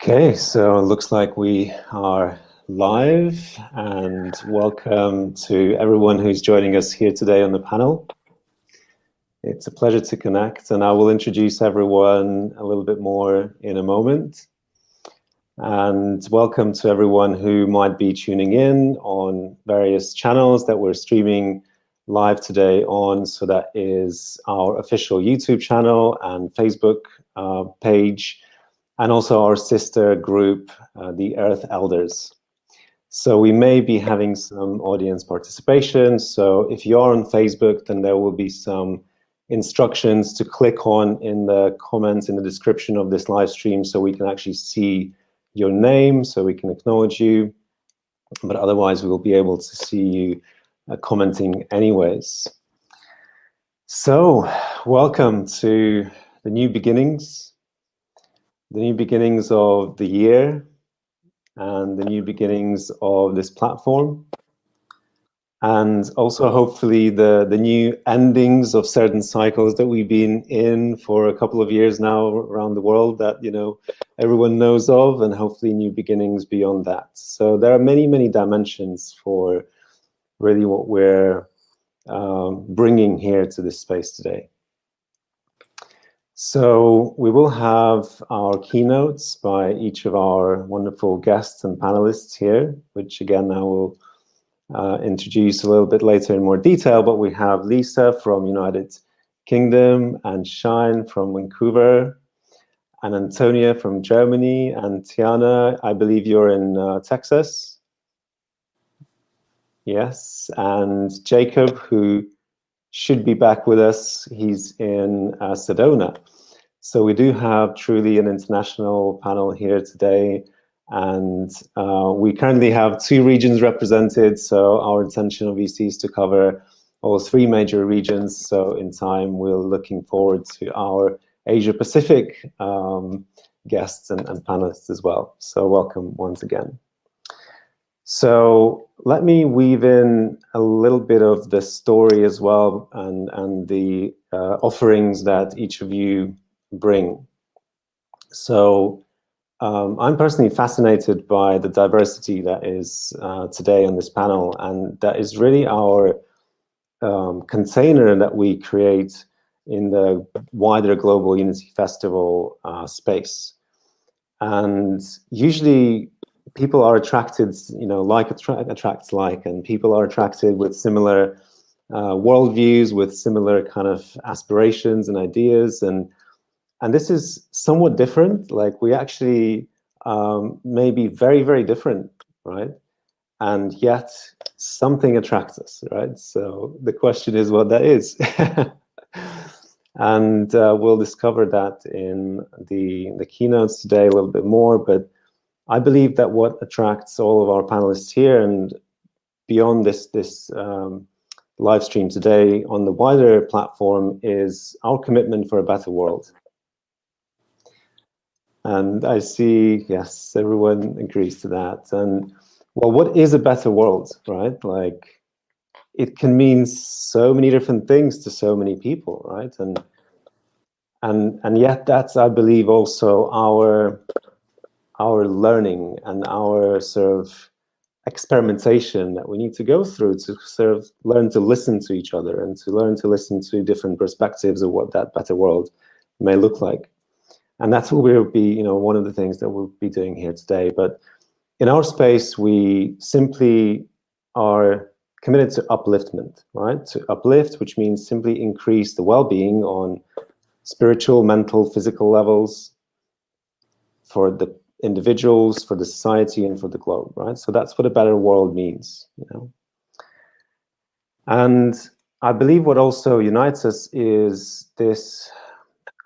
Okay, so it looks like we are live, and welcome to everyone who's joining us here today on the panel. It's a pleasure to connect, and I will introduce everyone a little bit more in a moment. And welcome to everyone who might be tuning in on various channels that we're streaming live today on. So that is our official YouTube channel and Facebook page, and also our sister group, the Earth Elders. So we may be having some audience participation. So if you are on Facebook, then there will be some instructions to click on in the comments in the description of this live stream, so we can actually see your name, so we can acknowledge you. But otherwise, we will be able to see you commenting anyways. So welcome to the new beginnings. The new beginnings of the year and the new beginnings of this platform, and also hopefully the new endings of certain cycles that we've been in for a couple of years now around the world that, you know, everyone knows of, and hopefully new beginnings beyond that. So there are many dimensions for really what we're bringing here to this space today. So we will have our keynotes by each of our wonderful guests and panelists here, which again I will introduce a little bit later in more detail. But we have Lisa from United Kingdom, and Shine from Vancouver, and Antonia from Germany, and Teahna, I believe you're in Texas. Yes, and Jacob, who should be back with us. He's in Sedona. So we do have truly an international panel here today, and we currently have 2 regions represented. So our intention obviously is to cover all 3 major regions. So in time, we're looking forward to our Asia Pacific guests and panelists as well. So welcome once again. So let me weave in a little bit of the story as well, and the offerings that each of you bring. So I'm personally fascinated by the diversity that is today on this panel, and that is really our container that we create in the wider Global Unity Festival space. And usually people are attracted, you know, like attracts like, and people are attracted with similar worldviews, with similar kind of aspirations and ideas, and this is somewhat different. Like, we actually may be very different, right? And yet something attracts us, right? So the question is what that is. And we'll discover that in the keynotes today a little bit more. But I believe that what attracts all of our panelists here and beyond this live stream today on the wider platform is our commitment for a better world. And I see, yes, everyone agrees to that. And well, what is a better world, right? Like, it can mean so many different things to so many people, right? And yet that's, I believe, also our learning and our sort of experimentation that we need to go through to sort of learn to listen to each other and to learn to listen to different perspectives of what that better world may look like. And that's what we'll be, you know, one of the things that we'll be doing here today. But in our space, we simply are committed to upliftment, right? To uplift, which means simply increase the well-being on spiritual, mental, physical levels for the individuals, for the society, and for the globe, right? So that's what a better world means, you know. And I believe what also unites us is this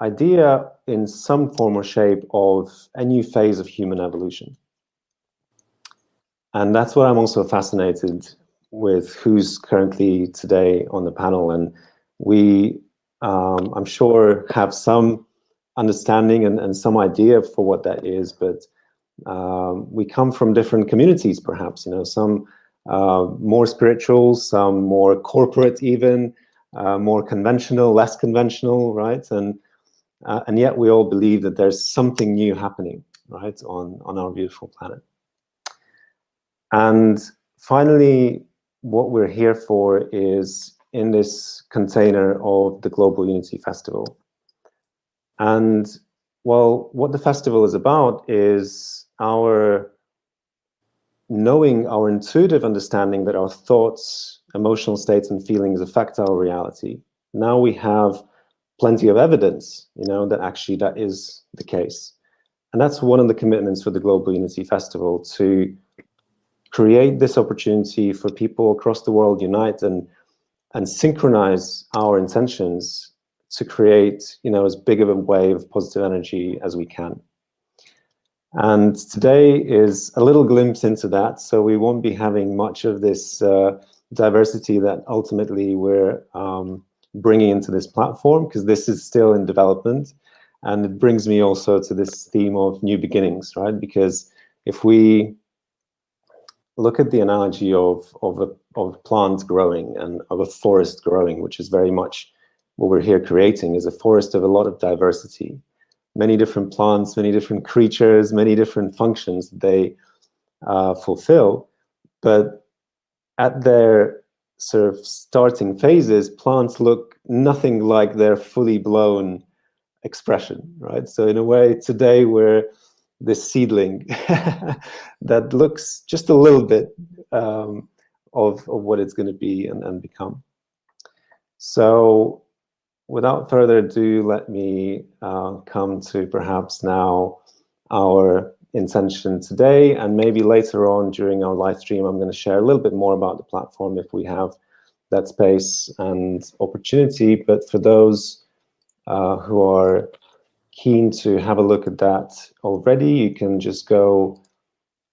idea in some form or shape of a new phase of human evolution. And that's what I'm also fascinated with, who's currently today on the panel. And we, I'm sure, have some understanding and some idea for what that is, but we come from different communities, perhaps, you know, some more spiritual, some more corporate, even more conventional, less conventional, right? And yet we all believe that there's something new happening, right, on our beautiful planet. And finally, what we're here for is in this container of the Global Unity Festival. And well, what the festival is about is our knowing, our intuitive understanding that our thoughts, emotional states, and feelings affect our reality. Now we have plenty of evidence, that actually that is the case. And that's one of the commitments for the Global Unity Festival, to create this opportunity for people across the world unite and synchronize our intentions to create, as big of a wave of positive energy as we can. And today is a little glimpse into that, so we won't be having much of this diversity that ultimately we're bringing into this platform, because this is still in development. And it brings me also to this theme of new beginnings, right? Because if we look at the analogy of plants growing and of a forest growing, which is very much what we're here creating, is a forest of a lot of diversity. Many different plants, many different creatures, many different functions they fulfill. But at their sort of starting phases, plants look nothing like their fully blown expression, right? So in a way, today we're this seedling that looks just a little bit of what it's going to be and become. So without further ado, let me come to perhaps now our intention today, and maybe later on during our live stream, I'm going to share a little bit more about the platform if we have that space and opportunity. But for those who are keen to have a look at that already, you can just go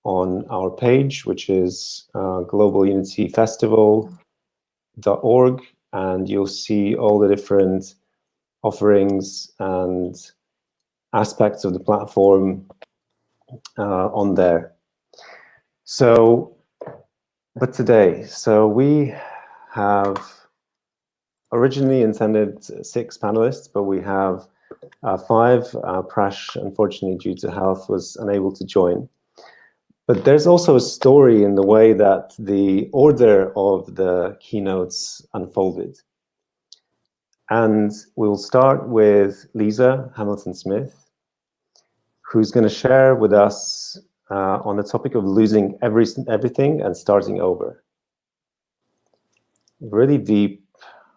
on our page, which is globalunityfestival.org, and you'll see all the different offerings and aspects of the platform on there. So, but today, so we have originally intended 6 panelists, but we have 5. Prash, unfortunately, due to health, was unable to join. But there's also a story in the way that the order of the keynotes unfolded. And we'll start with Lisa Hamilton-Smith, who's going to share with us on the topic of losing everything and starting over. Really deep,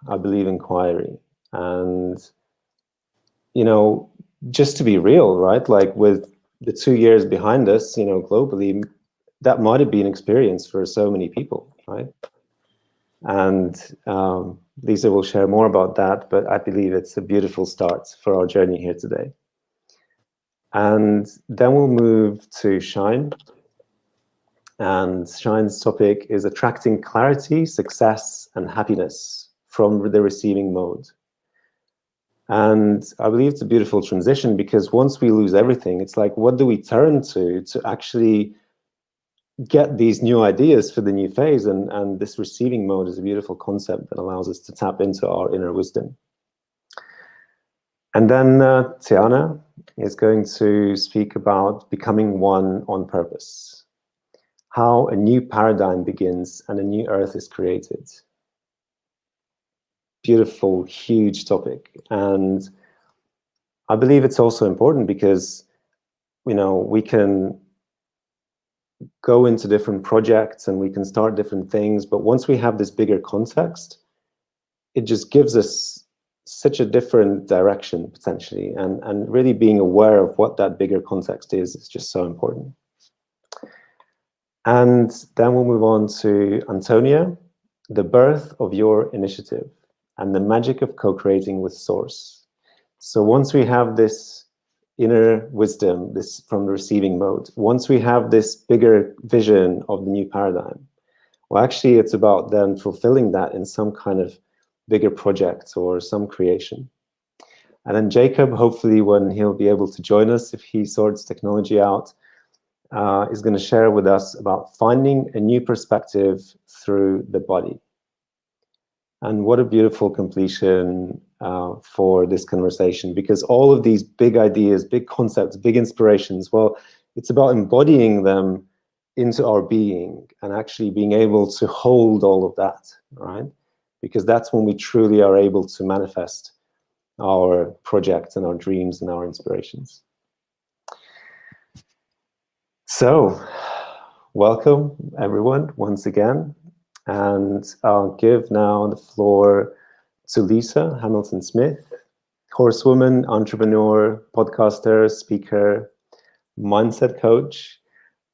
I believe, inquiry. And, just to be real, right? Like with the 2 years behind us, globally, that might have been experience for so many people, right? And Lisa will share more about that, but I believe it's a beautiful start for our journey here today. And then we'll move to Shine. And Shine's topic is attracting clarity, success, and happiness from the receiving mode. And I believe it's a beautiful transition, because once we lose everything, it's like, what do we turn to actually get these new ideas for the new phase? And this receiving mode is a beautiful concept that allows us to tap into our inner wisdom. And then Teahna is going to speak about becoming one on purpose, how a new paradigm begins and a new earth is created. Beautiful, huge topic. And I believe it's also important because, we can go into different projects and we can start different things, but once we have this bigger context, it just gives us such a different direction potentially, and really being aware of what that bigger context is just so important. And then we'll move on to Antonia, the birth of your initiative and the magic of co-creating with source. So once we have this inner wisdom, this from the receiving mode, once we have this bigger vision of the new paradigm, well, actually it's about then fulfilling that in some kind of bigger project or some creation. And then Jacob, hopefully when he'll be able to join us, if he sorts technology out, is going to share with us about finding a new perspective through the body. And what a beautiful completion for this conversation, because all of these big ideas, big concepts, big inspirations, well, It's about embodying them into our being and actually being able to hold all of that, right? Because that's when we truly are able to manifest our projects and our dreams and our inspirations. So, welcome everyone once again. And I'll give now the floor to Lisa Hamilton-Smith, horsewoman, entrepreneur, podcaster, speaker, mindset coach,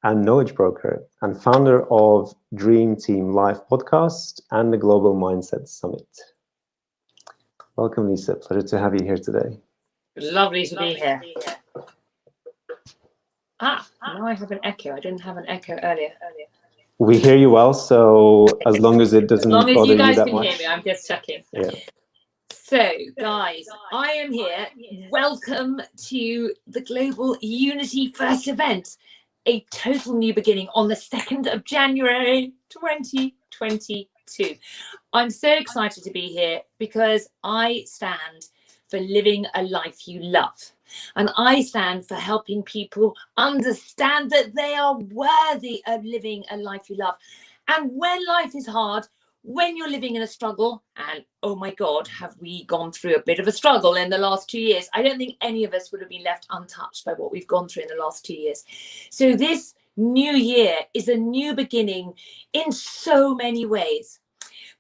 and knowledge broker, and founder of Dream Team Live podcast and the Global Mindset Summit. Welcome, Lisa. Pleasure to have you here today. Lovely to be here. Now I have an echo. I didn't have an echo earlier. We hear you well, so as long as it doesn't bother you that much. As long as you guys can hear me, I'm just checking. Yeah. So, guys, I am here. Welcome to the Global Unity First event, a total new beginning on the 2nd of January, 2022. I'm so excited to be here because I stand for living a life you love. And I stand for helping people understand that they are worthy of living a life you love. And when life is hard, when you're living in a struggle, and oh my God, have we gone through a bit of a struggle in the last 2 years? I don't think any of us would have been left untouched by what we've gone through in the last 2 years. So this new year is a new beginning in so many ways.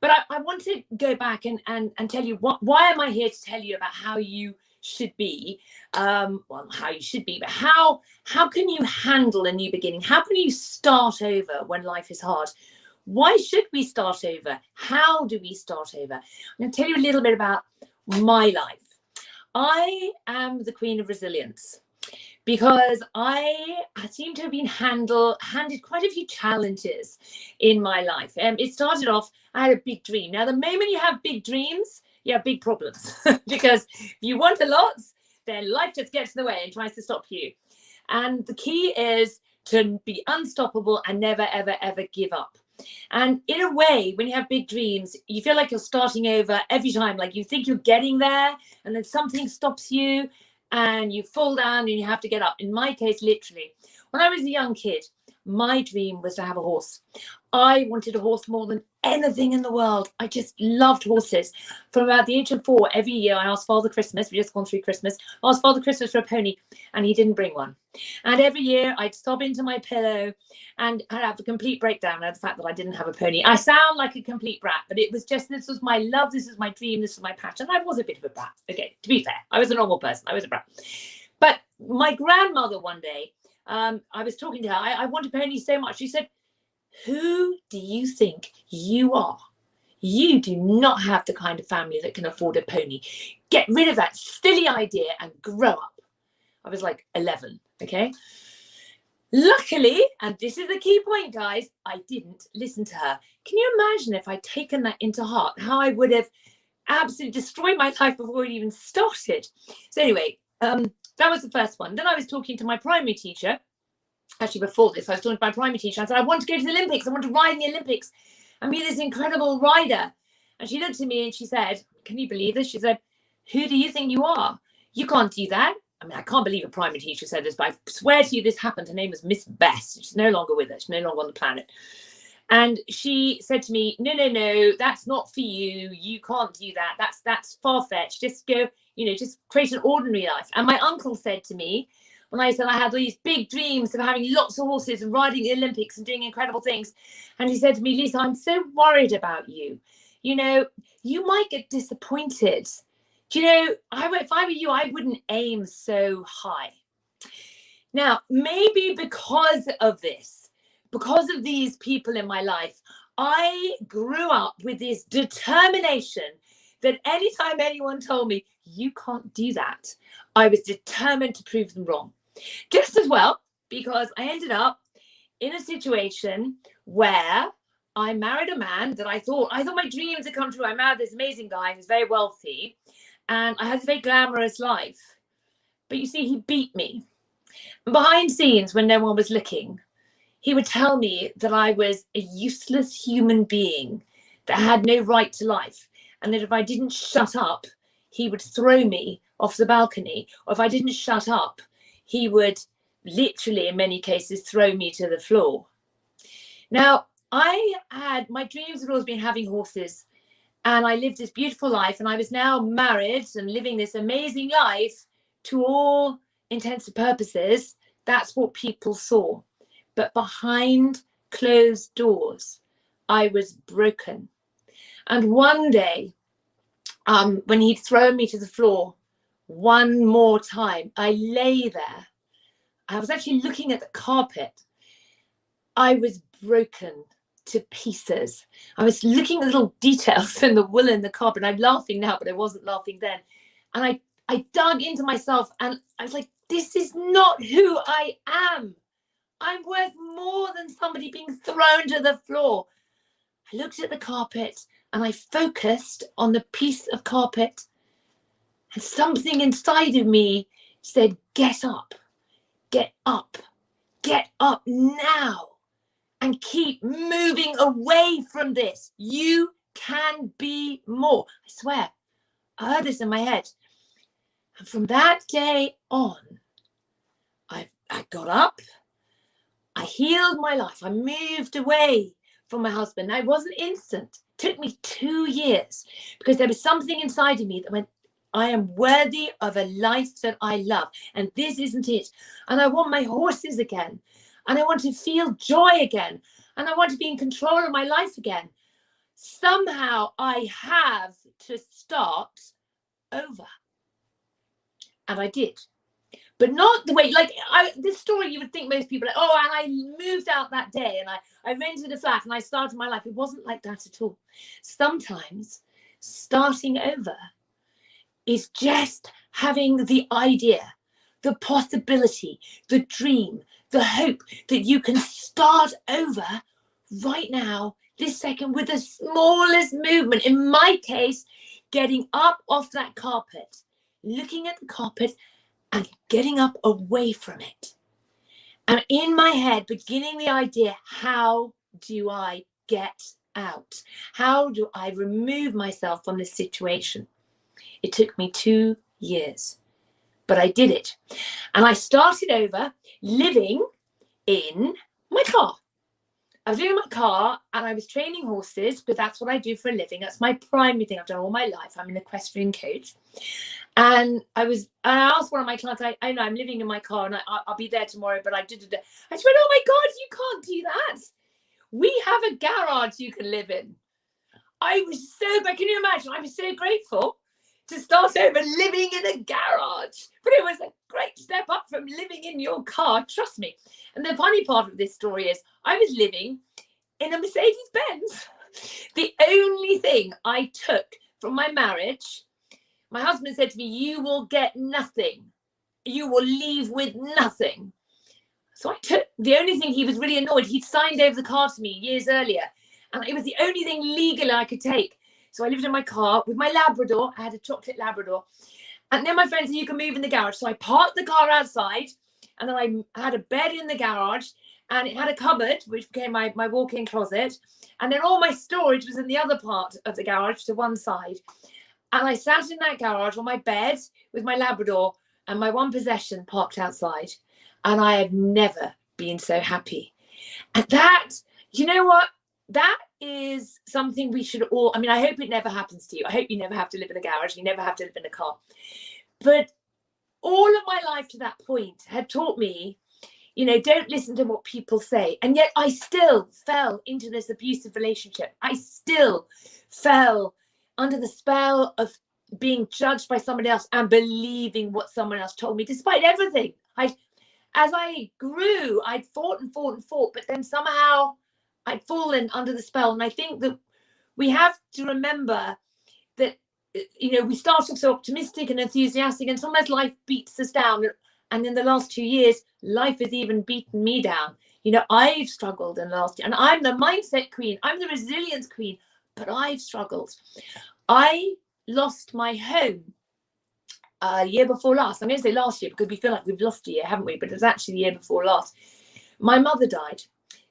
But I want to go back and tell you why am I here to tell you about how you should be, well, how you should be, but how can you handle a new beginning? How can you start over when life is hard? Why should we start over? How do we start over? I'm going to tell you a little bit about my life. I am the queen of resilience because I seem to have been handed quite a few challenges in my life. It started off, I had a big dream. Now, the moment you have big dreams, you have big problems because if you want a lot, then life just gets in the way and tries to stop you. And the key is to be unstoppable and never, ever, ever give up. And in a way, when you have big dreams, you feel like you're starting over every time. Like you think you're getting there and then something stops you and you fall down and you have to get up. In my case, literally, when I was a young kid, my dream was to have a horse. I wanted a horse more than anything in the world. I just loved horses. From about the age of 4, every year I asked Father Christmas, we just gone through Christmas, I asked Father Christmas for a pony and he didn't bring one. And every year I'd sob into my pillow and I'd have a complete breakdown at the fact that I didn't have a pony. I sound like a complete brat, but it was just, this was my love, this was my dream, this was my passion. I was a bit of a brat. Okay, to be fair, I was a normal person, I was a brat. But my grandmother one day, I was talking to her, I wanted a pony so much. She said, who do you think you are? You do not have the kind of family that can afford a pony. Get rid of that silly idea and grow up. I was like 11, okay? Luckily, and this is the key point, guys, I didn't listen to her. Can you imagine if I'd taken that into heart, how I would have absolutely destroyed my life before it even started? So anyway, that was the first one. Then I was talking to my primary teacher. Actually, before this, I was talking to my primary teacher. I said, I want to go to the Olympics. I want to ride in the Olympics and be this incredible rider. And she looked at me and she said, can you believe this? She said, who do you think you are? You can't do that. I mean, I can't believe a primary teacher said this, but I swear to you this happened. Her name was Miss Best. She's no longer with us. She's no longer on the planet. And she said to me, no, that's not for you. You can't do that. That's far-fetched. Just go, just create an ordinary life. And my uncle said to me, when I said I had these big dreams of having lots of horses and riding the Olympics and doing incredible things. And he said to me, Lisa, I'm so worried about you. You might get disappointed. If I were you, I wouldn't aim so high. Now, maybe because of this, because of these people in my life, I grew up with this determination that anytime anyone told me, you can't do that, I was determined to prove them wrong. Just as well, because I ended up in a situation where I married a man that I thought my dreams had come true. I married this amazing guy who's very wealthy, and I had a very glamorous life. But you see, he beat me. And behind scenes, when no one was looking, he would tell me that I was a useless human being that had no right to life, and that if I didn't shut up, he would throw me off the balcony, or if I didn't shut up, he would literally in many cases throw me to the floor. Now, my dreams had always been having horses, and I lived this beautiful life, and I was now married and living this amazing life. To all intents and purposes, that's what people saw. But behind closed doors, I was broken. And one day, when he'd thrown me to the floor one more time, I lay there. I was actually looking at the carpet. I was broken to pieces. I was looking at little details in the wool in the carpet. I'm laughing now, but I wasn't laughing then. And I dug into myself, and I was like, this is not who I am. I'm worth more than somebody being thrown to the floor. I looked at the carpet and I focused on the piece of carpet, and something inside of me said, get up, get up, get up now, and keep moving away from this. You can be more. I swear, I heard this in my head. And from that day on, I got up, I healed my life, I moved away from my husband. Now, it wasn't instant. It took me 2 years, because there was something inside of me that went, I am worthy of a life that I love, and this isn't it. And I want my horses again, and I want to feel joy again, and I want to be in control of my life again. Somehow I have to start over. And I did. But not the way, like, this story, you would think most people, like, oh, and I moved out that day, and I rented a flat, and I started my life. It wasn't like that at all. Sometimes starting over is just having the idea, the possibility, the dream, the hope that you can start over right now, this second, with the smallest movement. In my case, getting up off that carpet, looking at the carpet and getting up away from it. And in my head, beginning the idea, how do I get out? How do I remove myself from this situation? It took me 2 years, but I did it. And I started over living in my car. I was living in my car, and I was training horses, because that's what I do for a living. That's my primary thing I've done all my life. I'm an equestrian coach. And I asked one of my clients, I know I'm living in my car, and I'll be there tomorrow, but I said, oh my God, you can't do that. We have a garage you can live in. I was so great. Can you imagine? I was so grateful to start over living in a garage. But it was a great step up from living in your car, trust me. And the funny part of this story is I was living in a Mercedes-Benz. The only thing I took from my marriage, my husband said to me, you will get nothing. You will leave with nothing. So I took, the only thing, he was really annoyed. He'd signed over the car to me years earlier, and it was the only thing legally I could take. So I lived in my car with my Labrador. I had a chocolate Labrador. And then my friend said, you can move in the garage. So I parked the car outside, and then I had a bed in the garage, and it had a cupboard, which became my walk-in closet. And then all my storage was in the other part of the garage to one side. And I sat in that garage on my bed with my Labrador and my one possession parked outside. And I have never been so happy. And that, you know what? That is something we should all, I mean, I hope it never happens to you. I hope you never have to live in a garage. You never have to live in a car. But all of my life to that point had taught me, you know, don't listen to what people say. And yet I still fell into this abusive relationship. I still fell under the spell of being judged by somebody else and believing what someone else told me, despite everything. As I grew, I'd fought and fought and fought, but then somehow I'd fallen under the spell. And I think that we have to remember that, you know, we start off so optimistic and enthusiastic, and sometimes life beats us down. And in the last 2 years, life has even beaten me down. You know, I've struggled in the last year, and I'm the mindset queen. I'm the resilience queen, but I've struggled. I lost my home year before last. I'm going to say last year because we feel like we've lost a year, haven't we? But it was actually the year before last. My mother died.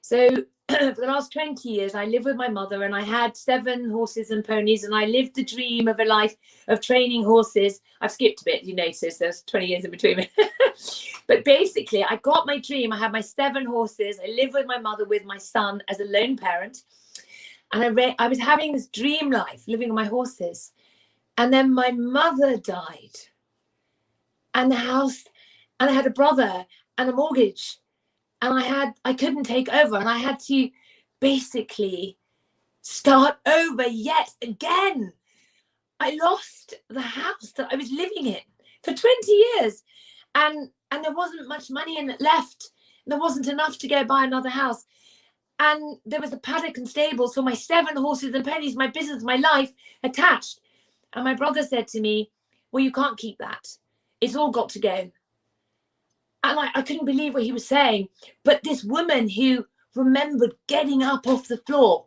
So for the last 20 years, I lived with my mother, and I had 7 horses and ponies, and I lived the dream of a life of training horses. I've skipped a bit, you notice, there's 20 years in between me. But basically, I got my dream. I had my 7 horses. I lived with my mother, with my son as a lone parent. And I was having this dream life, living with my horses. And then my mother died. And the house, and I had a brother and a mortgage. And I couldn't take over. And I had to basically start over yet again. I lost the house that I was living in for 20 years. And there wasn't much money in it left. There wasn't enough to go buy another house. And there was a paddock and stables for my 7 horses and ponies, my business, my life attached. And my brother said to me, well, you can't keep that. It's all got to go. And I couldn't believe what he was saying. But this woman who remembered getting up off the floor,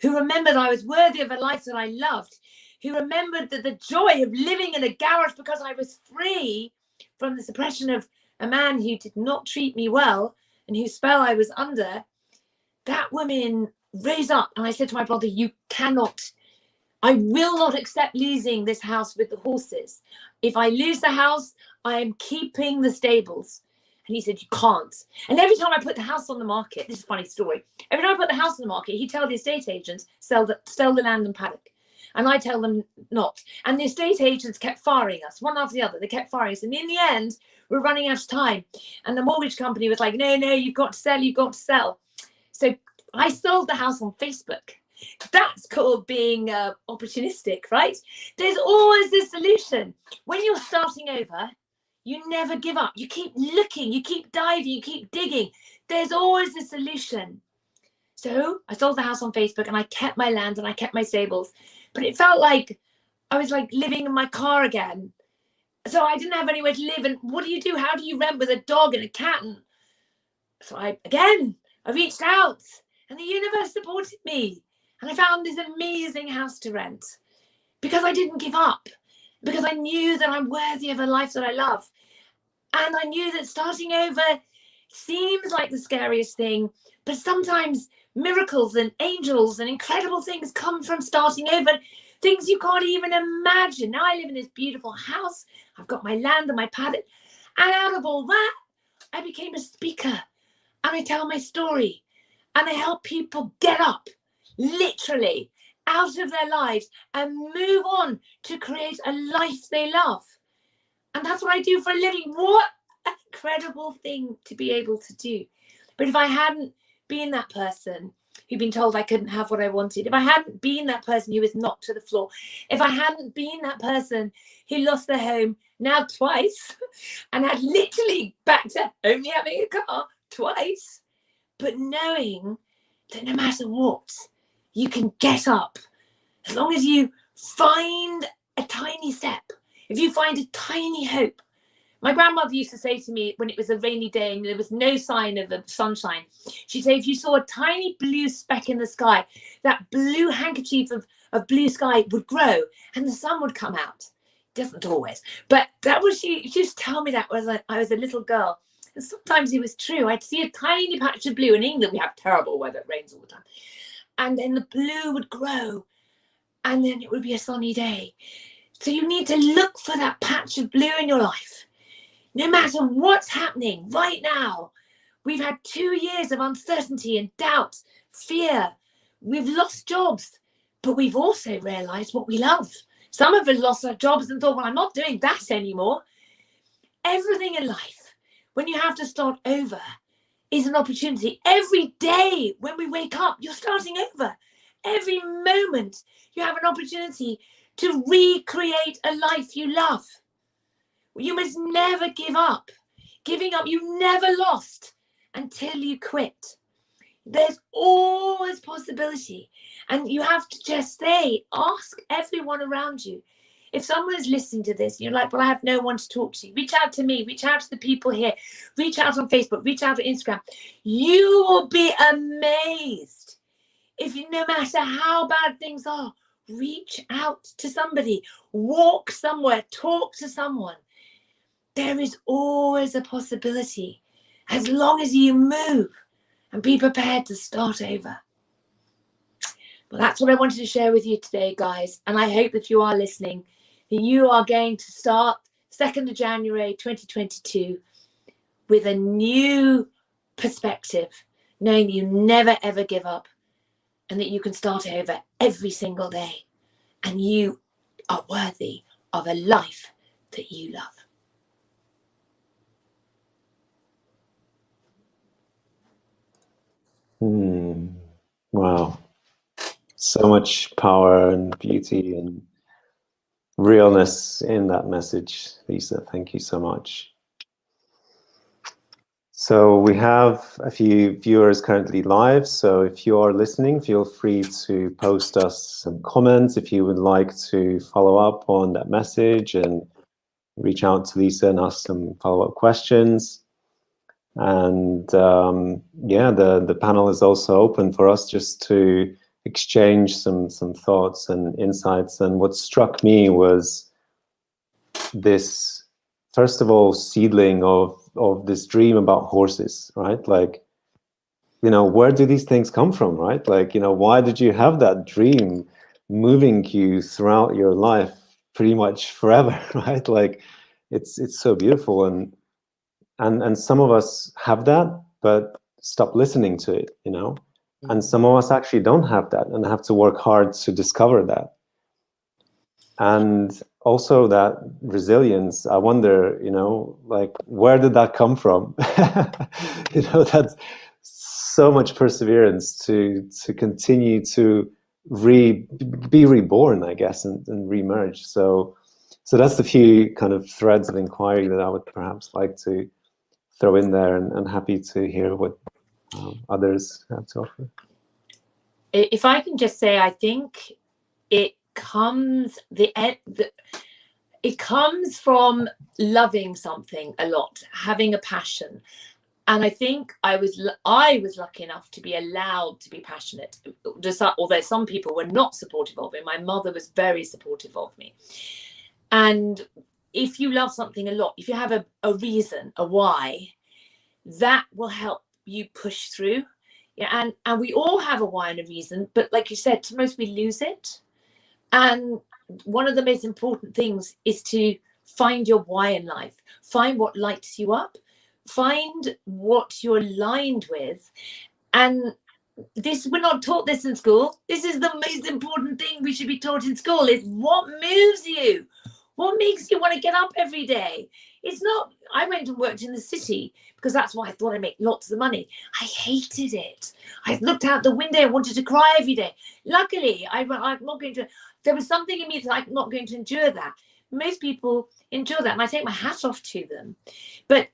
who remembered I was worthy of a life that I loved, who remembered the joy of living in a garage because I was free from the suppression of a man who did not treat me well and whose spell I was under, that woman rose up. And I said to my brother, you cannot, I will not accept losing this house with the horses. If I lose the house, I am keeping the stables. And he said, you can't. And every time I put the house on the market, this is a funny story. Every time I put the house on the market, he'd tell the estate agents, sell the land and paddock. And I tell them not. And the estate agents kept firing us, one after the other. They kept firing us. And in the end, we're running out of time. And the mortgage company was like, no, you've got to sell, you've got to sell. So I sold the house on Facebook. That's called being opportunistic, right? There's always a solution. When you're starting over, you never give up. You keep looking, you keep diving, you keep digging. There's always a solution. So I sold the house on Facebook and I kept my land and I kept my stables. But it felt like I was like living in my car again. So I didn't have anywhere to live. And what do you do? How do you rent with a dog and a cat? And so I reached out and the universe supported me. And I found this amazing house to rent because I didn't give up, because I knew that I'm worthy of a life that I love. And I knew that starting over seems like the scariest thing, but sometimes miracles and angels and incredible things come from starting over, things you can't even imagine. Now I live in this beautiful house. I've got my land and my paddock. And out of all that, I became a speaker and I tell my story and I help people get up, literally, out of their lives and move on to create a life they love. And that's what I do for a living. What an incredible thing to be able to do. But if I hadn't been that person who'd been told I couldn't have what I wanted, if I hadn't been that person who was knocked to the floor, if I hadn't been that person who lost their home now twice and had literally back to only having a car twice, but knowing that no matter what, you can get up as long as you find a tiny step, if you find a tiny hope. My grandmother used to say to me when it was a rainy day and there was no sign of the sunshine, she'd say, if you saw a tiny blue speck in the sky, that blue handkerchief of blue sky would grow and the sun would come out. It doesn't always, but that was, she used to tell me that when I was a little girl. And sometimes it was true. I'd see a tiny patch of blue. In England, we have terrible weather, it rains all the time. And then the blue would grow and then it would be a sunny day. So you need to look for that patch of blue in your life. No matter what's happening right now, we've had 2 years of uncertainty and doubt, fear. We've lost jobs, but we've also realized what we love. Some of us lost our jobs and thought, well, I'm not doing that anymore. Everything in life, when you have to start over, is an opportunity. Every day when we wake up, you're starting over. Every moment you have an opportunity to recreate a life you love. You must never give up. Giving up, you never lost until you quit. There's always possibility. And you have to just ask everyone around you. If someone is listening to this, you're like, well, I have no one to talk to. Reach out to me. Reach out to the people here. Reach out on Facebook. Reach out on Instagram. You will be amazed. If no matter how bad things are, reach out to somebody. Walk somewhere. Talk to someone. There is always a possibility as long as you move and be prepared to start over. Well, that's what I wanted to share with you today, guys. And I hope that you are listening, that you are going to start 2nd of January 2022 with a new perspective, knowing you never ever give up and that you can start over every single day, and you are worthy of a life that you love. Wow. So much power and beauty and realness in that message, Lisa. Thank you so much. So we have a few viewers currently live. So if you are listening, feel free to post us some comments if you would like to follow up on that message and reach out to Lisa and ask some follow-up questions. And yeah, the panel is also open for us just to exchange some thoughts and insights. And what struck me was this, first of all, seedling of this dream about horses, right? Like, you know, where do these things come from, right? Like, you know, why did you have that dream moving you throughout your life pretty much forever, right? Like, it's so beautiful. And some of us have that, but stop listening to it, you know? And some of us actually don't have that and have to work hard to discover that. And also that resilience, I wonder, you know, like, where did that come from? You know, that's so much perseverance to continue to be reborn, I guess, and re-emerge. So that's the few kind of threads of inquiry that I would perhaps like to throw in there, and happy to hear what others have to offer. If I can just say, I think it comes it comes from loving something a lot, having a passion. And I think I was lucky enough to be allowed to be passionate, although some people were not supportive of it. My mother was very supportive of me. And if you love something a lot, if you have a reason, a why, that will help you push through. Yeah, and we all have a why and a reason, but like you said, to most we lose it. And one of the most important things is to find your why in life, find what lights you up, find what you're aligned with. And we're not taught this in school. This is the most important thing we should be taught in school, is what moves you, what makes you want to get up every day. It's not, I went and worked in the city because that's why I thought I'd make lots of money. I hated it. I looked out the window and wanted to cry every day. Luckily, I'm not going to, there was something in me that I'm not going to endure that. Most people endure that, and I take my hat off to them. But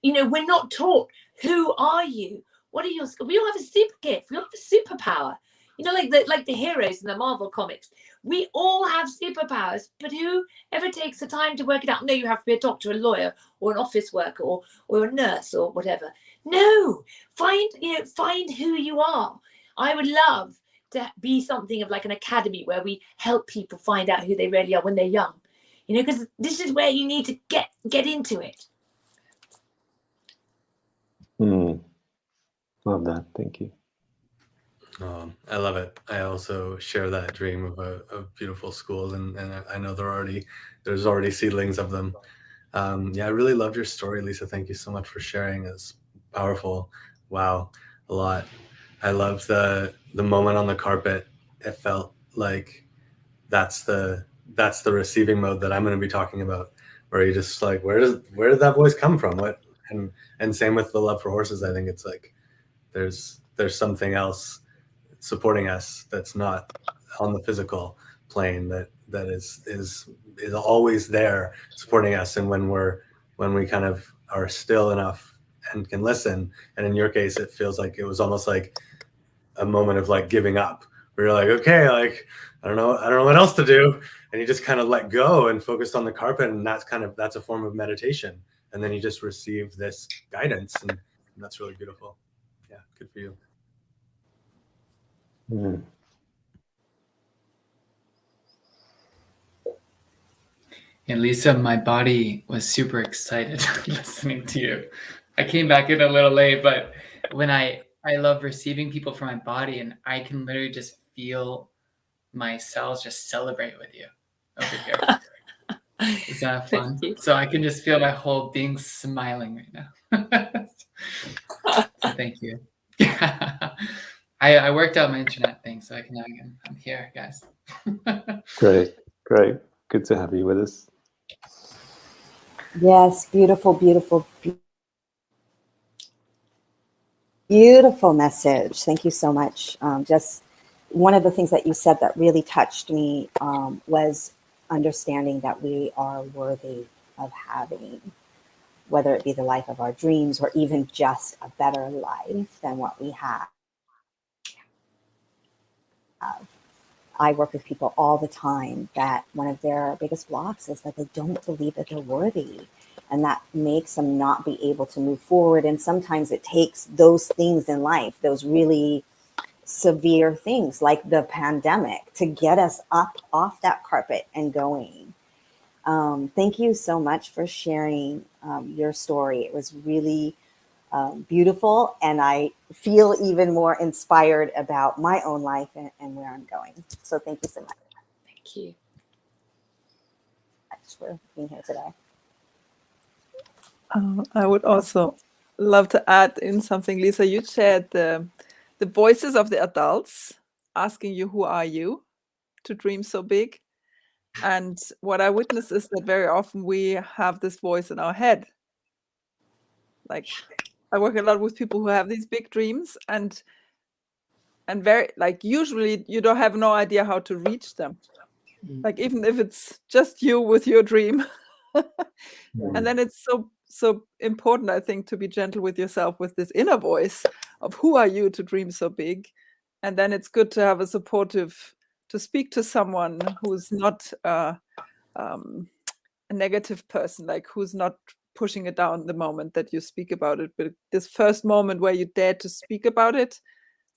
you know, we're not taught, who are you? What are your, we all have a super gift, we all have a superpower. You know, like the heroes in the Marvel comics. We all have superpowers, but who ever takes the time to work it out? No, you have to be a doctor, a lawyer, or an office worker, or a nurse, or whatever. No, find who you are. I would love to be something of like an academy where we help people find out who they really are when they're young. You know, because this is where you need to get into it. Love that. Thank you. I love it. I also share that dream of beautiful schools, and I know there's already seedlings of them. Yeah, I really loved your story, Lisa. Thank you so much for sharing. It's powerful. Wow, a lot. I loved the moment on the carpet. It felt like that's the receiving mode that I'm going to be talking about, where you just like, where did that voice come from? What? And same with the love for horses. I think it's like there's something else supporting us that's not on the physical plane, that is always there supporting us. And when we kind of are still enough and can listen, and in your case it feels like it was almost like a moment of like giving up, where you're like, okay, like I don't know what else to do, and you just kind of let go and focused on the carpet, and that's a form of meditation, and then you just receive this guidance, and that's really beautiful. Yeah, good for you. And Lisa, my body was super excited listening to you. I came back in a little late, but when I love receiving people from my body, and I can literally just feel my cells just celebrate with you over here. Is that fun? Thank you. So I can just feel my whole being smiling right now. So thank you. I worked out my internet thing, so I'm here, guys. Great, great. Good to have you with us. Yes, beautiful, beautiful, beautiful message. Thank you so much. Just one of the things that you said that really touched me was understanding that we are worthy of having, whether it be the life of our dreams or even just a better life than what we have. I work with people all the time that one of their biggest blocks is that they don't believe that they're worthy. And that makes them not be able to move forward. And sometimes it takes those things in life, those really severe things like the pandemic, to get us up off that carpet and going. Thank you so much for sharing your story. It was really beautiful, and I feel even more inspired about my own life and where I'm going. So thank you so much. Thank you. Thanks for being here today. I would also love to add in something, Lisa. You shared the voices of the adults asking you, who are you to dream so big? And what I witness is that very often we have this voice in our head. Like, I work a lot with people who have these big dreams, and very, like, usually you don't have no idea how to reach them. Like, even if it's just you with your dream. And then it's so important, I think, to be gentle with yourself with this inner voice of who are you to dream so big. And then it's good to have a supportive, to speak to someone who's not a negative person, like who's not pushing it down the moment that you speak about it, but this first moment where you dare to speak about it,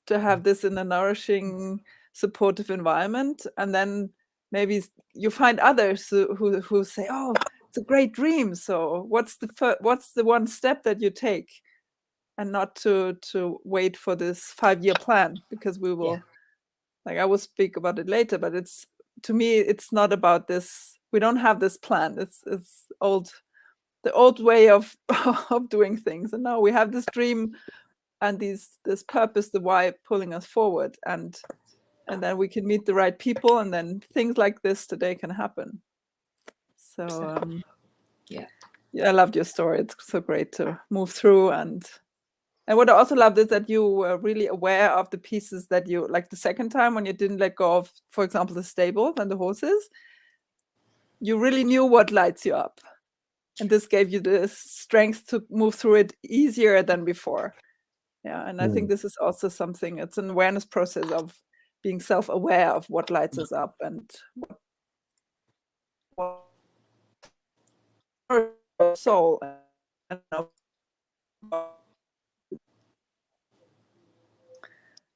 to have this in a nourishing, supportive environment. And then maybe you find others who say, oh, it's a great dream. So what's the one step that you take? And not to wait for this 5-year plan, because we will, like, I will speak about it later, but it's, to me, it's not about this. We don't have this plan. It's the old way of doing things. And now we have this dream and this purpose, the why pulling us forward. And then we can meet the right people, and then things like this today can happen. So yeah, I loved your story. It's so great to move through. And what I also loved is that you were really aware of the pieces that you, like the second time when you didn't let go of, for example, the stables and the horses, you really knew what lights you up. And this gave you the strength to move through it easier than before. Yeah, and I think this is also something, it's an awareness process of being self-aware of what lights us up and what our soul.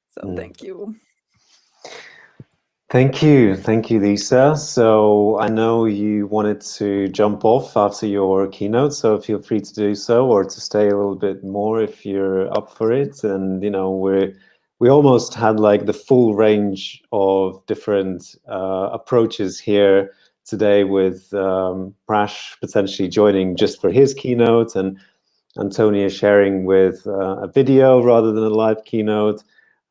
So thank you. Thank you, Lisa. So I know you wanted to jump off after your keynote, so feel free to do so, or to stay a little bit more if you're up for it. And we almost had like the full range of different approaches here today, with Prash potentially joining just for his keynote, and Antonia sharing with a video rather than a live keynote.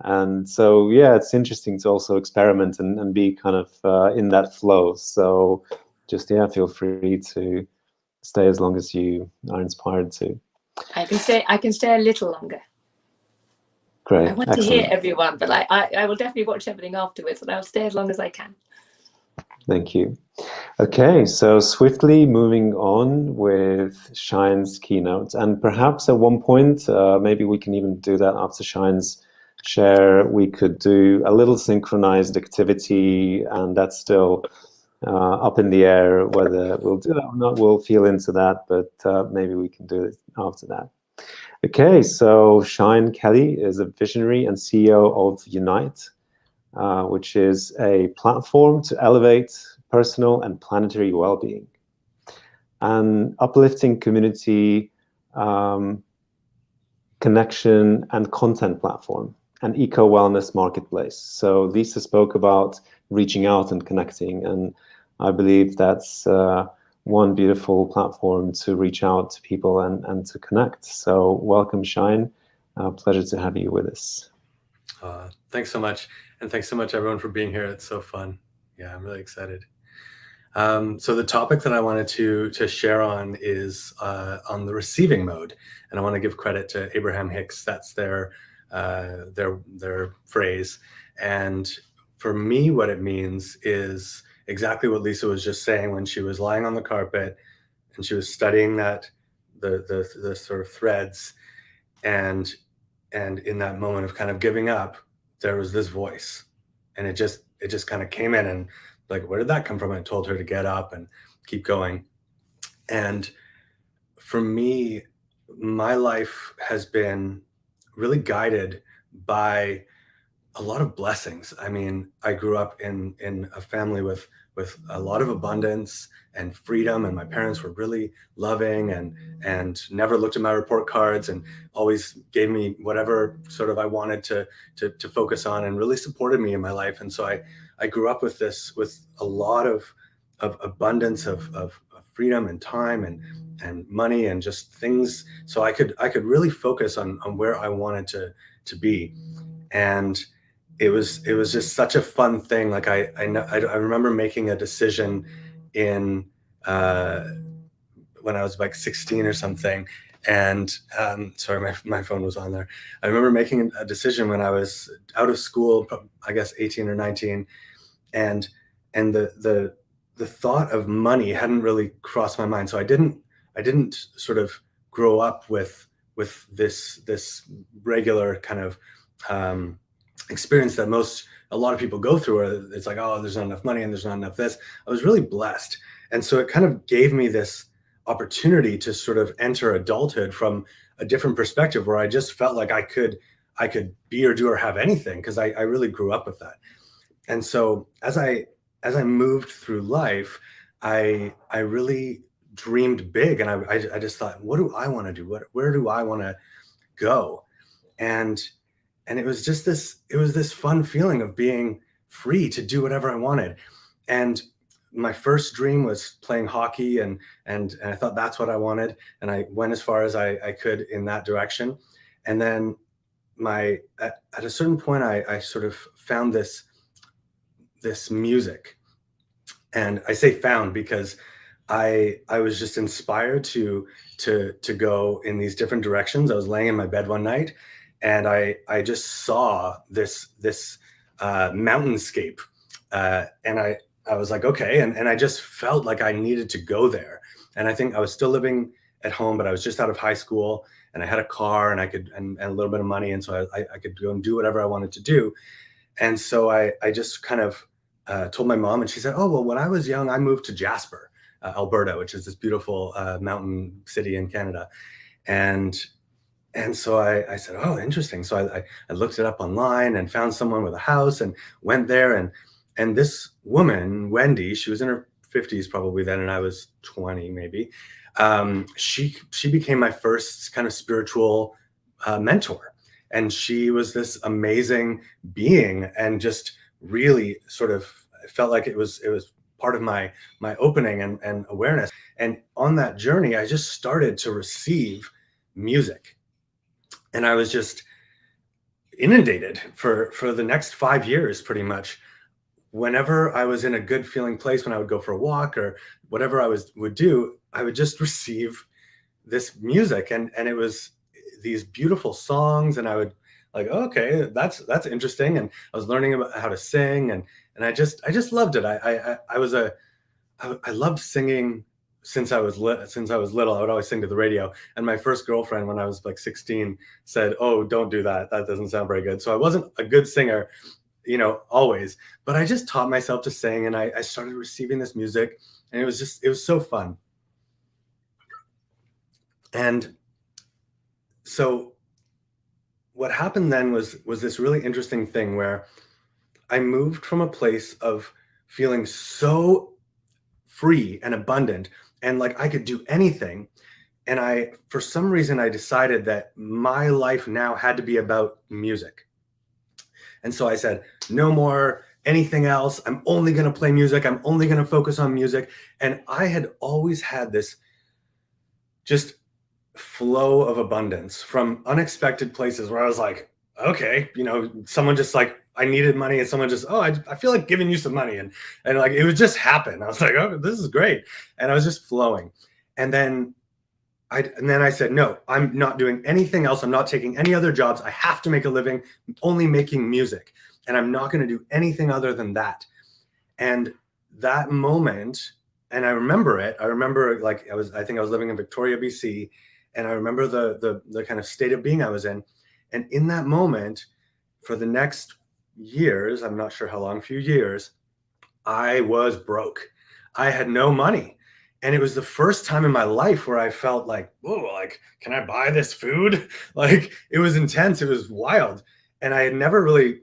And so, yeah, it's interesting to also experiment and be kind of in that flow. So just, feel free to stay as long as you are inspired to. I can stay a little longer. Great. I want Excellent. to hear everyone, but I will definitely watch everything afterwards, and I'll stay as long as I can. Thank you. Okay, so swiftly moving on with Shine's keynote. And perhaps at one point, maybe we can even do that after Shine's share, we could do a little synchronized activity, and that's still up in the air whether we'll do that or not. We'll feel into that, but maybe we can do it after that. Okay, so Shine Kelly is a visionary and CEO of Unite, which is a platform to elevate personal and planetary well-being, an uplifting community connection and content platform, an eco-wellness marketplace. So Lisa spoke about reaching out and connecting, and I believe that's one beautiful platform to reach out to people and to connect. So welcome, Shine. Pleasure to have you with us. Thanks so much. And thanks so much, everyone, for being here. It's so fun. Yeah, I'm really excited. So the topic that I wanted to share on is on the receiving mode. And I want to give credit to Abraham Hicks. That's their phrase. And for me, what it means is exactly what Lisa was just saying when she was lying on the carpet and she was studying that the sort of threads, and in that moment of kind of giving up, there was this voice, and it just kind of came in, and like, where did that come from? I told her to get up and keep going. And for me, my life has been really guided by a lot of blessings. I mean, I grew up in a family with a lot of abundance and freedom, and my parents were really loving and never looked at my report cards and always gave me whatever sort of I wanted to focus on, and really supported me in my life. And so I grew up with a lot of abundance of freedom and time and money and just things, so I could really focus on where I wanted to be. And it was just such a fun thing. Like I remember making a decision in when I was like 16 or something, and sorry, my phone was on there. I remember making a decision when I was out of school, I guess 18 or 19, and the thought of money hadn't really crossed my mind. So I didn't sort of grow up with this regular kind of experience that a lot of people go through, where it's like, oh, there's not enough money and there's not enough this. I was really blessed. And so it kind of gave me this opportunity to sort of enter adulthood from a different perspective, where I just felt like I could be or do or have anything, because I really grew up with that. And so as I moved through life, I really dreamed big, and I just thought, what do I want to do? Where do I want to go? And it was just this fun feeling of being free to do whatever I wanted. And my first dream was playing hockey, and I thought that's what I wanted. And I went as far as I could in that direction. And then at a certain point, I sort of found this music. And I say found because I was just inspired to go in these different directions. I was laying in my bed one night, and I just saw this mountainscape, and I was like, okay, and I just felt like I needed to go there. And I think I was still living at home, but I was just out of high school, and I had a car, and I could and a little bit of money, and so I could go and do whatever I wanted to do. And so I just kind of told my mom, and she said, oh, well, when I was young, I moved to Jasper, Alberta, which is this beautiful mountain city in Canada. And so I said, oh, interesting. So I looked it up online and found someone with a house and went there. And this woman, Wendy, she was in her 50s probably then, and I was 20 maybe. She became my first kind of spiritual mentor. And she was this amazing being, and just really sort of felt like it was part of my opening and awareness. And on that journey, I just started to receive music. And I was just inundated for the next 5 years, pretty much. Whenever I was in a good feeling place, when I would go for a walk or whatever I would do, I would just receive this music. And it was these beautiful songs, and I would like, oh, okay, that's interesting. And I was learning about how to sing, and I just loved it. I loved singing since I was little. I would always sing to the radio. And my first girlfriend, when I was like 16, said, oh, don't do that. That doesn't sound very good. So I wasn't a good singer, always, but I just taught myself to sing, and I started receiving this music, and it was so fun. And so what happened then was this really interesting thing, where I moved from a place of feeling so free and abundant, and like I could do anything. And for some reason, I decided that my life now had to be about music. And so I said, no more anything else. I'm only going to play music. I'm only going to focus on music. And I had always had this just flow of abundance from unexpected places where I was like, okay, you know, someone just like, I needed money, and someone just, I feel like giving you some money. And like, it would just happen. I was like, oh, this is great. And I was just flowing. And then I said, no, I'm not doing anything else. I'm not taking any other jobs. I have to make a living only making music. And I'm not going to do anything other than that. And that moment, and I remember it. I remember, like, I think I was living in Victoria, BC. And I remember the kind of state of being I was in. And in that moment, for the next years, I'm not sure how long, few years, I was broke. I had no money. And it was the first time in my life where I felt like, whoa, like, can I buy this food? Like, it was intense. It was wild. And I had never really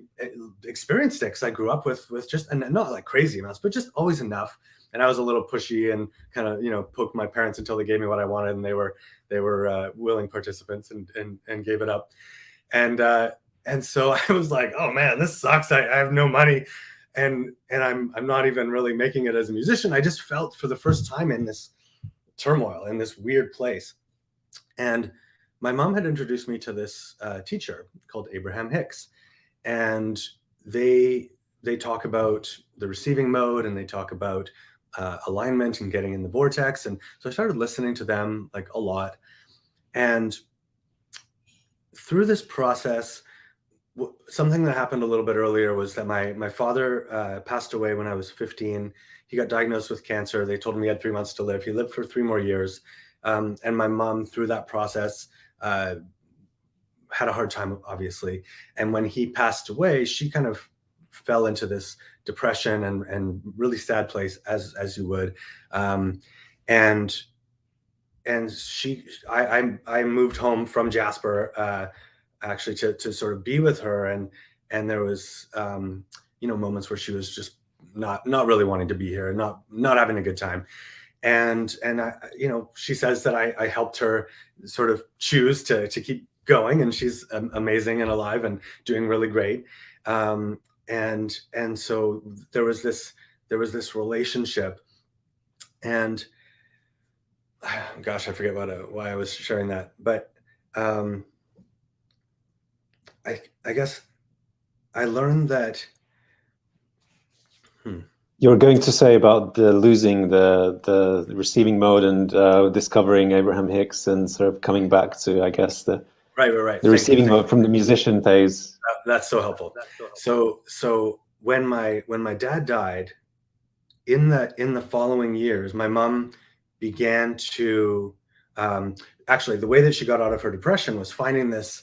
experienced it because I grew up with just, and not like crazy amounts, but just always enough. And I was a little pushy and kind of, you know, poked my parents until they gave me what I wanted. And they were willing participants and gave it up. And so I was like, oh man, this sucks. I have no money. And I'm not even really making it as a musician. I just felt for the first time in this turmoil, in this weird place. And my mom had introduced me to this teacher called Abraham Hicks. And they talk about the receiving mode, and they talk about alignment and getting in the vortex. And so I started listening to them like a lot. And through this process, something that happened a little bit earlier was that my father passed away when I was 15. He got diagnosed with cancer. They told him he had 3 months to live. He lived for 3 more years. And my mom, through that process, had a hard time, obviously. And when he passed away, she kind of fell into this depression and really sad place, as you would. And I moved home from Jasper, actually to sort of be with her. And there was, moments where she was just not really wanting to be here, not having a good time. And I, she says that I helped her sort of choose to keep going, and she's amazing and alive and doing really great. And so there was this relationship, and gosh, I forget why I was sharing that, but I guess I learned that. You were going to say about losing the receiving mode and discovering Abraham Hicks and sort of coming back to, I guess, the right. The receiving mode from the musician phase. That's so helpful. So when my dad died, in the following years, my mom began to actually, the way that she got out of her depression was finding this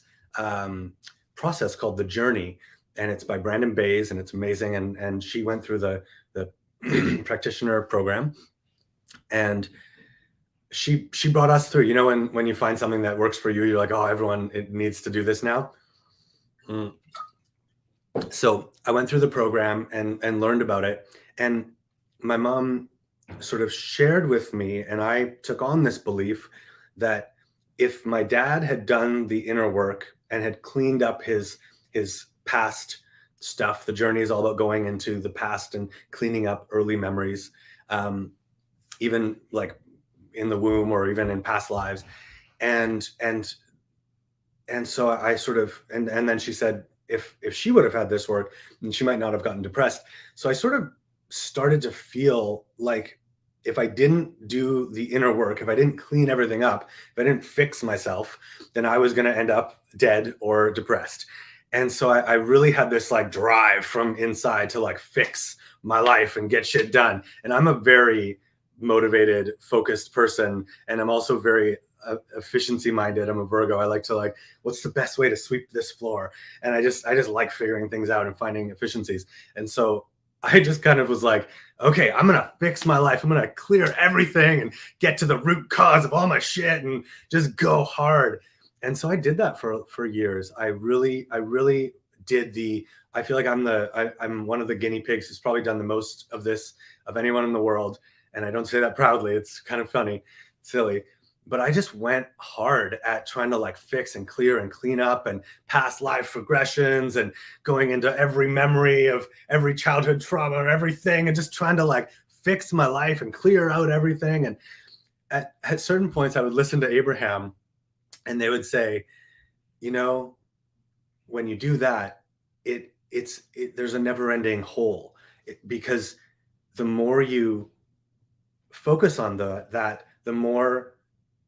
process called The Journey, and it's by Brandon Bays, and it's amazing. And she went through the practitioner program, and she brought us through. When you find something that works for you, you're like, oh, everyone, it needs to do this now. So I went through the program and learned about it, and my mom sort of shared with me, and I took on this belief that if my dad had done the inner work and had cleaned up his past stuff, the journey is all about going into the past and cleaning up early memories, even like in the womb or even in past lives. And so I sort of, and then she said, if she would have had this work, then she might not have gotten depressed. So I sort of started to feel like if I didn't do the inner work, if I didn't clean everything up, if I didn't fix myself, then I was going to end up dead or depressed. And so I really had this like drive from inside to like fix my life and get shit done. And I'm a very motivated, focused person. And I'm also very efficiency minded. I'm a Virgo. I like to what's the best way to sweep this floor? And I just like figuring things out and finding efficiencies. And so I just kind of was like, okay, I'm going to fix my life. I'm going to clear everything and get to the root cause of all my shit and just go hard. And so I did that for years. I really did I feel like I'm one of the guinea pigs who's probably done the most of this of anyone in the world. And I don't say that proudly. It's kind of funny, silly. but I just went hard at trying to like fix and clear and clean up and past life regressions and going into every memory of every childhood trauma or everything and just trying to like fix my life and clear out everything. And at certain points I would listen to Abraham and they would say, you know, when you do that, there's a never-ending hole, because the more you focus on that, the more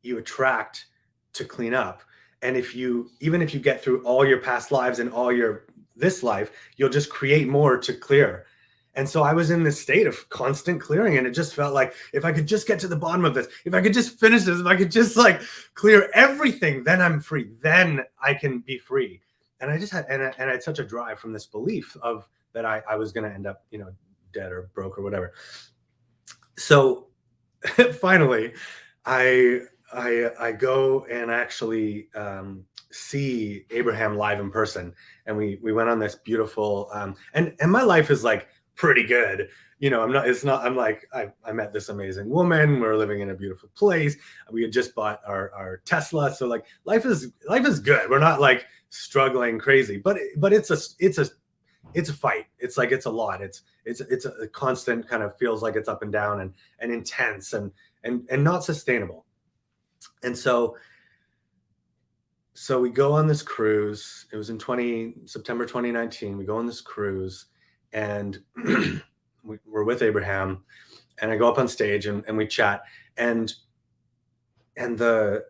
you attract to clean up. And even if you get through all your past lives and all this life, you'll just create more to clear. And so I was in this state of constant clearing, and it just felt like if I could just get to the bottom of this, if I could just finish this, if I could just like clear everything, then I'm free. Then I can be free. And I just had, and I had such a drive from this belief of that I was going to end up, you know, dead or broke or whatever. So finally, I go and actually see Abraham live in person, and we went on this beautiful and my life is like pretty good, you know. I'm like I met this amazing woman, we were living in a beautiful place, we had just bought our Tesla, so like life is good. We're not like struggling crazy, but it's a fight. It's like it's a lot. It's a constant kind of feels like it's up and down and intense and not sustainable. And so we go on this cruise. It was in September 2019. We go on this cruise, and we're with Abraham, and I go up on stage and we chat, and the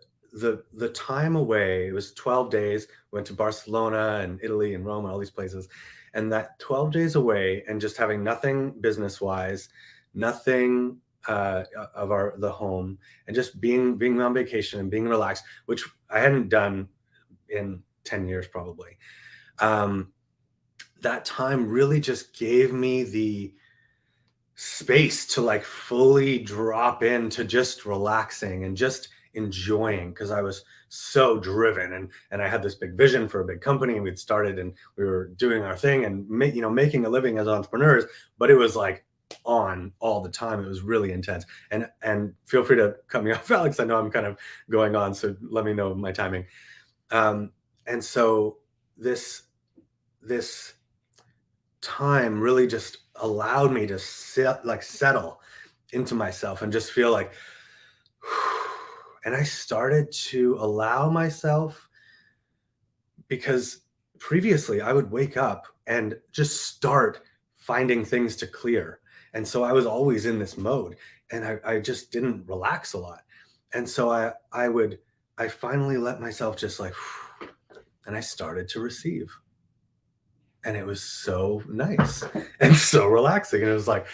time away, it was 12 days. We went to Barcelona and Italy and Rome and all these places, and that 12 days away and just having nothing business wise, nothing of the home, and just being on vacation and being relaxed, which I hadn't done in 10 years probably. That time really just gave me the space to like fully drop into just relaxing and just enjoying, because I was so driven and I had this big vision for a big company, and we'd started and we were doing our thing and making a living as entrepreneurs, but it was like on all the time. It was really intense. And feel free to cut me off, Alex. I know I'm kind of going on, so let me know my timing. And so this time really just allowed me to settle into myself and just feel like, and I started to allow myself, because previously I would wake up and just start finding things to clear. And so I was always in this mode, and I just didn't relax a lot. And so I finally let myself just like, and I started to receive. And it was so nice and so relaxing. And it was like,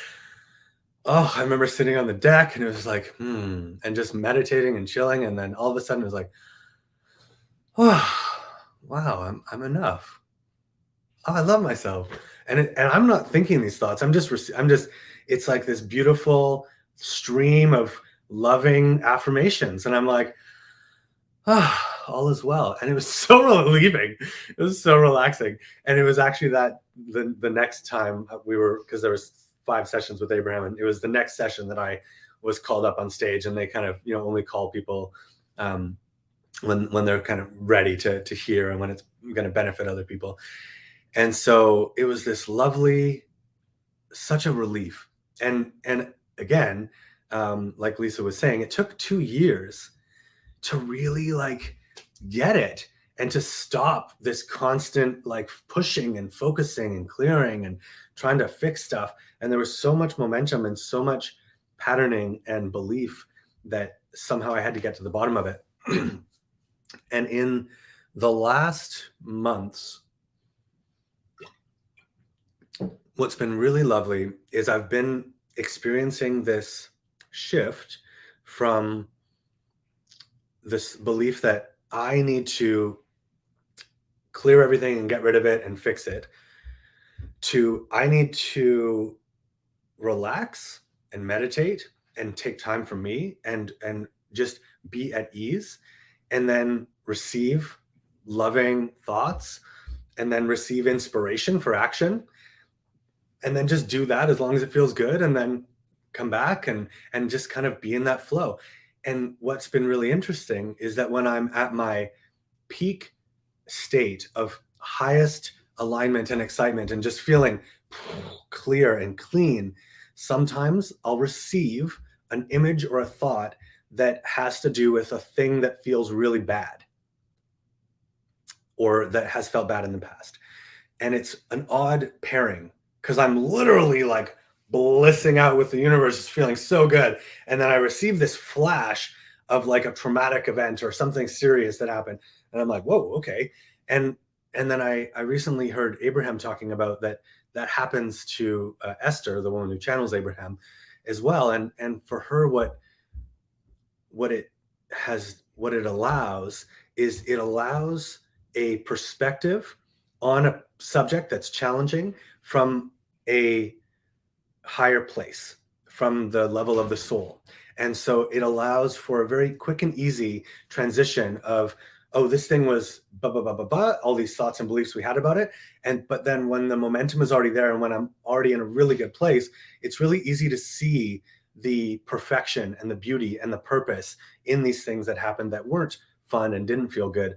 oh, I remember sitting on the deck, and it was like, and just meditating and chilling. And then all of a sudden it was like, oh, wow, I'm enough. Oh, I love myself. And I'm not thinking these thoughts. I'm just, it's like this beautiful stream of loving affirmations. And I'm like, oh, all is well. And it was so relieving. It was so relaxing. And it was actually that the next time because there was 5 sessions with Abraham, and it was the next session that I was called up on stage, and they kind of, you know, only call people when they're kind of ready to hear and when it's going to benefit other people. And so it was this lovely, such a relief. And again, like Lisa was saying, it took 2 years to really like get it and to stop this constant like pushing and focusing and clearing and trying to fix stuff. And there was so much momentum and so much patterning and belief that somehow I had to get to the bottom of it. And in the last months, what's been really lovely is I've been experiencing this shift from this belief that I need to clear everything and get rid of it and fix it, to I need to relax and meditate and take time for me and just be at ease, and then receive loving thoughts, and then receive inspiration for action, and then just do that as long as it feels good, and then come back and just kind of be in that flow. And what's been really interesting is that when I'm at my peak state of highest alignment and excitement and just feeling clear and clean, sometimes I'll receive an image or a thought that has to do with a thing that feels really bad or that has felt bad in the past. And it's an odd pairing because I'm literally like blissing out with the universe, just feeling so good. And then I receive this flash of like a traumatic event or something serious that happened. And I'm like, whoa, okay. And then I recently heard Abraham talking about that happens to Esther, the woman who channels Abraham as well. And for her, what it allows is it allows a perspective on a subject that's challenging from a higher place, from the level of the soul. And so it allows for a very quick and easy transition of, oh, this thing was blah, blah, blah, blah, blah, all these thoughts and beliefs we had about it. But then when the momentum is already there and when I'm already in a really good place, it's really easy to see the perfection and the beauty and the purpose in these things that happened that weren't fun and didn't feel good.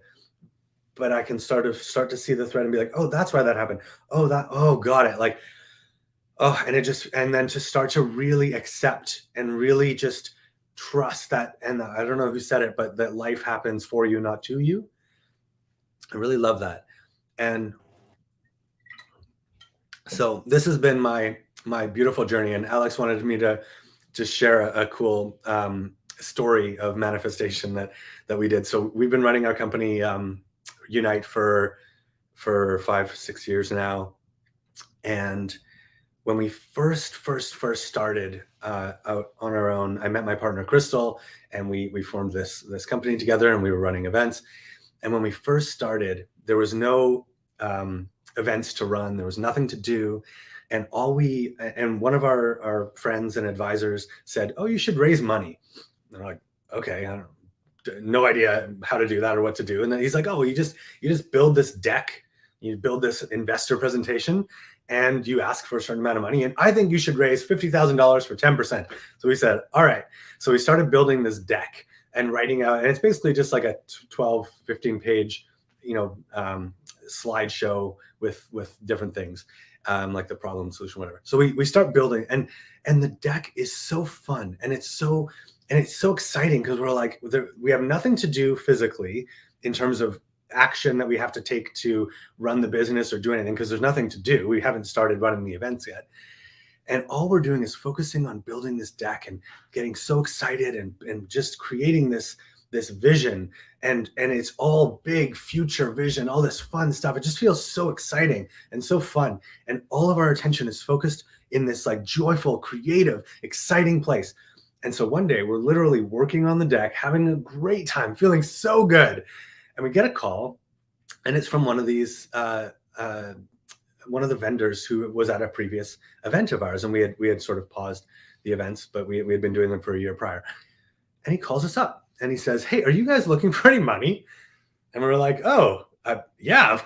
But I can start to see the thread and be like, oh, that's why that happened. Oh, got it. Like, oh, and then to start to really accept and really just trust that. And I don't know who said it, but that life happens for you, not to you. I really love that. And so this has been my beautiful journey. And Alex wanted me to just share a cool story of manifestation that we did. So we've been running our company, Unite, for 5-6 years now. And when we first started out on our own, I met my partner Crystal, and we formed this company together, and we were running events. And when we first started, there was no events to run, there was nothing to do, and one of our friends and advisors said, "Oh, you should raise money." And I'm like, "Okay, I don't. No idea how to do that or what to do." And then he's like, "Oh, you just build this deck, you build this investor presentation, and you ask for a certain amount of money. And I think you should raise $50,000 for 10%. So we said, all right. So we started building this deck and writing out, and it's basically just like a 12, 15 page, slideshow with different things, like the problem, solution, whatever. So we start building, and the deck is so fun, and it's so exciting because we're like, we have nothing to do physically in terms of action that we have to take to run the business or do anything, because there's nothing to do. We haven't started running the events yet. And all we're doing is focusing on building this deck and getting so excited and just creating this vision. And it's all big future vision, all this fun stuff. It just feels so exciting and so fun. And all of our attention is focused in this like joyful, creative, exciting place. And so one day we're literally working on the deck, having a great time, feeling so good. And we get a call, and it's from one of these, one of the vendors who was at a previous event of ours. And we had sort of paused the events, but we had been doing them for a year prior. And he calls us up and he says, "Hey, are you guys looking for any money?" And we're like, "Oh, yeah,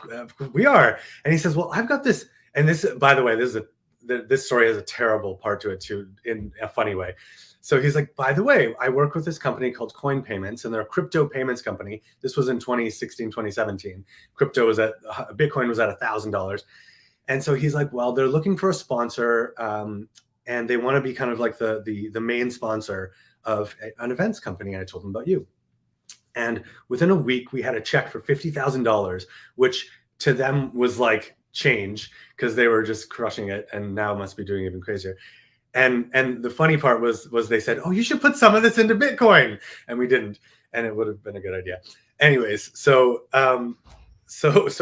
we are." And he says, "Well, I've got this." And this, by the way, this story has a terrible part to it too, in a funny way. So he's like, "By the way, I work with this company called Coin Payments, and they're a crypto payments company." This was in 2016, 2017. Bitcoin was at $1,000. And so he's like, "Well, they're looking for a sponsor, and they want to be kind of like the main sponsor of an events company." And I told him about you. And within a week, we had a check for $50,000, which to them was like change because they were just crushing it, and now must be doing even crazier. And the funny part was they said, "Oh, you should put some of this into Bitcoin," and we didn't, and it would have been a good idea. Anyways, so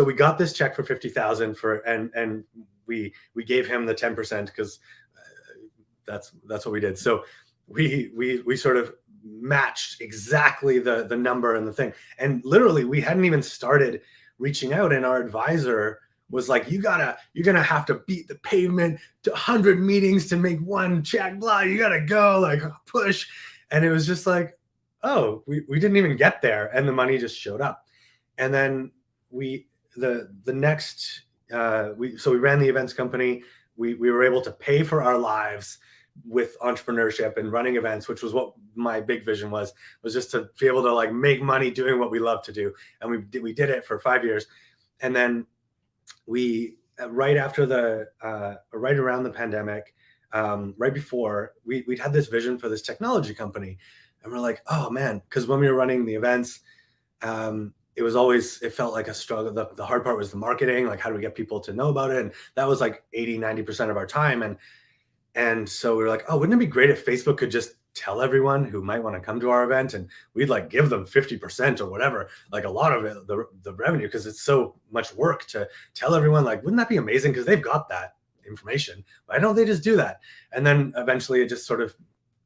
we got this check for $50,000 and we gave him the 10% because that's what we did. So we sort of matched exactly the number and the thing, and literally we hadn't even started reaching out, and our advisor was like, you're gonna have to beat the pavement to 100 meetings to make one check, blah, you gotta go, like, push. And it was just like, oh, we didn't even get there, and the money just showed up. And then we ran the events company. We were able to pay for our lives with entrepreneurship and running events, which was what my big vision was just to be able to like make money doing what we love to do. And we did it for 5 years. And then we, right after right around the pandemic, right before, we'd had this vision for this technology company. And we're like, oh man, because when we were running the events, it felt like a struggle. The hard part was the marketing, like how do we get people to know about it? And that was like 80-90% of our time. And so we were like, oh, wouldn't it be great if Facebook could just tell everyone who might want to come to our event, and we'd like give them 50% or whatever, like a lot of it, the revenue, because it's so much work to tell everyone. Like, wouldn't that be amazing? Because they've got that information. Why don't they just do that? And then eventually it just sort of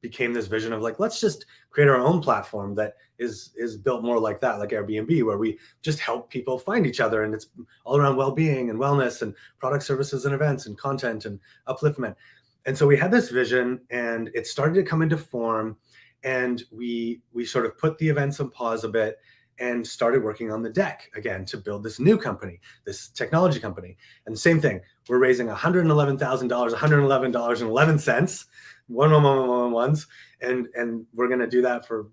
became this vision of like, let's just create our own platform that is built more like that, like Airbnb, where we just help people find each other, and it's all around well-being and wellness and product, services, and events and content and upliftment. And so we had this vision, and it started to come into form, and we sort of put the events on pause a bit and started working on the deck again to build this new company, this technology company. And the same thing, we're raising $111,000, $111.11, ones, and we're going to do that for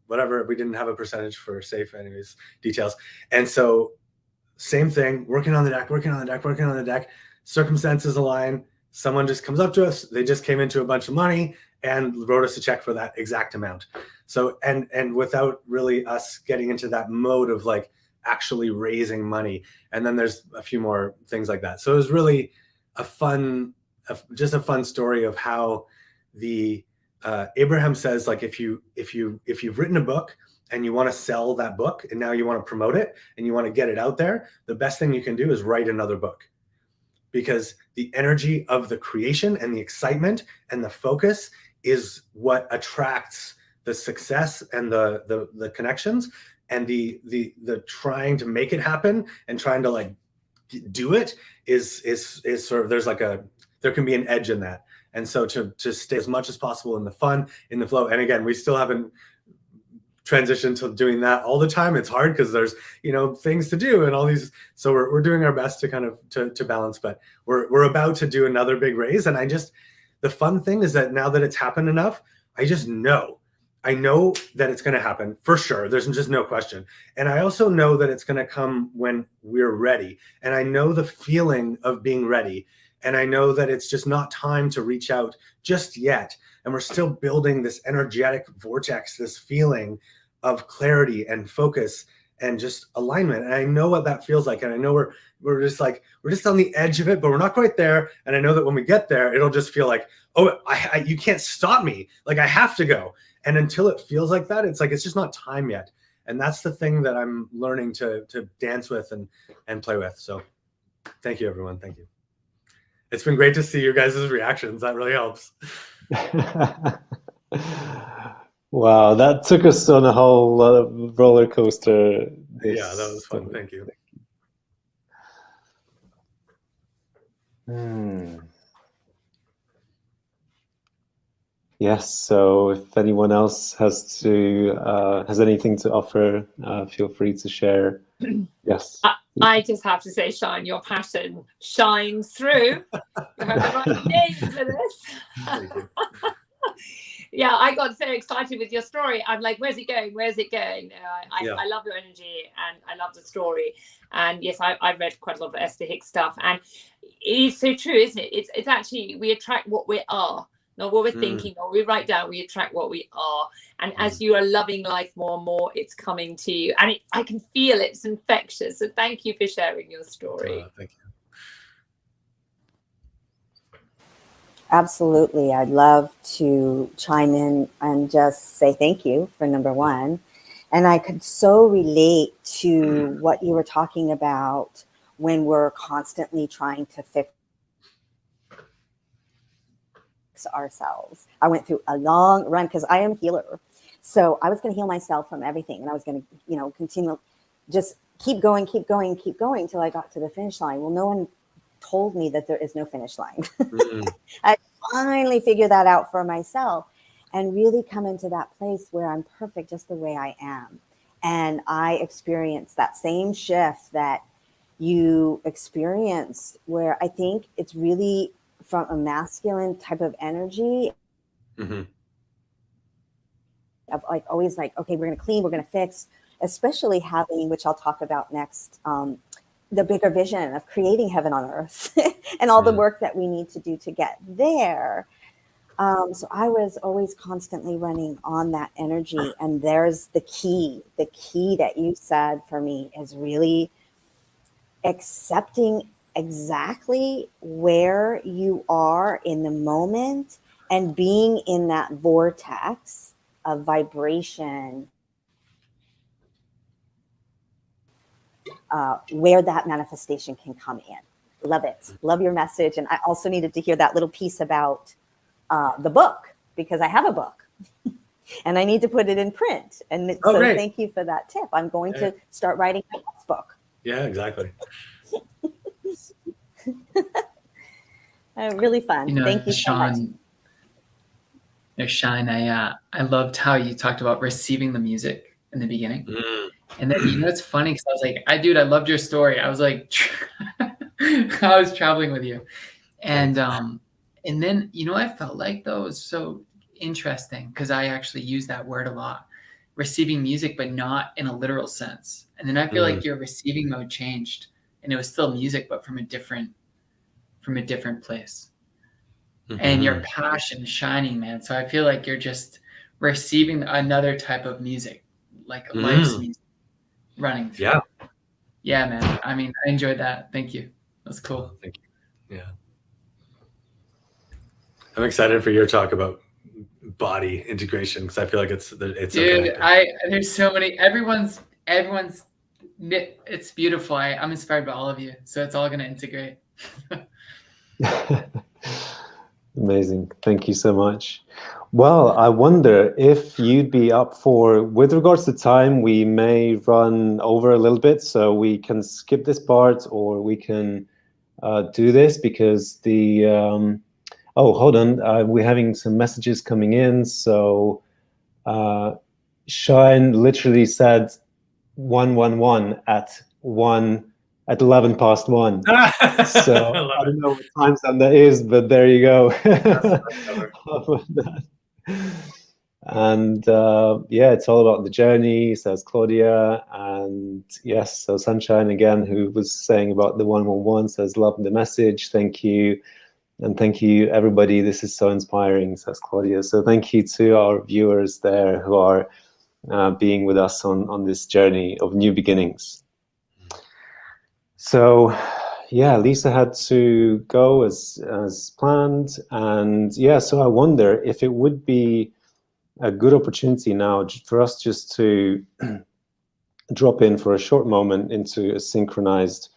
whatever. We didn't have a percentage for safe, anyways, details. And so same thing, working on the deck, circumstances align. Someone just comes up to us. They just came into a bunch of money and wrote us a check for that exact amount. So, and without really us getting into that mode of like actually raising money. And then there's a few more things like that. So it was really just a fun story of how Abraham says, like, if you've written a book and you want to sell that book and now you want to promote it and you want to get it out there, the best thing you can do is write another book. Because the energy of the creation and the excitement and the focus is what attracts the success and the connections, and the trying to make it happen and trying to like do it is sort of, there can be an edge in that. And so to stay as much as possible in the fun, in the flow. And again, we still haven't transition to doing that all the time. It's hard because there's, things to do and all these. So we're doing our best to kind of to balance, but we're about to do another big raise. And the fun thing is that now that it's happened enough, I know that it's going to happen for sure. There's just no question. And I also know that it's going to come when we're ready. And I know the feeling of being ready. And I know that it's just not time to reach out just yet. And we're still building this energetic vortex, this feeling of clarity and focus and just alignment. And I know what that feels like. And I know we're just on the edge of it, but we're not quite there. And I know that when we get there, it'll just feel like, oh, you can't stop me. Like I have to go. And until it feels like that, it's like, it's just not time yet. And that's the thing that I'm learning to dance with and play with. So thank you, everyone. Thank you. It's been great to see your guys' reactions. That really helps. Wow, that took us on a whole roller coaster. Yeah, that was fun. Thank you. Yes, so if anyone else has anything to offer, feel free to share. Yes. I just have to say, Shine, your passion shines through. You have the right name for this. Thank you. Yeah, I got so excited with your story. I'm like, where's it going? Where's it going? I love your energy and I love the story. And yes, I've read quite a lot of Esther Hicks stuff. And it is so true, isn't it? It's actually, we attract what we are. Not what we're thinking, or we write down, we attract what we are. And as you are loving life more and more, it's coming to you. And I can feel it's infectious. So thank you for sharing your story. Thank you. Absolutely. I'd love to chime in and just say thank you for number one. And I could so relate to what you were talking about when we're constantly trying to fix ourselves. I went through a long run because I am a healer. So I was going to heal myself from everything. And I was going to, continue, just keep going till I got to the finish line. Well, no one told me that there is no finish line. I finally figured that out for myself and really come into that place where I'm perfect just the way I am. And I experienced that same shift that you experienced, where I think it's really from a masculine type of energy Mhm. of like always like, okay, we're going to clean, we're going to fix, especially having, which I'll talk about next, the bigger vision of creating heaven on earth and all the work that we need to do to get there. So I was always constantly running on that energy. And there's the key that you said for me is really accepting exactly where you are in the moment and being in that vortex of vibration where that manifestation can come in. Love it. Love your message. And I also needed to hear that little piece about the book, because I have a book and I need to put it in print. And so great. Thank you for that tip. I'm going to start writing my next book. Yeah, exactly. Really fun. You know, Thank you so much. Shine, I loved how you talked about receiving the music in the beginning. And then, you know, it's funny because I was like, I loved your story. I was like, I was traveling with you. And then, you know, I felt like though, it was so interesting because I actually use that word a lot, receiving music, but not in a literal sense. And then I feel like your receiving mode changed and it was still music, but from a different place. And your passion shining, man. So I feel like you're just receiving another type of music, like life's music running through. Yeah, man. I mean, I enjoyed that. Thank you. That's cool. Thank you. Yeah. I'm excited for your talk about body integration because I feel like it's Dude, so there's so many. Everyone's. It's beautiful. I'm inspired by all of you, so it's all gonna integrate. Amazing. Thank you so much. Well, I wonder if you'd be up for, with regards to time, we may run over a little bit, so we can skip this part or we can do this because the, oh, hold on, we're having some messages coming in. So Shine literally said 111 at 11 past 1. So I don't know what time zone that is, but there you go. And yeah, it's all about the journey, says Claudia. And yes, so Sunshine again, who was saying about the 111, says love the message, thank you. And thank you everybody, this is so inspiring, says Claudia. So thank you to our viewers there who are being with us on this journey of new beginnings. So yeah, Lisa had to go as planned, and yeah, so I wonder if it would be a good opportunity now for us just to drop in for a short moment into a synchronized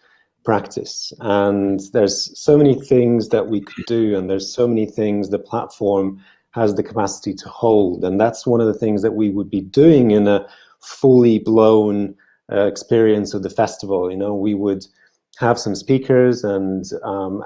practice. And there's so many things that we could do, and there's so many things the platform has the capacity to hold, and that's one of the things that we would be doing in a fully blown experience of the festival. You know, we would have some speakers, and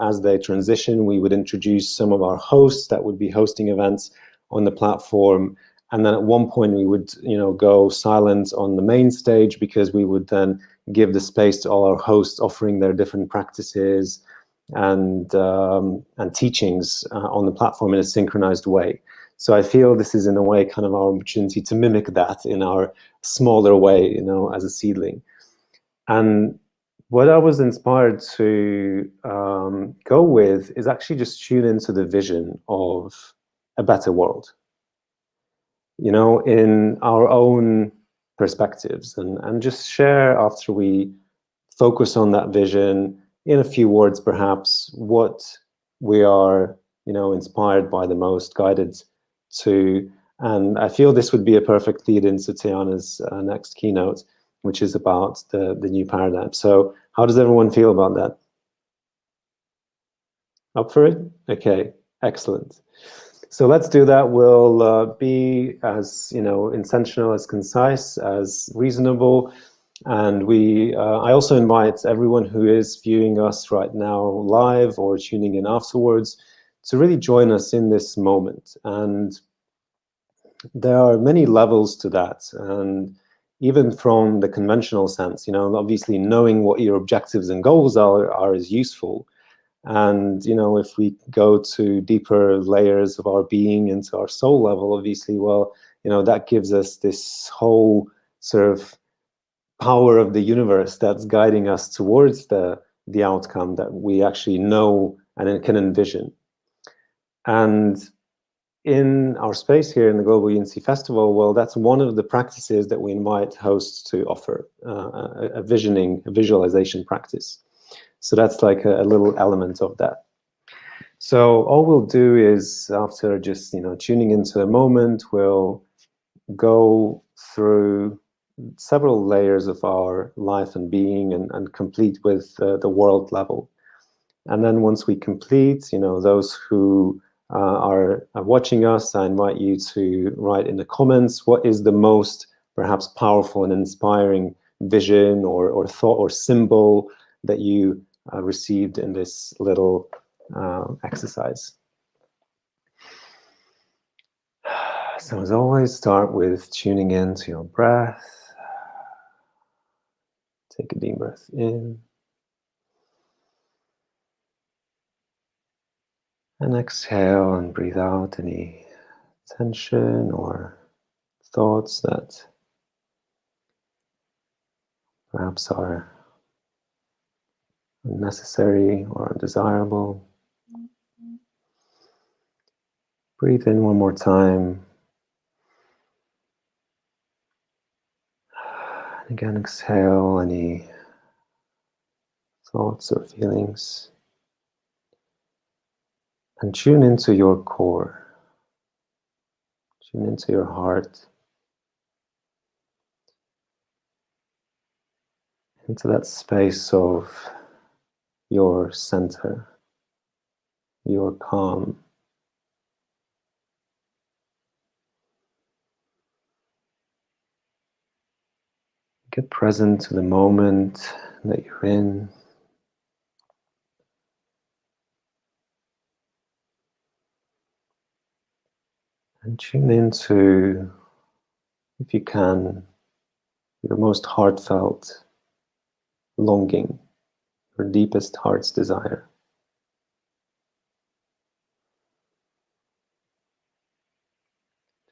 as they transition, we would introduce some of our hosts that would be hosting events on the platform. And then at one point we would, you know, go silent on the main stage because we would then give the space to all our hosts offering their different practices and teachings on the platform in a synchronized way. So I feel this is in a way kind of our opportunity to mimic that in our smaller way, you know, as a seedling. And what I was inspired to go with is actually just tune into the vision of a better world, you know, in our own perspectives, and just share after we focus on that vision in a few words, perhaps, what we are, you know, inspired by the most, guided to. And I feel this would be a perfect lead into Teahna's next keynote, which is about the new paradigm. So how does everyone feel about that? Up for it? Okay, excellent. So let's do that. We'll be as, you know, intentional, as concise, as reasonable. And I also invite everyone who is viewing us right now live or tuning in afterwards to really join us in this moment. And there are many levels to that. And even from the conventional sense, you know, obviously knowing what your objectives and goals are is useful. And, you know, if we go to deeper layers of our being into our soul level, obviously, well, you know, that gives us this whole sort of power of the universe that's guiding us towards the outcome that we actually know and can envision. And in our space here in the Global Unity Festival, well, that's one of the practices that we invite hosts to offer, a visualization practice. So that's like a little element of that. So all we'll do is, after just, you know, tuning into a moment, we'll go through several layers of our life and being and complete with the world level. And then once we complete, you know, those who are watching us, I invite you to write in the comments what is the most perhaps powerful and inspiring vision or thought or symbol that you received in this little exercise. So as always, start with tuning in to your breath. Take a deep breath in. And exhale and breathe out any tension or thoughts that perhaps are unnecessary or undesirable. Breathe in one more time. And again, exhale any thoughts or feelings. And tune into your core. Tune into your heart. Into that space of your center, your calm. Get present to the moment that you're in. And tune into, if you can, your most heartfelt longing, your deepest heart's desire.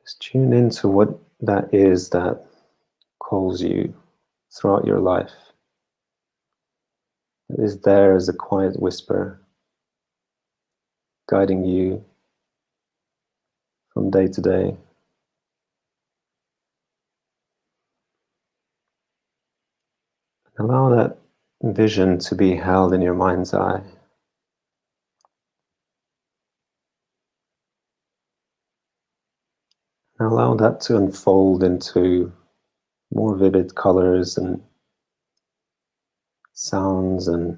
Just tune into what that is that calls you throughout your life. That is there as a quiet whisper, guiding you from day to day. Allow that vision to be held in your mind's eye. And allow that to unfold into more vivid colors and sounds and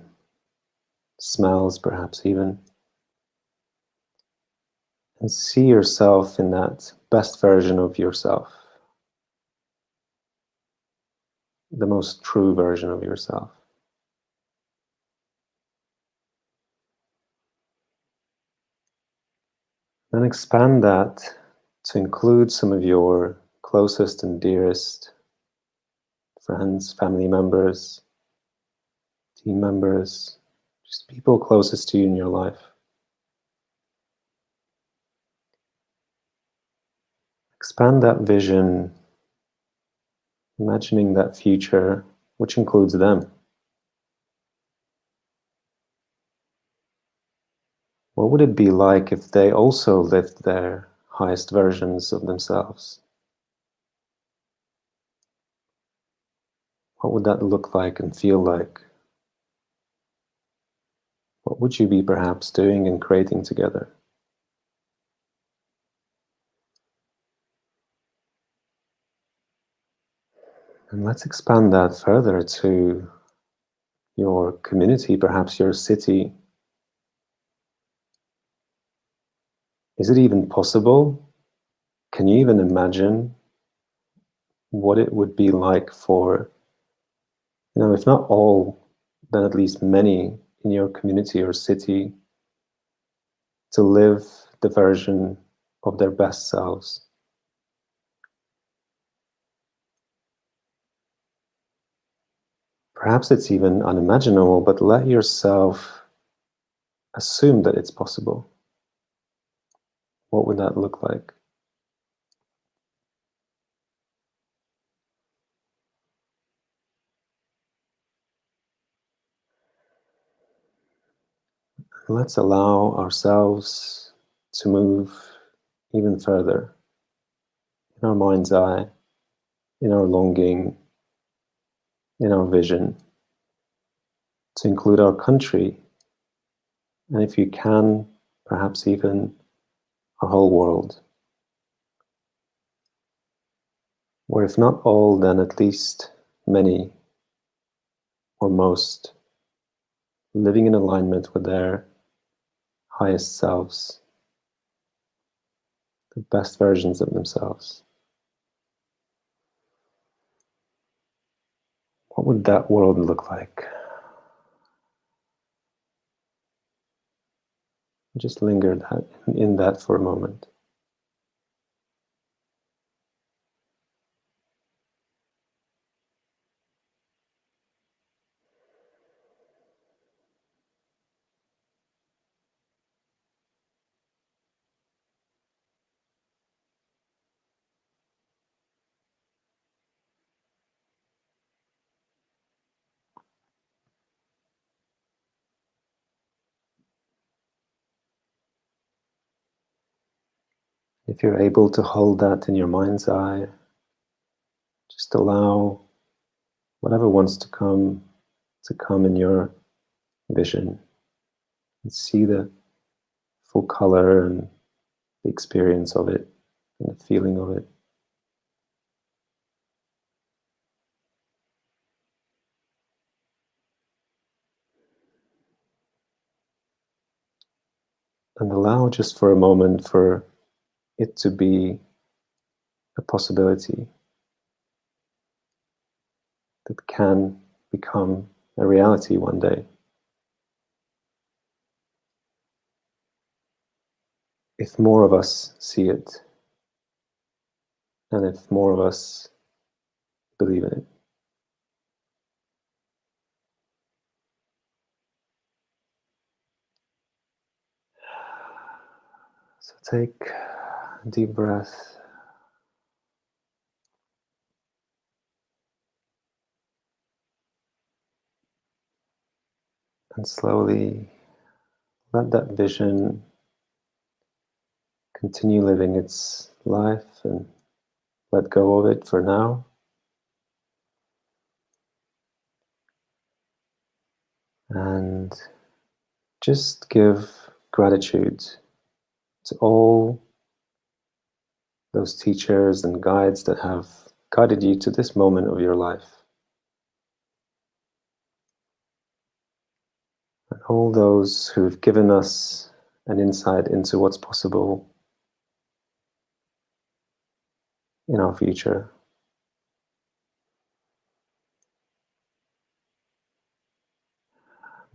smells, perhaps even. And see yourself in that best version of yourself. The most true version of yourself. Then expand that to include some of your closest and dearest friends, family members, team members, just people closest to you in your life. Expand that vision, imagining that future, which includes them. What would it be like if they also lived their highest versions of themselves? What would that look like and feel like? What would you be perhaps doing and creating together? And let's expand that further to your community, perhaps your city. Is it even possible? Can you even imagine what it would be like for, you know, if not all, then at least many in your community or city to live the version of their best selves? Perhaps it's even unimaginable, but let yourself assume that it's possible, what would that look like? Let's allow ourselves to move even further in our mind's eye, in our longing, in our vision, to include our country, and if you can, perhaps even our whole world. Or if not all, then at least many or most, living in alignment with their highest selves, the best versions of themselves. What would that world look like? Just linger in that for a moment. If you're able to hold that in your mind's eye, just allow whatever wants to come in your vision, and see the full color and the experience of it and the feeling of it. And allow just for a moment for it to be a possibility that can become a reality one day. If more of us see it, and if more of us believe in it. So take a deep breath. And slowly let that vision continue living its life and let go of it for now. And just give gratitude to all those teachers and guides that have guided you to this moment of your life. And all those who've given us an insight into what's possible in our future.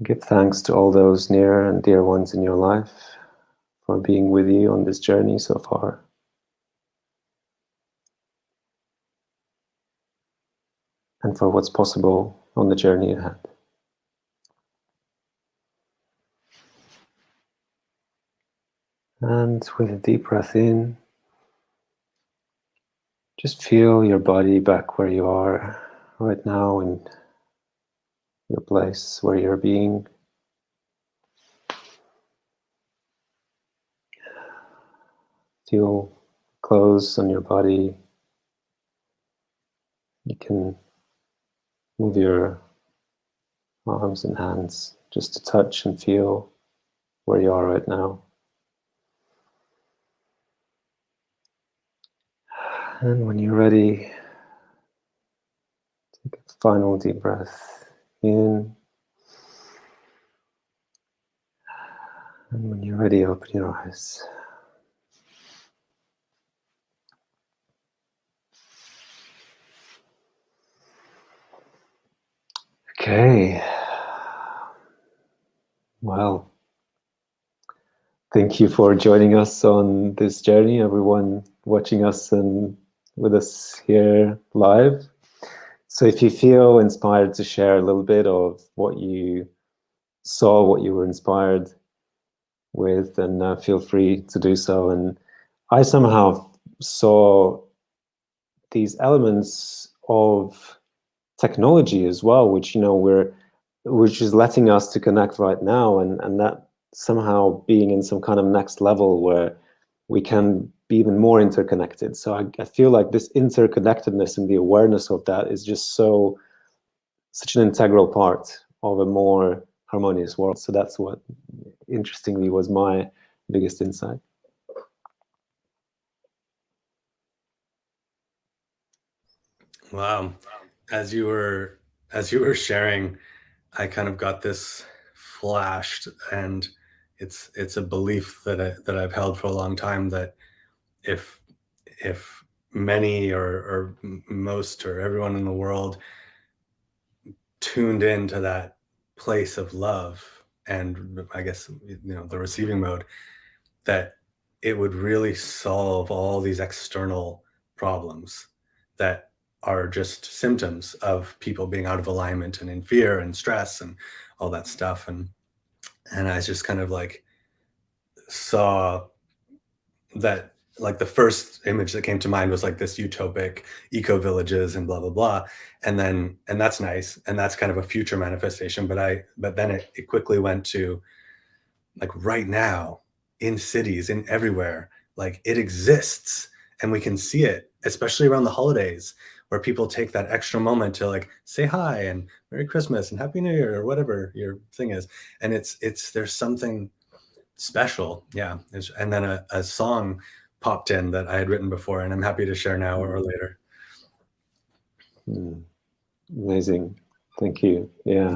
Give thanks to all those near and dear ones in your life for being with you on this journey so far. And for what's possible on the journey ahead. And with a deep breath in, just feel your body back where you are right now in your place where you're being. Feel clothes on your body. You can move your arms and hands just to touch and feel where you are right now. And when you're ready, take a final deep breath in. And when you're ready, open your eyes. Okay. Well, thank you for joining us on this journey, everyone watching us and with us here live. So if you feel inspired to share a little bit of what you saw, what you were inspired with, then feel free to do so. And I somehow saw these elements of technology as well, which, you know, which is letting us to connect right now, and that somehow being in some kind of next level where we can be even more interconnected. So I feel like this interconnectedness and the awareness of that is just such an integral part of a more harmonious world. So that's what, interestingly, was my biggest insight. Wow. As you were sharing, I kind of got this flashed, and it's a belief that I've held for a long time, that if many or most or everyone in the world tuned into that place of love, and I guess, you know, the receiving mode, that it would really solve all these external problems that are just symptoms of people being out of alignment and in fear and stress and all that stuff. And I just kind of like saw that, like, the first image that came to mind was like this utopic eco villages and blah blah blah, and that's nice, and that's kind of a future manifestation. But then it quickly went to, like, right now, in cities, in everywhere, like, it exists, and we can see it, especially around the holidays, where people take that extra moment to, like, say hi and Merry Christmas and Happy New Year or whatever your thing is. And it's there's something special. Yeah. And then a song popped in that I had written before, and I'm happy to share now or later. Amazing. Thank you. Yeah.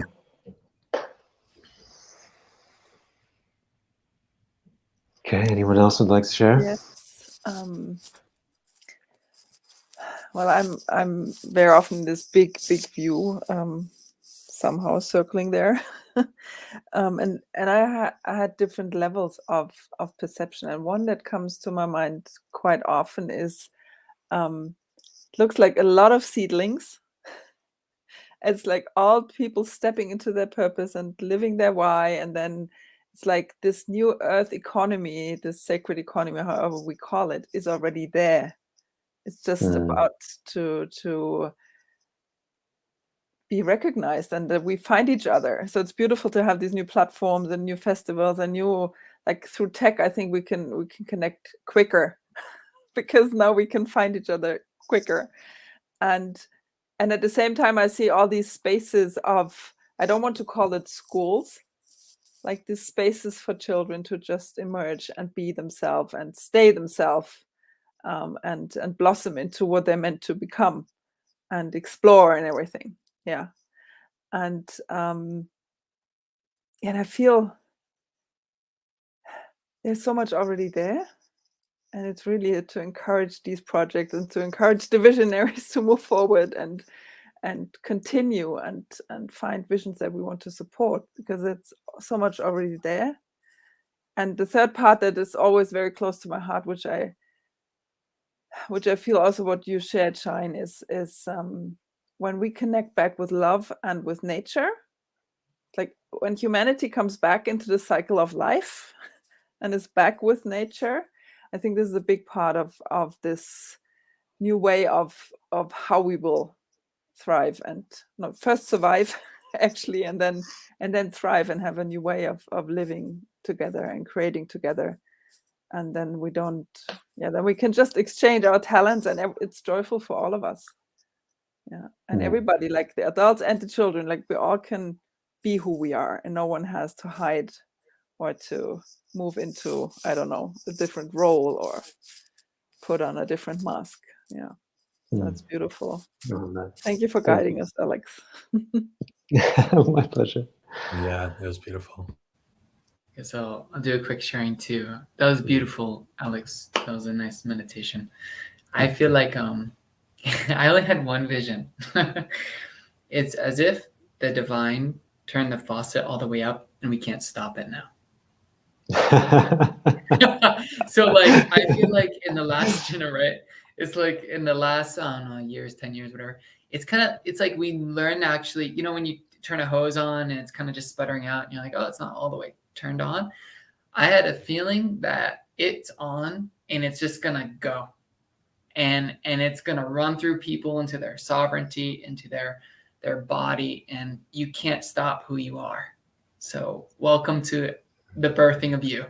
Okay, anyone else would like to share? Yes. Well, I'm very often in this big view, somehow circling there. And I had different levels of perception, and one that comes to my mind quite often is, looks like a lot of seedlings. It's like all people stepping into their purpose and living their why, and then it's like this new earth economy, this sacred economy, however we call it, is already there. It's just about to be recognized, and that we find each other. So it's beautiful to have these new platforms and new festivals and new, like, through tech, I think we can connect quicker because now we can find each other quicker. And at the same time, I see all these spaces of, I don't want to call it schools, like these spaces for children to just emerge and be themselves and stay themselves, and blossom into what they're meant to become and explore and everything. Yeah. And I feel there's so much already there, and it's really to encourage these projects and to encourage the visionaries to move forward and continue and find visions that we want to support, because it's so much already there. And the third part that is always very close to my heart, which I feel also what you shared, Shine, is when we connect back with love and with nature, like when humanity comes back into the cycle of life and is back with nature, I think this is a big part of this new way of how we will thrive, and not first survive actually, and then thrive and have a new way of living together and creating together. And then then we can just exchange our talents, and it's joyful for all of us. Yeah. And everybody, like the adults and the children, like we all can be who we are, and no one has to hide or to move into, I don't know, a different role or put on a different mask. Yeah. So that's beautiful. Thank you for guiding us, Alex. My pleasure. Yeah, it was beautiful. Okay, so I'll do a quick sharing too. That was beautiful, Alex. That was a nice meditation. I feel like I only had one vision. It's as if the divine turned the faucet all the way up and we can't stop it now. So like I feel like in the last generation, it's like in the last, I don't know, years, 10 years, whatever, it's like we learn actually, you know, when you turn a hose on and it's kind of just sputtering out and you're like, oh, it's not all the way turned on. I had a feeling that it's on and it's just going to go. And it's going to run through people into their sovereignty, into their body, and you can't stop who you are. So welcome to the birthing of you.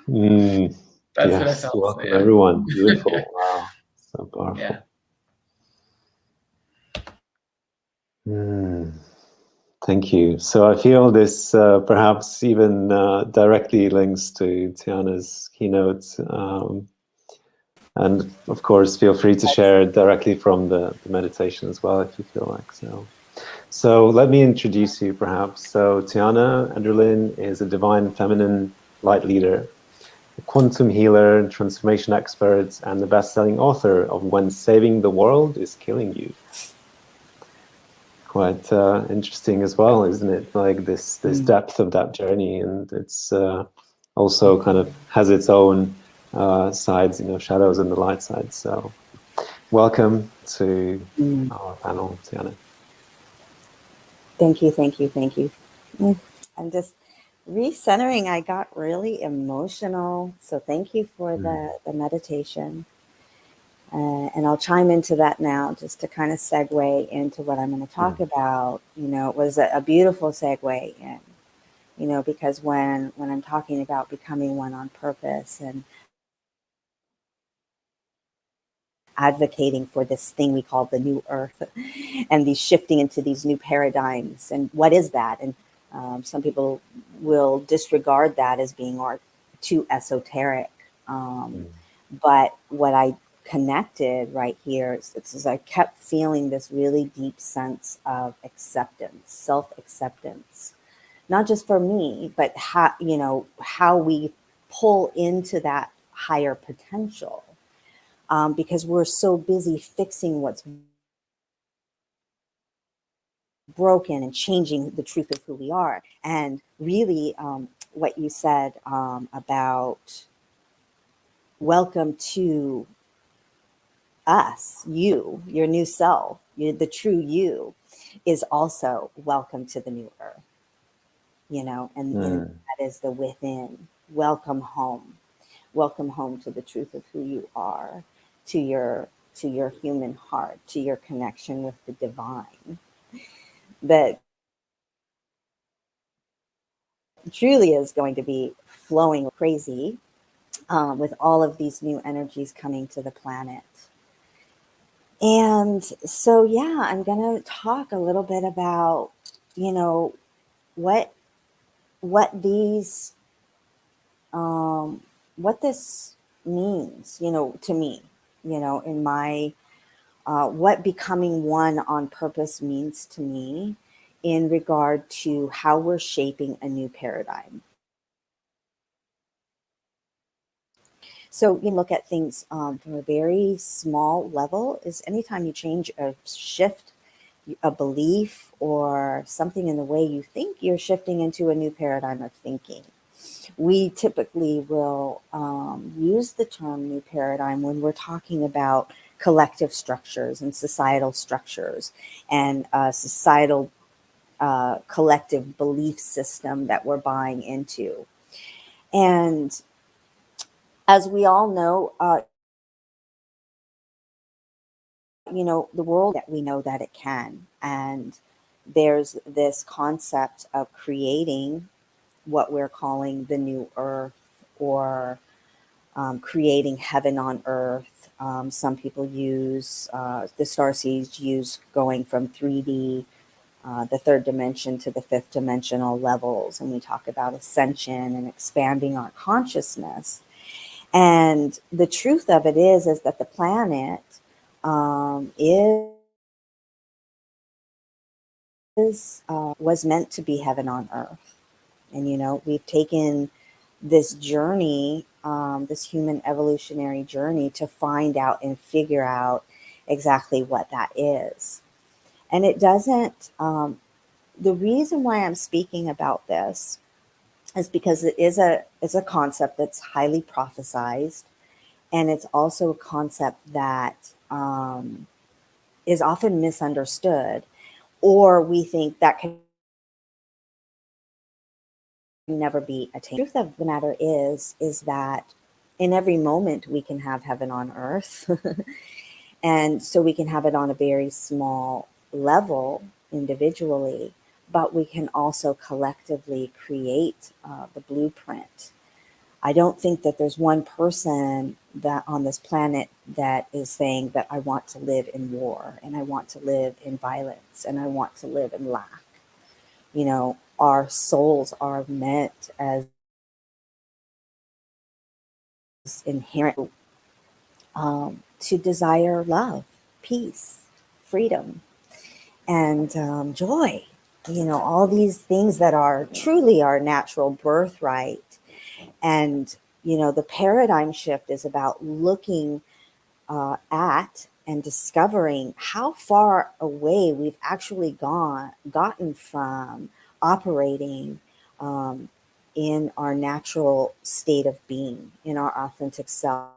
That's yes, what I felt. welcome So, yeah. everyone. Beautiful. Wow, so powerful. Yeah. Thank you. So I feel this perhaps even directly links to Teahna's keynote. And of course, feel free to share directly from the meditation as well, if you feel like so. So let me introduce you perhaps. So Teahna Edralin is a divine feminine light leader, a quantum healer, transformation expert, and the best-selling author of When Saving the World is Killing You. Quite interesting as well, isn't it? Like this depth of that journey, and it's also kind of has its own sides, shadows and the light side. So welcome to our panel, Teahna. Thank you, thank you, thank you. I'm just recentering. I got really emotional. So thank you for the meditation. And I'll chime into that now just to kind of segue into what I'm going to talk about. It was a beautiful segue in, because when I'm talking about becoming one on purpose and advocating for this thing we call the new earth and these shifting into these new paradigms, and what is that? And some people will disregard that as being too esoteric. But what I connected right here is I kept feeling this really deep sense of acceptance, self-acceptance, not just for me, but how we pull into that higher potential, because we're so busy fixing what's broken and changing the truth of who we are. And really, what you said about welcome to us, your new self, the true you, is also welcome to the new earth, and that is the within. Welcome home to the truth of who you are, to your human heart, to your connection with the divine, that truly is going to be flowing crazy with all of these new energies coming to the planet. And so, I'm going to talk a little bit about, what these, what this means, to me, in my, what becoming one on purpose means to me in regard to how we're shaping a new paradigm. So you look at things from a very small level. Is anytime you change or shift a belief or something in the way you think, you're shifting into a new paradigm of thinking. We typically will use the term new paradigm when we're talking about collective structures and societal structures and societal collective belief system that we're buying into. And as we all know, the world that we know that it can. And there's this concept of creating what we're calling the new earth, or creating heaven on earth. Some people use, the starseeds use going from 3D, the third dimension, to the fifth dimensional levels. And we talk about ascension and expanding our consciousness. And the truth of it is that the planet was meant to be heaven on earth. And, we've taken this journey, this human evolutionary journey, to find out and figure out exactly what that is. And it doesn't, the reason why I'm speaking about this is because it's a concept that's highly prophesized. And it's also a concept that is often misunderstood, or we think that can never be attained. The truth of the matter is that in every moment we can have heaven on earth. And so we can have it on a very small level individually, but we can also collectively create the blueprint. I don't think that there's one person that on this planet that is saying that I want to live in war, and I want to live in violence, and I want to live in lack. You know, our souls are meant as inherent to desire love, peace, freedom, and joy. You know, all these things that are truly our natural birthright. And, you know, the paradigm shift is about looking at and discovering how far away we've actually gotten from operating in our natural state of being, in our authentic self,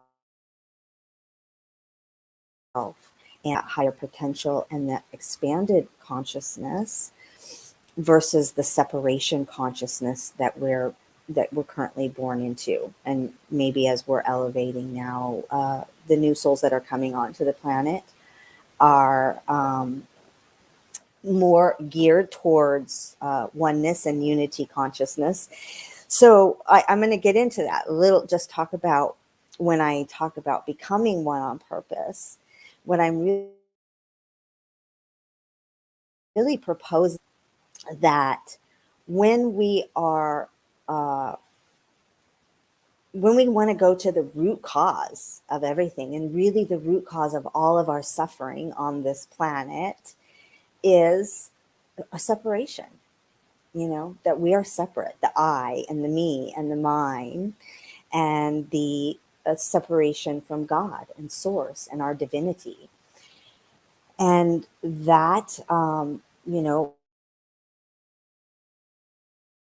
and higher potential and that expanded consciousness versus the separation consciousness that we're currently born into. And maybe as we're elevating now, the new souls that are coming onto the planet are more geared towards oneness and unity consciousness. So I'm going to get into that a little, just talk about when I talk about becoming one on purpose, what I'm really proposing that when we are when we want to go to the root cause of everything, and really the root cause of all of our suffering on this planet is a separation, you know, that we are separate, the I and the me and the mine, and the separation from God and source and our divinity. And that, you know,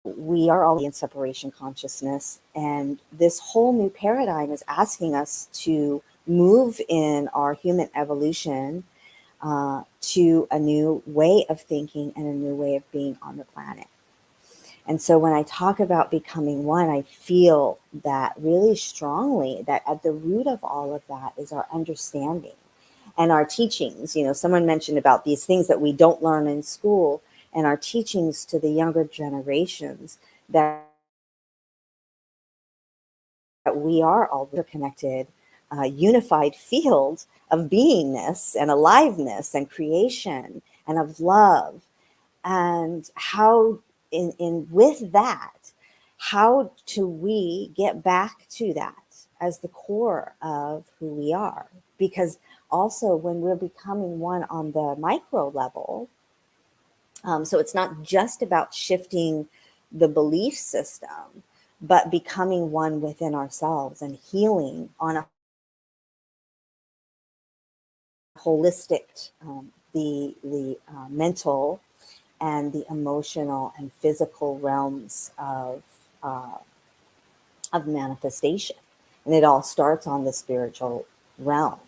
we are all in separation consciousness, and this whole new paradigm is asking us to move in our human evolution to a new way of thinking and a new way of being on the planet. And so when I talk about becoming one, I feel that really strongly that at the root of all of that is our understanding and our teachings. You know, someone mentioned about these things that we don't learn in school, and our teachings to the younger generations, that we are all interconnected, unified field of beingness and aliveness and creation and of love. And how in with that, how do we get back to that as the core of who we are? Because also when we're becoming one on the micro level, so it's not just about shifting the belief system, but becoming one within ourselves and healing on a holistic, the mental and the emotional and physical realms of manifestation. And it all starts on the spiritual realm.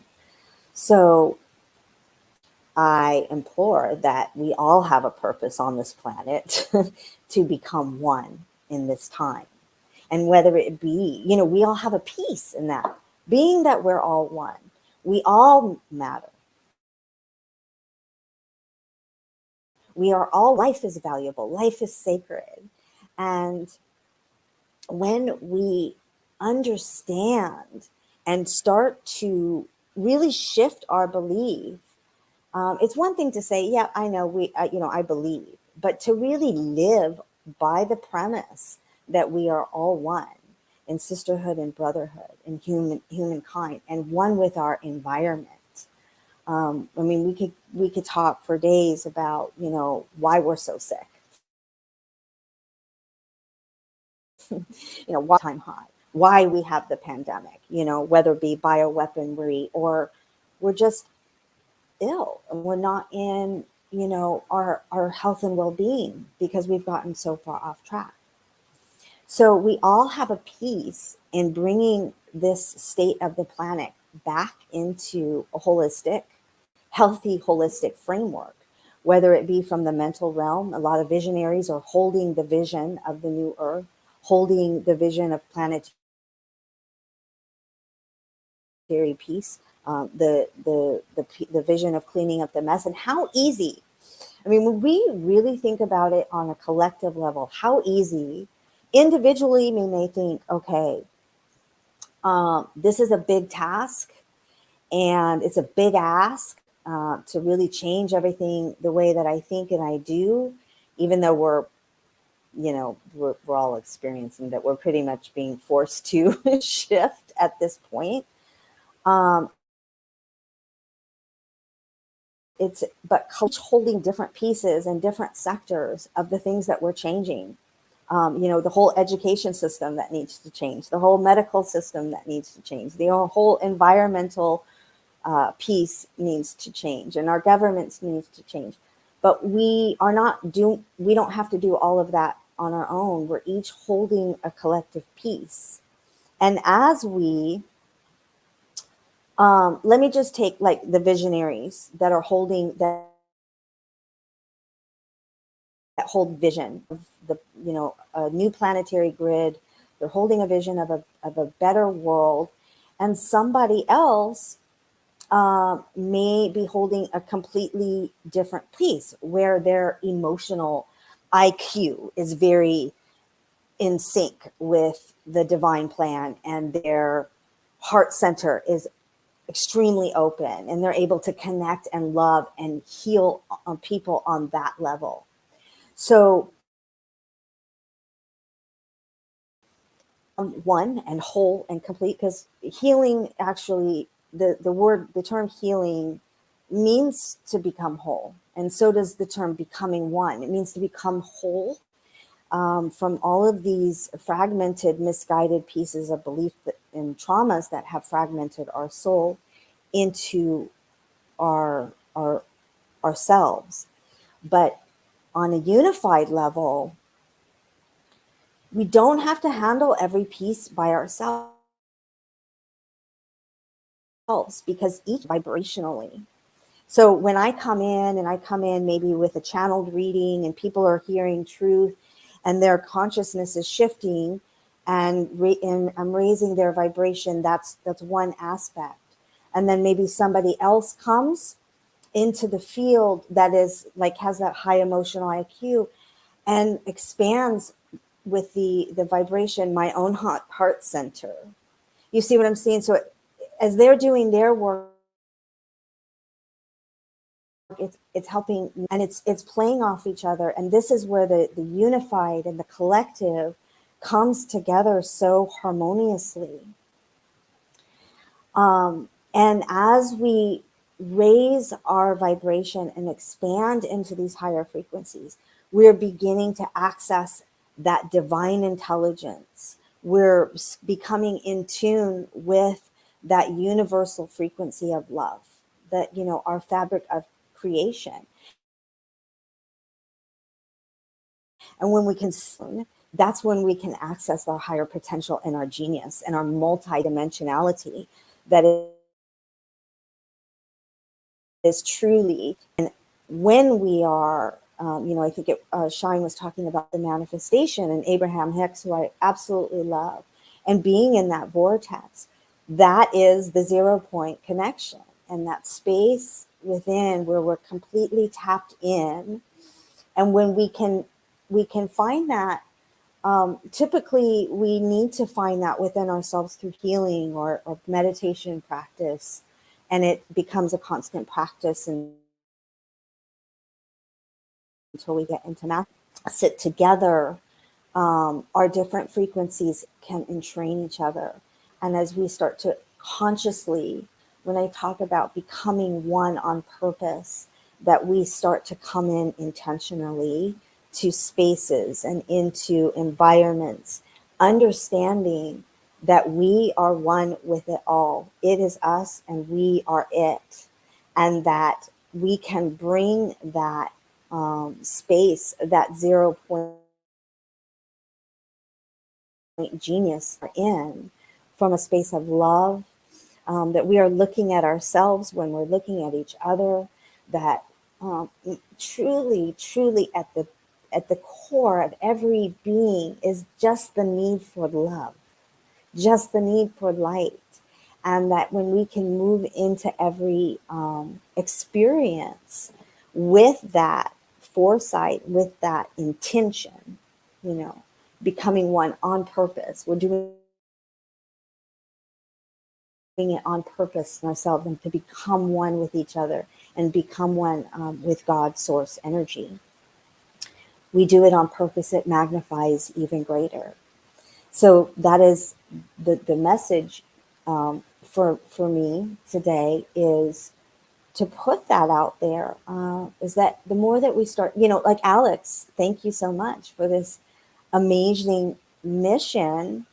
So I implore that we all have a purpose on this planet to become one in this time. And whether it be, you know, we all have a piece in that, being that we're all one. We all matter. We are all, life is valuable, life is sacred. And when we understand and start to really shift our belief, it's one thing to say, yeah, I know, I believe, but to really live by the premise that we are all one in sisterhood and brotherhood and humankind, and one with our environment. I mean, we could talk for days about, you know, why we're so sick. You know, why time high, why we have the pandemic, you know, whether it be bioweaponry or we're just ill and we're not in, you know, our health and well-being because we've gotten so far off track. So we all have a piece in bringing this state of the planet back into a holistic, healthy, holistic framework whether it be from the mental realm. A lot of visionaries are holding the vision of the new earth, holding the vision of planetary peace, the vision of cleaning up the mess. And how easy, I mean, when we really think about it on a collective level, how easy, individually we may think, okay, this is a big task and it's a big ask to really change everything the way that I think and I do, even though we're all experiencing that we're pretty much being forced to shift at this point. But holding different pieces and different sectors of the things that we're changing. The whole education system that needs to change, the whole medical system that needs to change, the whole environmental piece needs to change, and our governments needs to change. But we don't have to do all of that on our own. We're each holding a collective piece. And as we, let me just take like the visionaries that are holding that hold vision of a new planetary grid. They're holding a vision of a better world, and somebody else may be holding a completely different piece where their emotional IQ is very in sync with the divine plan, and their heart center is extremely open, and they're able to connect and love and heal people on that level. So one and whole and complete, because healing, actually, the term healing means to become whole, and so does the term becoming one. It means to become whole from all of these fragmented, misguided pieces of belief and traumas that have fragmented our soul into ourselves. But on a unified level, we don't have to handle every piece by ourselves, because each vibrationally. So when I come in maybe with a channeled reading, and people are hearing truth and their consciousness is shifting, and I'm raising their vibration, that's one aspect. And then maybe somebody else comes into the field that is like, has that high emotional IQ and expands with the vibration, my own heart center. You see what I'm saying? So as they're doing their work, it's helping, and it's playing off each other. And this is where the unified and the collective comes together so harmoniously. And as we raise our vibration and expand into these higher frequencies, we're beginning to access that divine intelligence. We're becoming in tune with that universal frequency of love, that, our fabric of creation. And when we can, that's when we can access our higher potential and our genius and our multidimensionality that is truly. And when we are, I think Shine was talking about the manifestation, and Abraham Hicks, who I absolutely love, and being in that vortex, that is the 0 point connection, and that space within where we're completely tapped in. And when we can find that, typically we need to find that within ourselves through healing or meditation practice, and it becomes a constant practice until we get into math. Sit together, our different frequencies can entrain each other. And as we start to consciously, when I talk about becoming one on purpose, that we start to come in intentionally to spaces and into environments, understanding that we are one with it all. It is us and we are it. And that we can bring that space, that 0 point genius in, from a space of love, that we are looking at ourselves when we're looking at each other, that truly, truly at the core of every being is just the need for love, just the need for light. And that when we can move into every experience with that foresight, with that intention, becoming one on purpose, we're doing it on purpose in ourselves, and to become one with each other and become one with God's source energy. We do it on purpose, it magnifies even greater. So that is the message for me today, is to put that out there, is that the more that we start, like Alex, thank you so much for this amazing mission.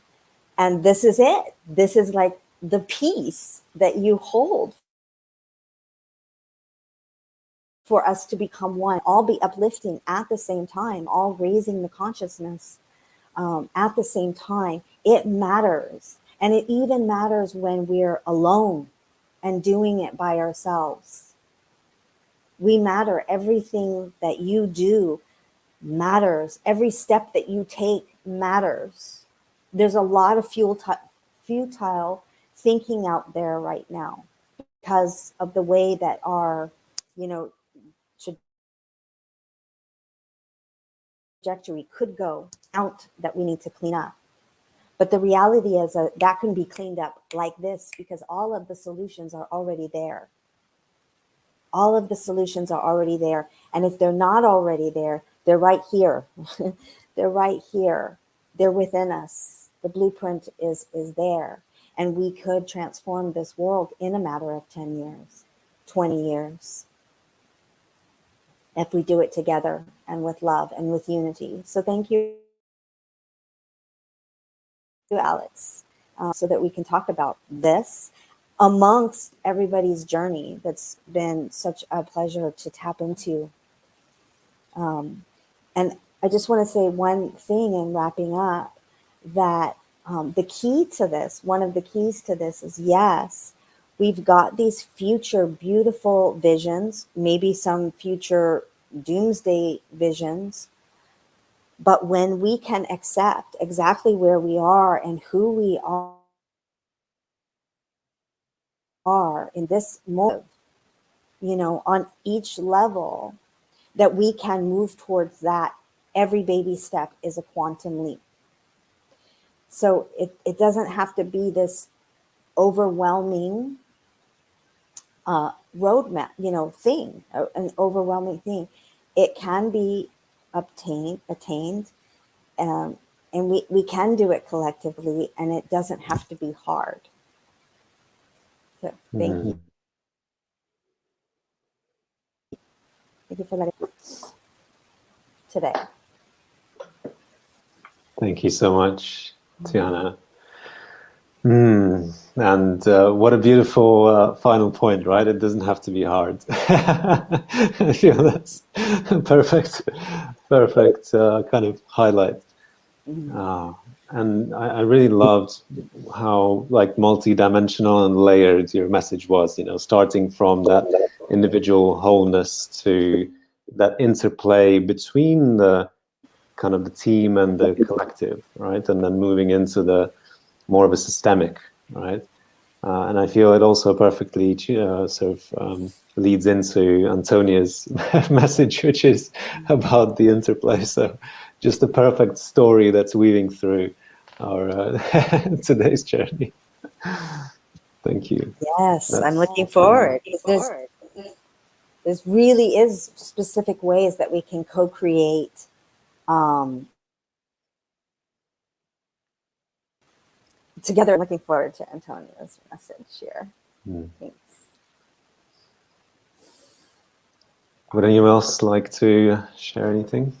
And this is it. This is like the peace that you hold for us to become one, all be uplifting at the same time, all raising the consciousness at the same time. It matters. And it even matters when we're alone and doing it by ourselves. We matter. Everything that you do matters. Every step that you take matters. There's a lot of futile thinking out there right now because of the way that our, trajectory could go out, that we need to clean up. But the reality is that can be cleaned up like this, because all of the solutions are already there. All of the solutions are already there. And if they're not already there, they're right here. They're right here. They're within us. The blueprint is there. And we could transform this world in a matter of 10 years, 20 years, if we do it together and with love and with unity. So thank you, Alex, so that we can talk about this amongst everybody's journey. That's been such a pleasure to tap into. And I just want to say one thing in wrapping up, that the key to this, one of the keys to this is, yes, we've got these future beautiful visions, maybe some future doomsday visions. But when we can accept exactly where we are and who we are in this moment, on each level, that we can move towards that, every baby step is a quantum leap. So it doesn't have to be this overwhelming roadmap, thing, an overwhelming thing. It can be attained, and we can do it collectively, and it doesn't have to be hard. So thank you. Thank you for letting me today. Thank you so much, Teahna. And what a beautiful final point, right? It doesn't have to be hard. I feel that's perfect kind of highlight. And I really loved how multi-dimensional and layered your message was, starting from that individual wholeness to that interplay between the kind of the team and the collective, right? And then moving into the more of a systemic, right? And I feel it also perfectly leads into Antonia's message, which is about the interplay. So just a perfect story that's weaving through our today's journey. Thank you. Yes, I'm looking forward. There's really is specific ways that we can co-create together. Looking forward to Antonia's message here. Thanks. Would anyone else like to share anything?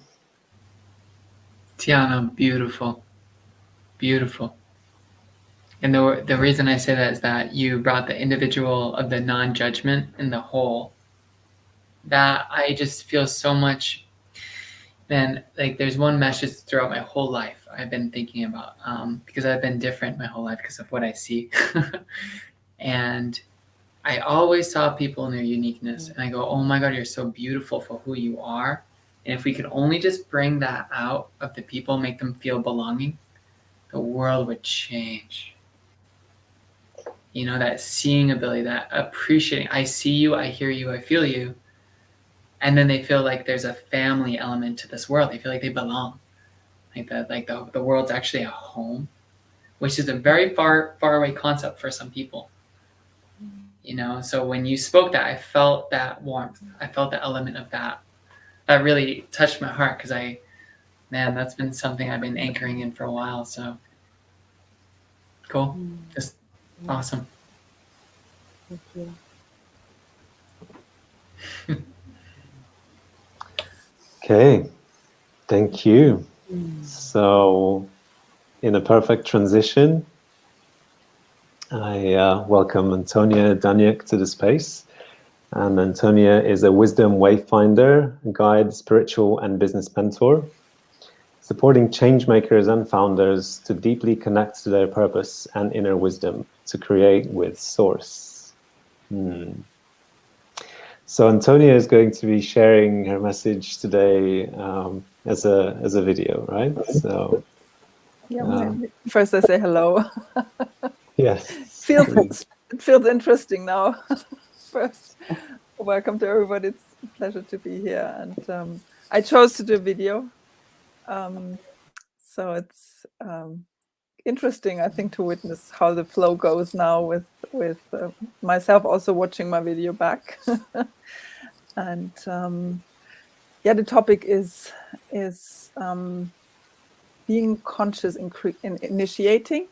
Teahna, beautiful, beautiful. And the reason I say that is that you brought the individual of the non-judgment and the whole. That I just feel so much. Man, there's one message throughout my whole life I've been thinking about, because I've been different my whole life because of what I see. And I always saw people in their uniqueness, and I go, oh my God, you're so beautiful for who you are. And if we could only just bring that out of the people, make them feel belonging, the world would change. You know, that seeing ability, that appreciating, I see you, I hear you, I feel you. And then they feel like there's a family element to this world. They feel like they belong. Like that, like the world's actually a home, which is a very far away concept for some people. You know, so when you spoke that, I felt that warmth. I felt the element of that. That really touched my heart because that's been something I've been anchoring in for a while. So cool. Just awesome. Thank you. Okay, thank you. So, in a perfect transition, I welcome Antonia Daniek to the space. And Antonia is a wisdom wayfinder, guide, spiritual and business mentor, supporting change makers and founders to deeply connect to their purpose and inner wisdom to create with source. So Antonia is going to be sharing her message today as a video, right? So First I say hello. yes, It feels interesting now. First, welcome to everybody. It's a pleasure to be here. And I chose to do a video. So it's interesting, I think, to witness how the flow goes now with myself also watching my video back. And the topic is being conscious in initiating,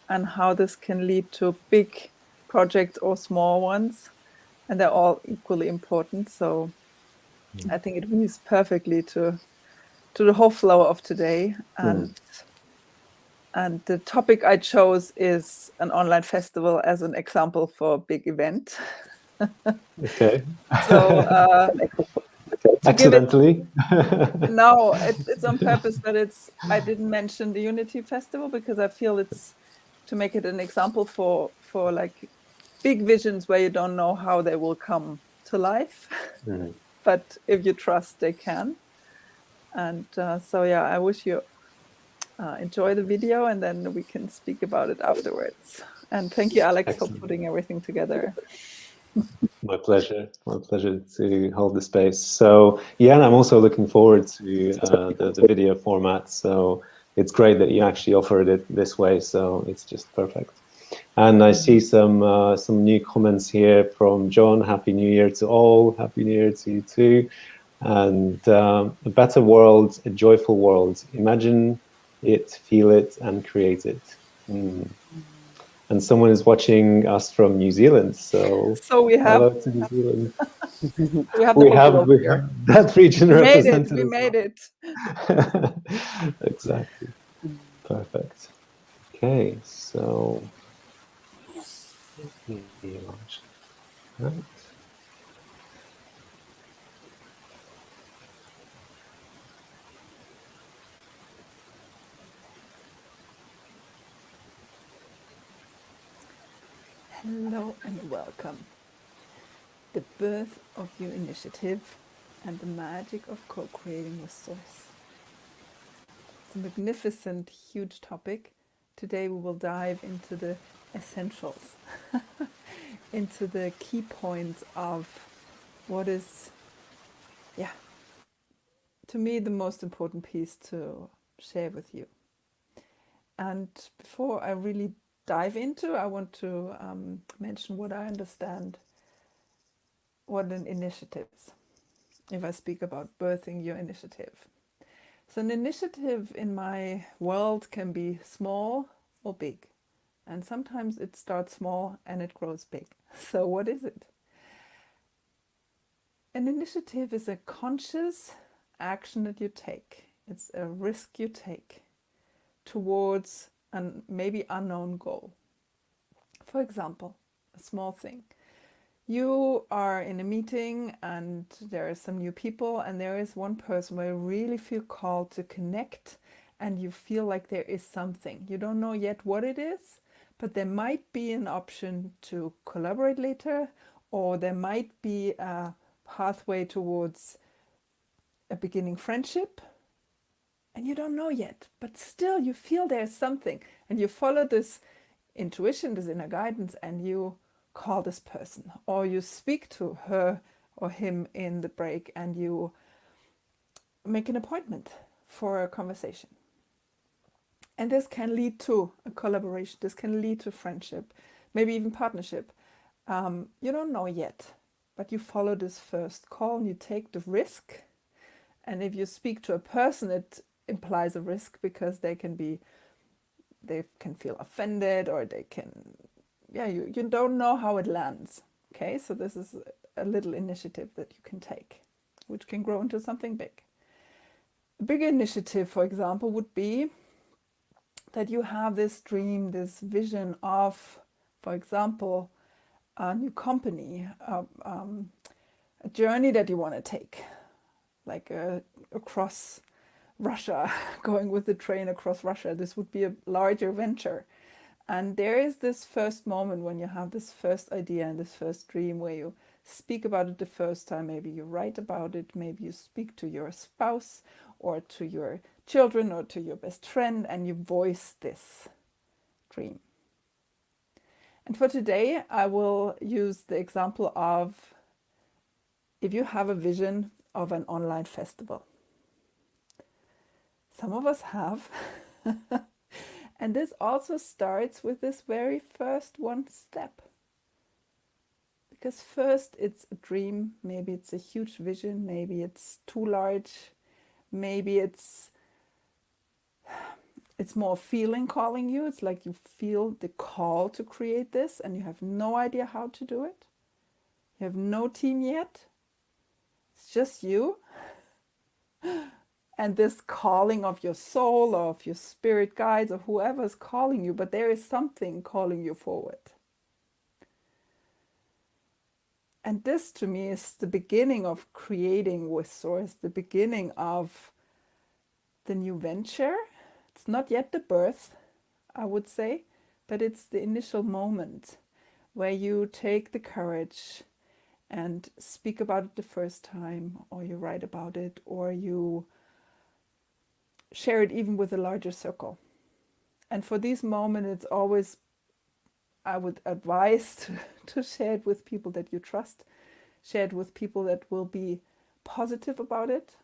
and how this can lead to big projects or small ones, and they're all equally important. So I think it weaves perfectly to the whole flow of today. And the topic I chose is an online festival as an example for a big event. Okay. So accidentally? No, it's on purpose, but I didn't mention the Unity Festival because I feel it's to make it an example for like big visions where you don't know how they will come to life, but if you trust, they can. And I wish you enjoy the video, and then we can speak about it afterwards. And thank you, Alex, Excellent. for putting everything together. My pleasure to hold the space. So yeah, and I'm also looking forward to the video format. So it's great that you actually offered it this way. So it's just perfect. And I see some new comments here from John. Happy New Year to all. Happy New Year to you too. And a better world, a joyful world. Imagine it, feel it, and create it. And someone is watching us from New Zealand. So we have hello to New Zealand. we have that region represented. We made it. Exactly. Perfect. Okay, so let me launch that. Hello and welcome. The birth of your initiative and the magic of co-creating with source. It's a magnificent, huge topic. Today we will dive into the essentials, into the key points of what is, to me, the most important piece to share with you. And before I really dive into, I want to mention what I understand what an initiative is, if I speak about birthing your initiative. So an initiative in my world can be small or big. And sometimes it starts small and it grows big. So what is it? An initiative is a conscious action that you take. It's a risk you take towards a maybe unknown goal. For example, a small thing. You are in a meeting and there are some new people, and there is one person where you really feel called to connect, and you feel like there is something. You don't know yet what it is, but there might be an option to collaborate later, or there might be a pathway towards a beginning friendship, and you don't know yet, but still you feel there's something, and you follow this intuition, this inner guidance, and you call this person, or you speak to her or him in the break, and you make an appointment for a conversation. And this can lead to a collaboration, this can lead to friendship, maybe even partnership. You don't know yet, but you follow this first call and you take the risk. And if you speak to a person, it implies a risk, because they can feel offended, or they can, you don't know how it lands. Okay, so this is a little initiative that you can take, which can grow into something big. A big initiative, for example, would be that you have this dream, this vision of, for example, a new company, a journey that you want to take, like across Russia, going with the train across Russia. This would be a larger venture. And there is this first moment when you have this first idea and this first dream, where you speak about it the first time. Maybe you write about it, maybe you speak to your spouse or to your children or to your best friend, and you voice this dream. And for today, I will use the example of, if you have a vision of an online festival. Some of us have. And this also starts with this very first one step. Because first it's a dream, maybe it's a huge vision, maybe it's too large, maybe it's more feeling calling you. It's like you feel the call to create this and you have no idea how to do it. You have no team yet. It's just you. And this calling of your soul, or of your spirit guides, or whoever is calling you, but there is something calling you forward. And this to me is the beginning of creating with Source, the beginning of the new venture. It's not yet the birth, I would say, but it's the initial moment where you take the courage and speak about it the first time, or you write about it, or you share it even with a larger circle. And for these moments, it's always, I would advise to share it with people that you trust, share it with people that will be positive about it.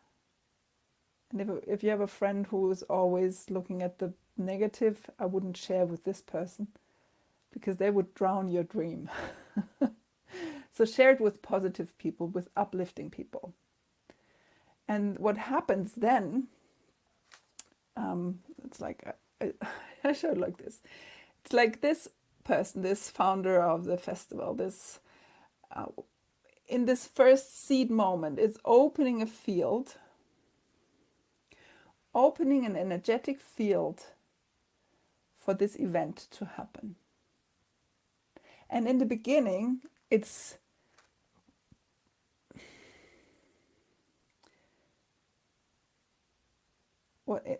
And if you have a friend who is always looking at the negative, I wouldn't share with this person, because they would drown your dream. So share it with positive people, with uplifting people. And what happens then, it's like, I show it like this. It's like this person, this founder of the festival, this in this first seed moment, is opening a field, opening an energetic field for this event to happen. And in the beginning, it's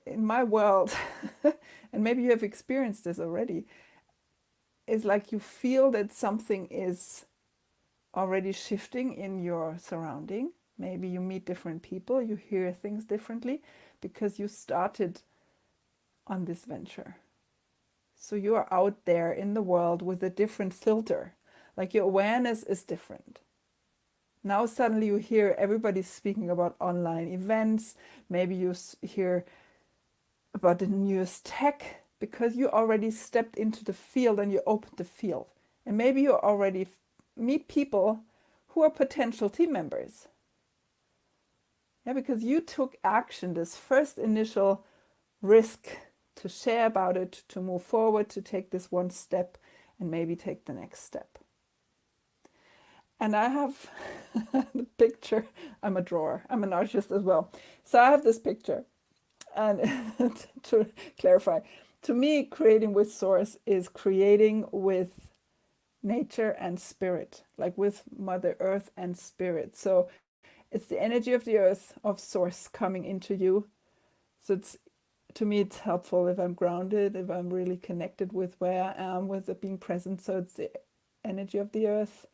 in my world, and maybe you have experienced this already, it's like you feel that something is already shifting in your surrounding. Maybe you meet different people, you hear things differently, because you started on this venture. So you are out there in the world with a different filter, like your awareness is different. Now suddenly you hear everybody speaking about online events. Maybe you hear about the newest tech, because you already stepped into the field and you opened the field. And maybe you already meet people who are potential team members. Yeah, because you took action, this first initial risk to share about it, to move forward, to take this one step and maybe take the next step. And I have the picture. I'm a drawer. I'm an artist as well. So I have this picture. And to clarify, to me, creating with Source is creating with nature and spirit, like with Mother Earth and spirit. So it's the energy of the earth, of Source coming into you. So it's to me, it's helpful if I'm grounded, if I'm really connected with where I am, with it being present. So it's the energy of the earth,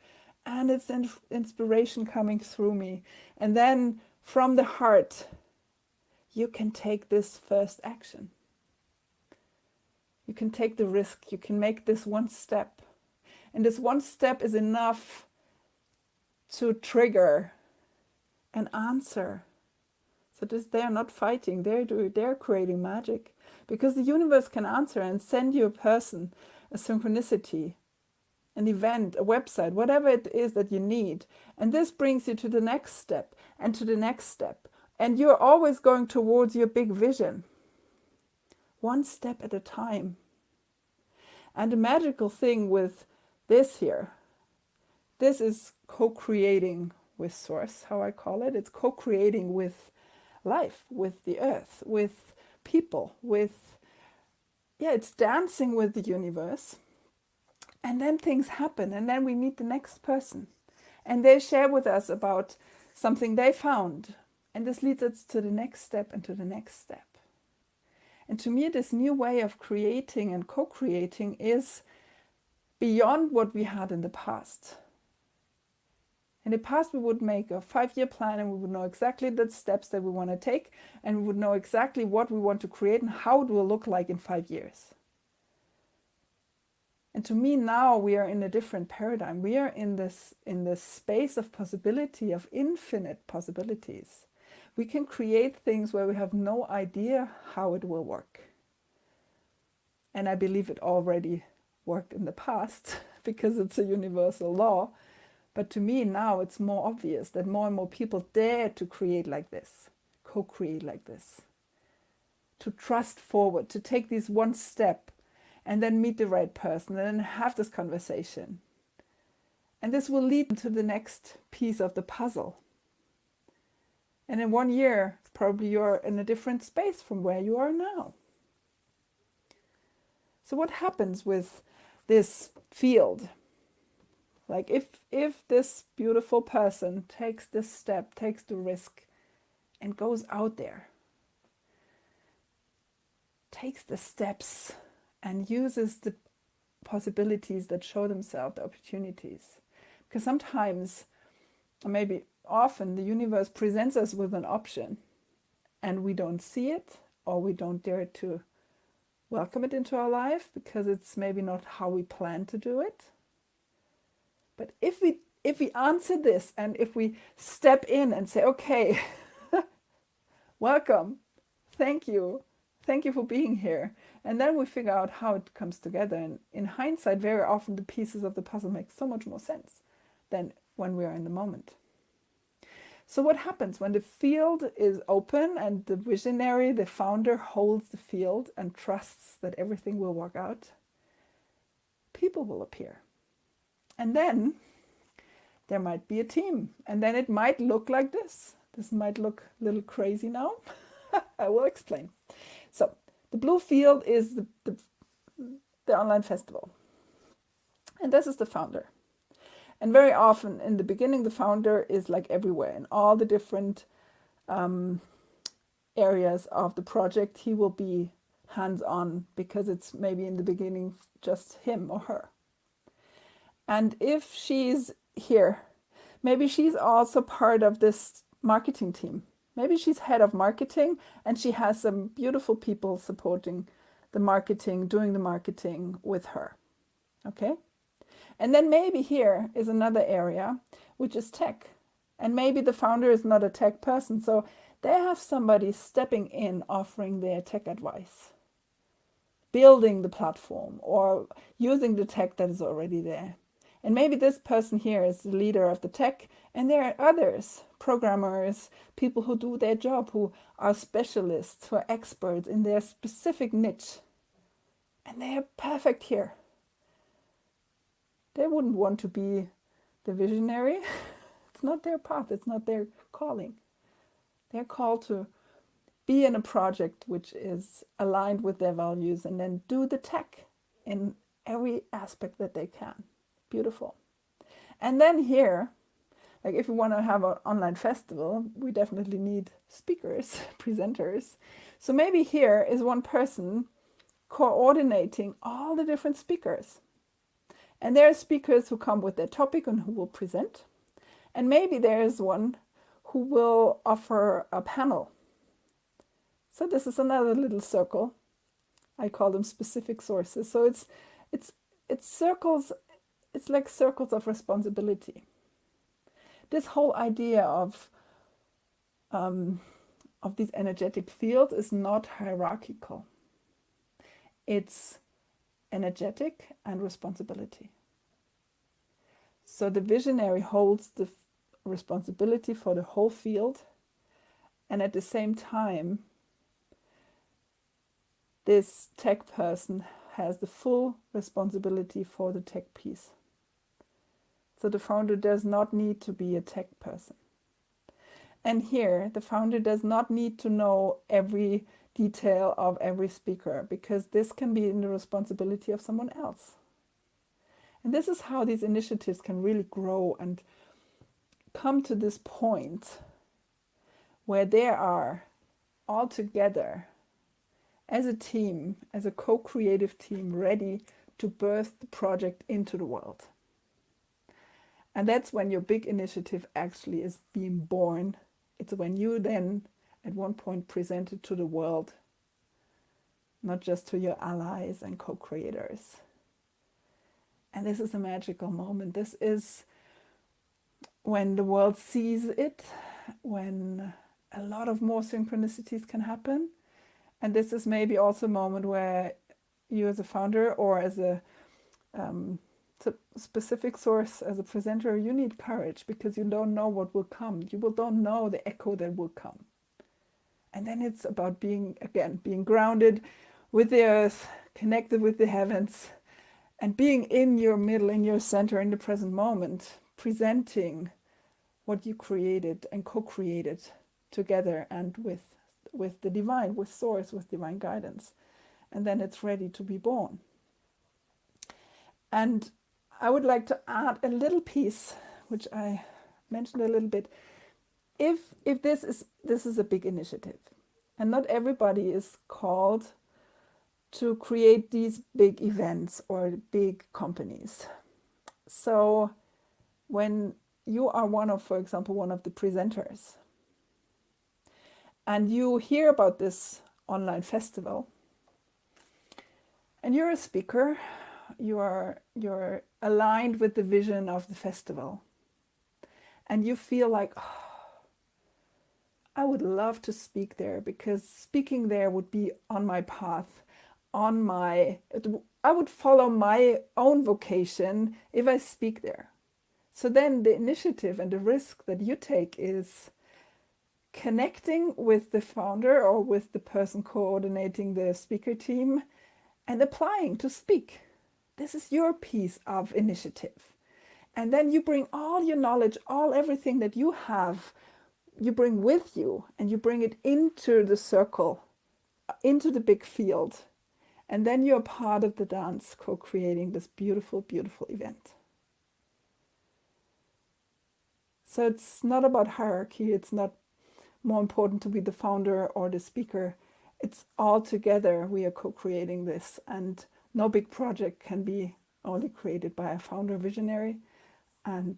and it's inspiration coming through me. And then from the heart, you can take this first action. You can take the risk. You can make this one step. And this one step is enough to trigger an answer. So they're not fighting, they're creating magic. Because the universe can answer and send you a person, a synchronicity, an event, a website, whatever it is that you need. And this brings you to the next step and to the next step. And you're always going towards your big vision, one step at a time. And the magical thing with this here, this is co-creating with Source, how I call it. It's co-creating with life, with the earth, with people, it's dancing with the universe. And then things happen, and then we meet the next person. And they share with us about something they found. And this leads us to the next step and to the next step. And to me, this new way of creating and co-creating is beyond what we had in the past. In the past, we would make a 5-year plan, and we would know exactly the steps that we want to take, and we would know exactly what we want to create and how it will look like in 5 years. And to me, now we are in a different paradigm. We are in this space of possibility, of infinite possibilities. We can create things where we have no idea how it will work. And I believe it already worked in the past because it's a universal law. But to me now it's more obvious that more and more people dare to create like this, co-create like this, to trust forward, to take this one step and then meet the right person and then have this conversation. And this will lead to the next piece of the puzzle. And in 1 year, probably you're in a different space from where you are now. So what happens with this field? Like if this beautiful person takes this step, takes the risk, and goes out there, takes the steps and uses the possibilities that show themselves, the opportunities. Because sometimes, or maybe often, the universe presents us with an option and we don't see it, or we don't dare to welcome it into our life because it's maybe not how we plan to do it. But if we answer this, and if we step in and say, okay, welcome, thank you for being here. And then we figure out how it comes together. And in hindsight, very often the pieces of the puzzle make so much more sense than when we are in the moment. So what happens when the field is open and the visionary, the founder, holds the field and trusts that everything will work out? People will appear. And then there might be a team. And then it might look like this. This might look a little crazy now. I will explain. So the blue field is the online festival. And this is the founder. And very often in the beginning, the founder is like everywhere in all the different areas of the project. He will be hands-on because it's maybe in the beginning just him or her. And if she's here, maybe she's also part of this marketing team. Maybe she's head of marketing and she has some beautiful people supporting the marketing, doing the marketing with her. Okay? And then maybe here is another area, which is tech. And maybe the founder is not a tech person, so they have somebody stepping in, offering their tech advice, building the platform or using the tech that is already there. And maybe this person here is the leader of the tech, and there are others, programmers, people who do their job, who are specialists, who are experts in their specific niche. And they are perfect here. They wouldn't want to be the visionary. It's not their path, it's not their calling. They're called to be in a project which is aligned with their values and then do the tech in every aspect that they can. Beautiful. And then here, Like if we want to have an online festival, we definitely need speakers, presenters. So maybe here is one person coordinating all the different speakers. And there are speakers who come with their topic and who will present. And maybe there is one who will offer a panel. So this is another little circle. I call them specific sources. So it's circles, it's like circles of responsibility. This whole idea of these energetic fields is not hierarchical. It's energetic and responsibility. So the visionary holds the responsibility for the whole field, and at the same time, this tech person has the full responsibility for the tech piece. So the founder does not need to be a tech person. And here, the founder does not need to know every detail of every speaker, because this can be in the responsibility of someone else. And this is how these initiatives can really grow and come to this point where they are all together as a team, as a co-creative team, ready to birth the project into the world. And that's when your big initiative actually is being born. It's when you then at one point present it to the world, not just to your allies and co-creators. And this is a magical moment. This is when the world sees it, when a lot of more synchronicities can happen. And this is maybe also a moment where you as a founder or as a specific source, as a presenter, you need courage, because you don't know what will come. You don't know the echo that will come. And then it's about being grounded with the earth, connected with the heavens, and being in your middle, in your center, in the present moment, presenting what you created and co-created together and with the divine, with source, with divine guidance. And then it's ready to be born. And I would like to add a little piece, which I mentioned a little bit. If this is a big initiative, and not everybody is called to create these big events or big companies. So when you are for example, one of the presenters, and you hear about this online festival, and you're a speaker, you're aligned with the vision of the festival, and you feel like, oh, I would love to speak there, because speaking there would be on my path, I would follow my own vocation if I speak there. So then the initiative and the risk that you take is connecting with the founder or with the person coordinating the speaker team and applying to speak. This is your piece of initiative. And then you bring all your knowledge, everything that you have, you bring with you, and you bring it into the circle, into the big field. And then you're part of the dance, co-creating this beautiful, beautiful event. So it's not about hierarchy. It's not more important to be the founder or the speaker. It's all together. We are co-creating this, and no big project can be only created by a founder visionary. And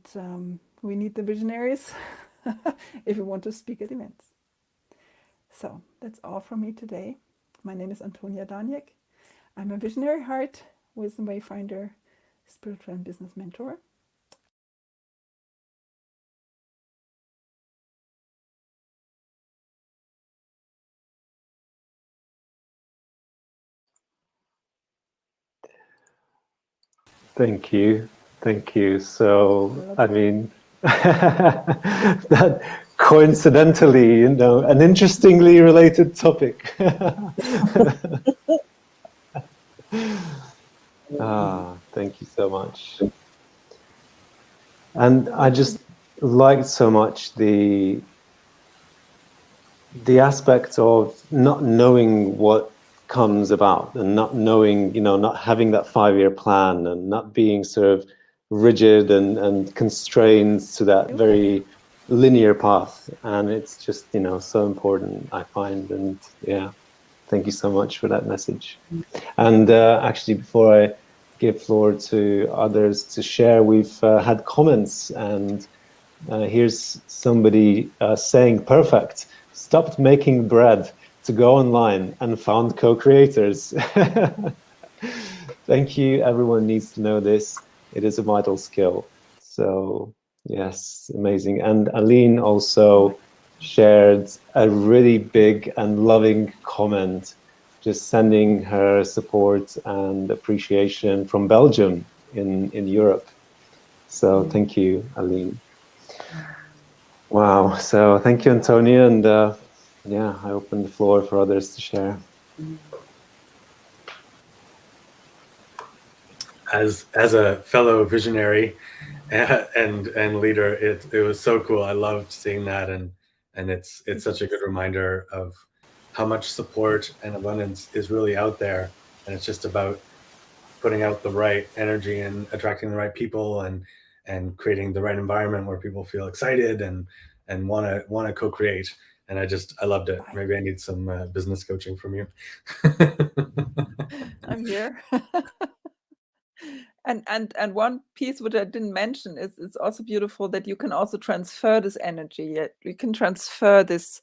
we need the visionaries if we want to speak at events. So that's all from me today. My name is Antonia Daniek. I'm a visionary heart, wisdom wayfinder, spiritual and business mentor. Thank you. So, I mean, that coincidentally, an interestingly related topic. Thank you so much. And I just liked so much the aspect of not knowing what comes about, and not knowing, not having that 5-year plan, and not being sort of rigid and constrained to that very linear path. And it's just, you know, so important, I find. And yeah, thank you so much for that message. And actually, before I give floor to others to share, we've had comments, and here's somebody saying, perfect, stopped making bread to go online and found co-creators. Thank you, everyone needs to know this. It is a vital skill. So yes, amazing. And Aline also shared a really big and loving comment, just sending her support and appreciation from Belgium in Europe. So thank you, Aline. Wow. So thank you, Antonia. And yeah, I open the floor for others to share. As a fellow visionary and leader, it was so cool. I loved seeing that, and it's such a good reminder of how much support and abundance is really out there, and it's just about putting out the right energy and attracting the right people and creating the right environment where people feel excited and want to co-create. And I loved it. Maybe I need some business coaching from you. I'm here. And one piece which I didn't mention is it's also beautiful that you can also transfer this energy. You can transfer this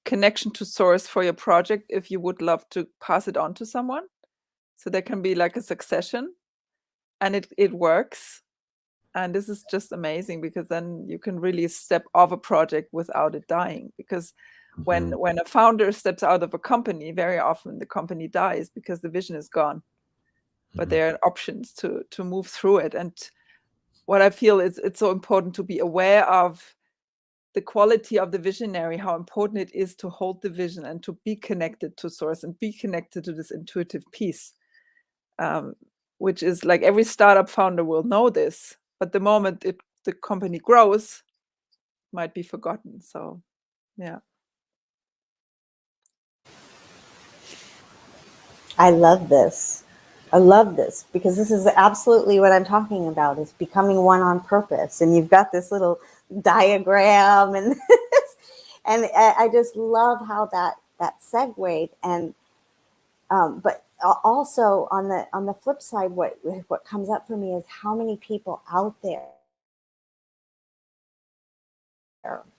connection to source for your project if you would love to pass it on to someone. So there can be like a succession, and it works. And this is just amazing, because then you can really step off a project without it dying. Because when a founder steps out of a company, very often the company dies because the vision is gone. But there are options to move through it. And what I feel is it's so important to be aware of the quality of the visionary, how important it is to hold the vision and to be connected to source and be connected to this intuitive piece, which is like every startup founder will know this, but the moment the company grows, it might be forgotten. So yeah. I love this. I love this, because this is absolutely what I'm talking about, is becoming one on purpose. And you've got this little diagram and and I just love how that segued. And but also on the flip side, what comes up for me is how many people out there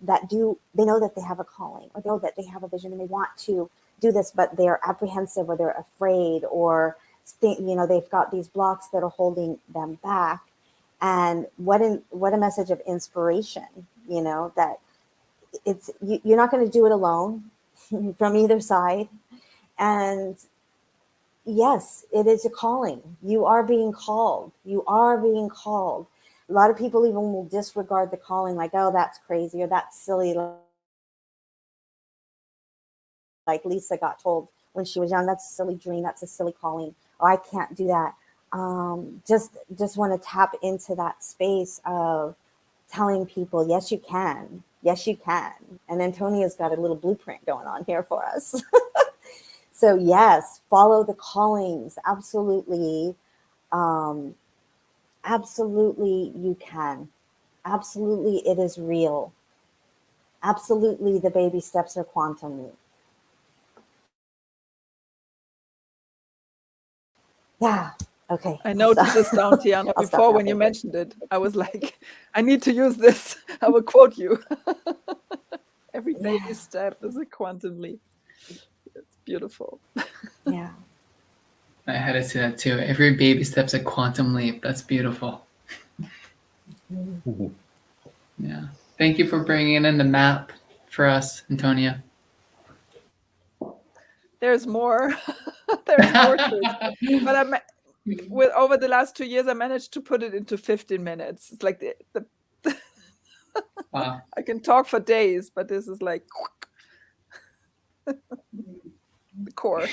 that they know that they have a calling, or they know that they have a vision and they want to do this, but they're apprehensive, or they're afraid, or they've got these blocks that are holding them back. And what a message of inspiration, that you're not going to do it alone from either side. And yes, it is a calling. You are being called. You are being called. A lot of people even will disregard the calling, like, oh, that's crazy, or that's silly. Like Lisa got told when she was young, that's a silly dream, that's a silly calling, or I can't do that. Just want to tap into that space of telling people, yes, you can. Yes, you can. And Antonia's got a little blueprint going on here for us. So yes, follow the callings. Absolutely. Absolutely, you can. Absolutely, it is real. Absolutely, the baby steps are quantum leap. Yeah. Okay. I noticed this down, Teahna, before when you mentioned it. I was like, I need to use this. I will quote you. Every baby step is a quantum leap. It's beautiful. Yeah. I had to say that too. Every baby step's a quantum leap. That's beautiful. Yeah. Thank you for bringing in the map for us, Antonia. There's more. There's more to it. But with over the last 2 years, I managed to put it into 15 minutes. It's like the Wow. I can talk for days, but this is like the core.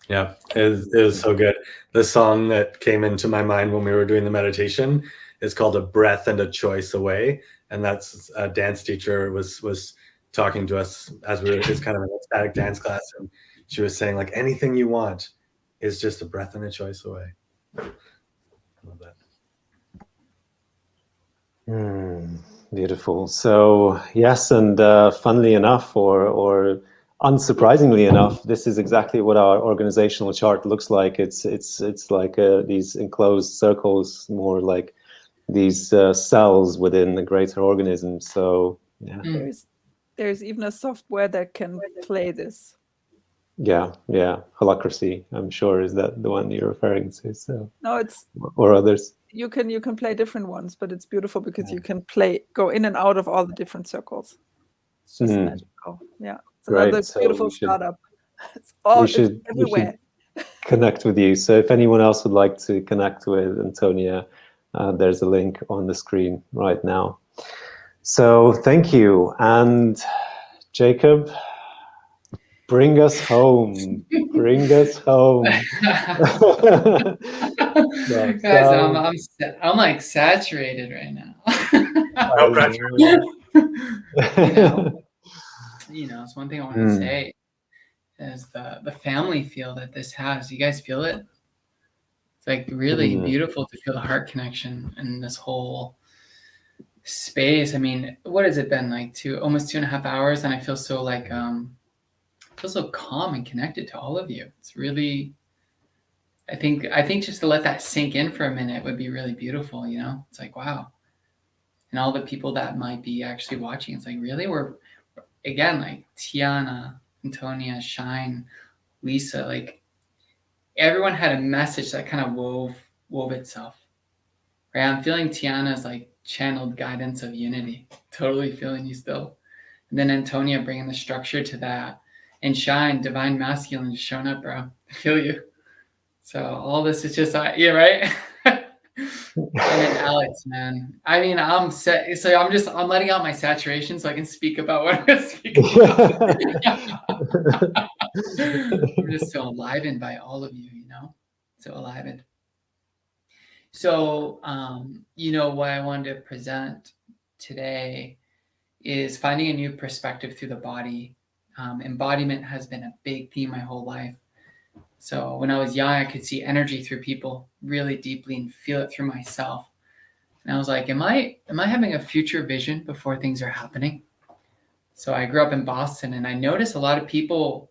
Yeah, it was so good. The song that came into my mind when we were doing the meditation is called "A Breath and a Choice Away," and that's a dance teacher was talking to us as it's kind of an ecstatic dance class, and she was saying, like, anything you want is just a breath and a choice away. I love that. Beautiful. So yes, and funnily enough, or unsurprisingly enough, this is exactly what our organizational chart looks like. It's like these enclosed circles, more like these cells within the greater organism. So yeah. There's even a software that can play this. Yeah. Holacracy, I'm sure, is that the one you're referring to? So no, it's or others. You can play different ones, but it's beautiful because you can go in and out of all the different circles. It's just magical. Yeah, it's another beautiful startup. It's everywhere. We should connect with you. So if anyone else would like to connect with Antonia, there's a link on the screen right now. So thank you. And Jacob, bring us home. Bring us home. Guys, I'm like saturated right now. No pressure. It's one thing I want to say is the family feel that this has. You guys feel it? It's like really beautiful to feel the heart connection in this whole space. I mean, what has it been like? Almost 2.5 hours, and I feel so like feel so calm and connected to all of you. It's really, I think just to let that sink in for a minute would be really beautiful. It's like, wow. And all the people that might be actually watching, it's like, really, we're again, like Teahna, Antonia, Shine, Lisa, like everyone had a message that kind of wove itself. Right? I'm feeling Teahna's like channeled guidance of unity. Totally feeling you still. And then Antonia bringing the structure to that. And Shine, divine masculine, just showing up, bro. I feel you. So all this is just, yeah, right? And then Alex, man. I mean, I'm set. So I'm letting out my saturation so I can speak about what I'm going to speak about. I'm just so enlivened by all of you, so enlivened. So, what I wanted to present today is finding a new perspective through the body. Embodiment has been a big theme my whole life. So when I was young, I could see energy through people really deeply and feel it through myself. And I was like, am I having a future vision before things are happening? So I grew up in Boston, and I noticed a lot of people,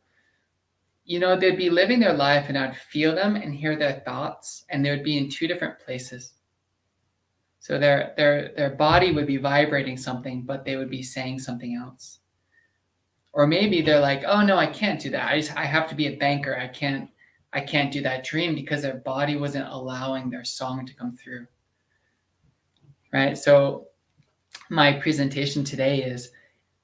they'd be living their life and I'd feel them and hear their thoughts, and they would be in two different places. So their body would be vibrating something, but they would be saying something else. Or maybe they're like, oh no, I can't do that. I have to be a banker. I can't do that dream because their body wasn't allowing their song to come through. Right? So my presentation today is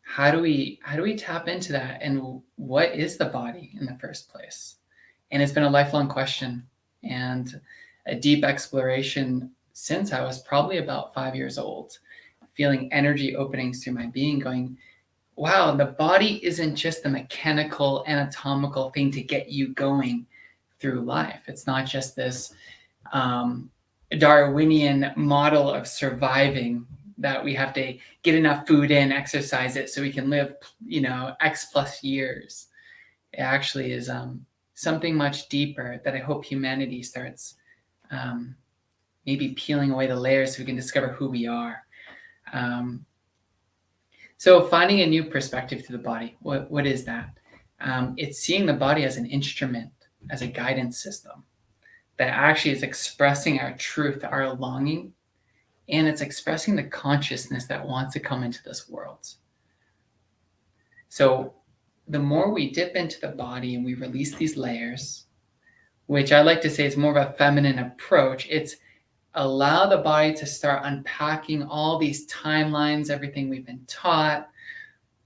how do we tap into that, and what is the body in the first place? And it's been a lifelong question and a deep exploration since I was probably about 5 years old, feeling energy openings through my being, going, wow, the body isn't just the mechanical, anatomical thing to get you going through life. It's not just this Darwinian model of surviving that we have to get enough food in, exercise it so we can live, X plus years. It actually is something much deeper that I hope humanity starts maybe peeling away the layers so we can discover who we are. So finding a new perspective to the body, what is that? It's seeing the body as an instrument, as a guidance system that actually is expressing our truth, our longing, and it's expressing the consciousness that wants to come into this world. So the more we dip into the body and we release these layers, which I like to say is more of a feminine approach, it's allow the body to start unpacking all these timelines, everything we've been taught.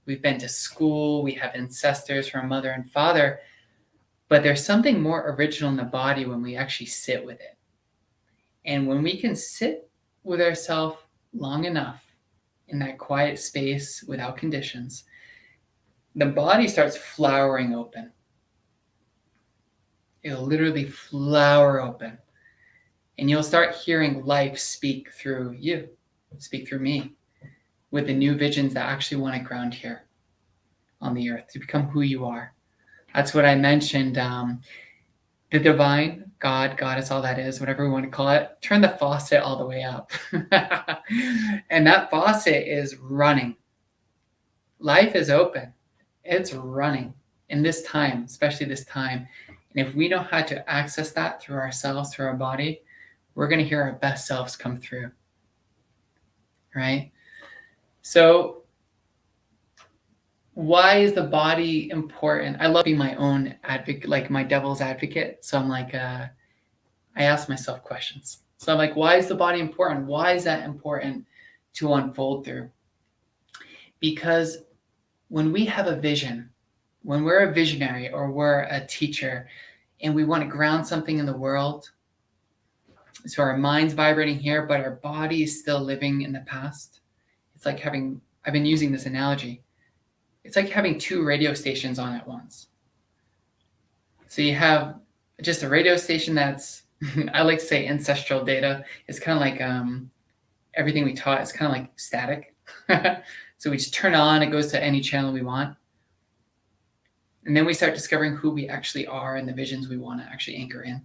We've been to school, we have ancestors from mother and father, but there's something more original in the body when we actually sit with it. And when we can sit with ourselves long enough in that quiet space without conditions, the body starts flowering open. It'll literally flower open. And you'll start hearing life speak through you, speak through me, with the new visions that actually want to ground here on the earth, to become who you are. That's what I mentioned. the divine, God, Goddess, all that is, whatever we want to call it, turn the faucet all the way up. And that faucet is running. Life is open. It's running in this time, especially this time. And if we know how to access that through ourselves, through our body, we're going to hear our best selves come through. Right? So why is the body important? I love being my own advocate, like my devil's advocate. So I'm like, I ask myself questions. So I'm like, why is the body important? Why is that important to unfold through? Because when we have a vision, when we're a visionary or we're a teacher and we want to ground something in the world, so our mind's vibrating here, but our body is still living in the past. It's like having, I've been using this analogy. It's like having two radio stations on at once. So you have just a radio station that's, I like to say ancestral data. It's kind of like everything we taught is kind of like static. So we just turn on, it goes to any channel we want. And then we start discovering who we actually are and the visions we want to actually anchor in.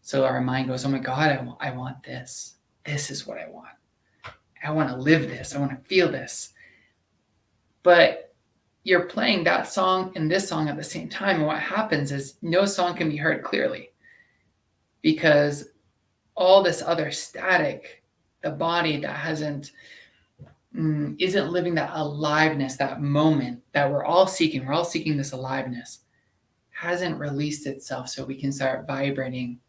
So our mind goes, oh my God, I want this. This is what I want. I want to live this. I want to feel this. But you're playing that song and this song at the same time. And what happens is no song can be heard clearly because all this other static, the body that isn't living that aliveness, that moment that we're all seeking this aliveness, hasn't released itself so we can start vibrating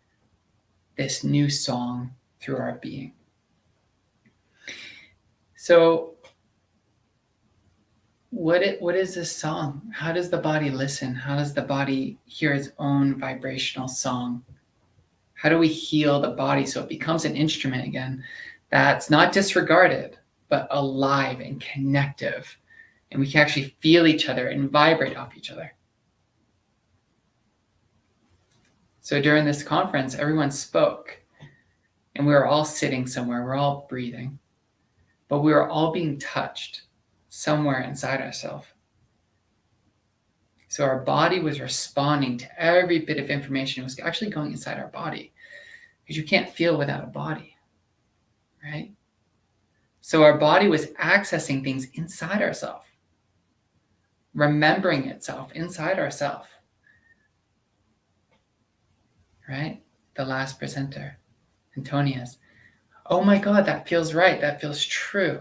this new song through our being. So what is this song? How does the body listen? How does the body hear its own vibrational song? How do we heal the body so it becomes an instrument again that's not disregarded, but alive and connective, and we can actually feel each other and vibrate off each other? So during this conference, everyone spoke, and we were all sitting somewhere, we're all breathing, but we were all being touched somewhere inside ourselves. So our body was responding to every bit of information. It was actually going inside our body, because you can't feel without a body, right? So our body was accessing things inside ourselves, remembering itself inside ourselves, right? The last presenter, Antonia's. Oh my God, that feels right. That feels true.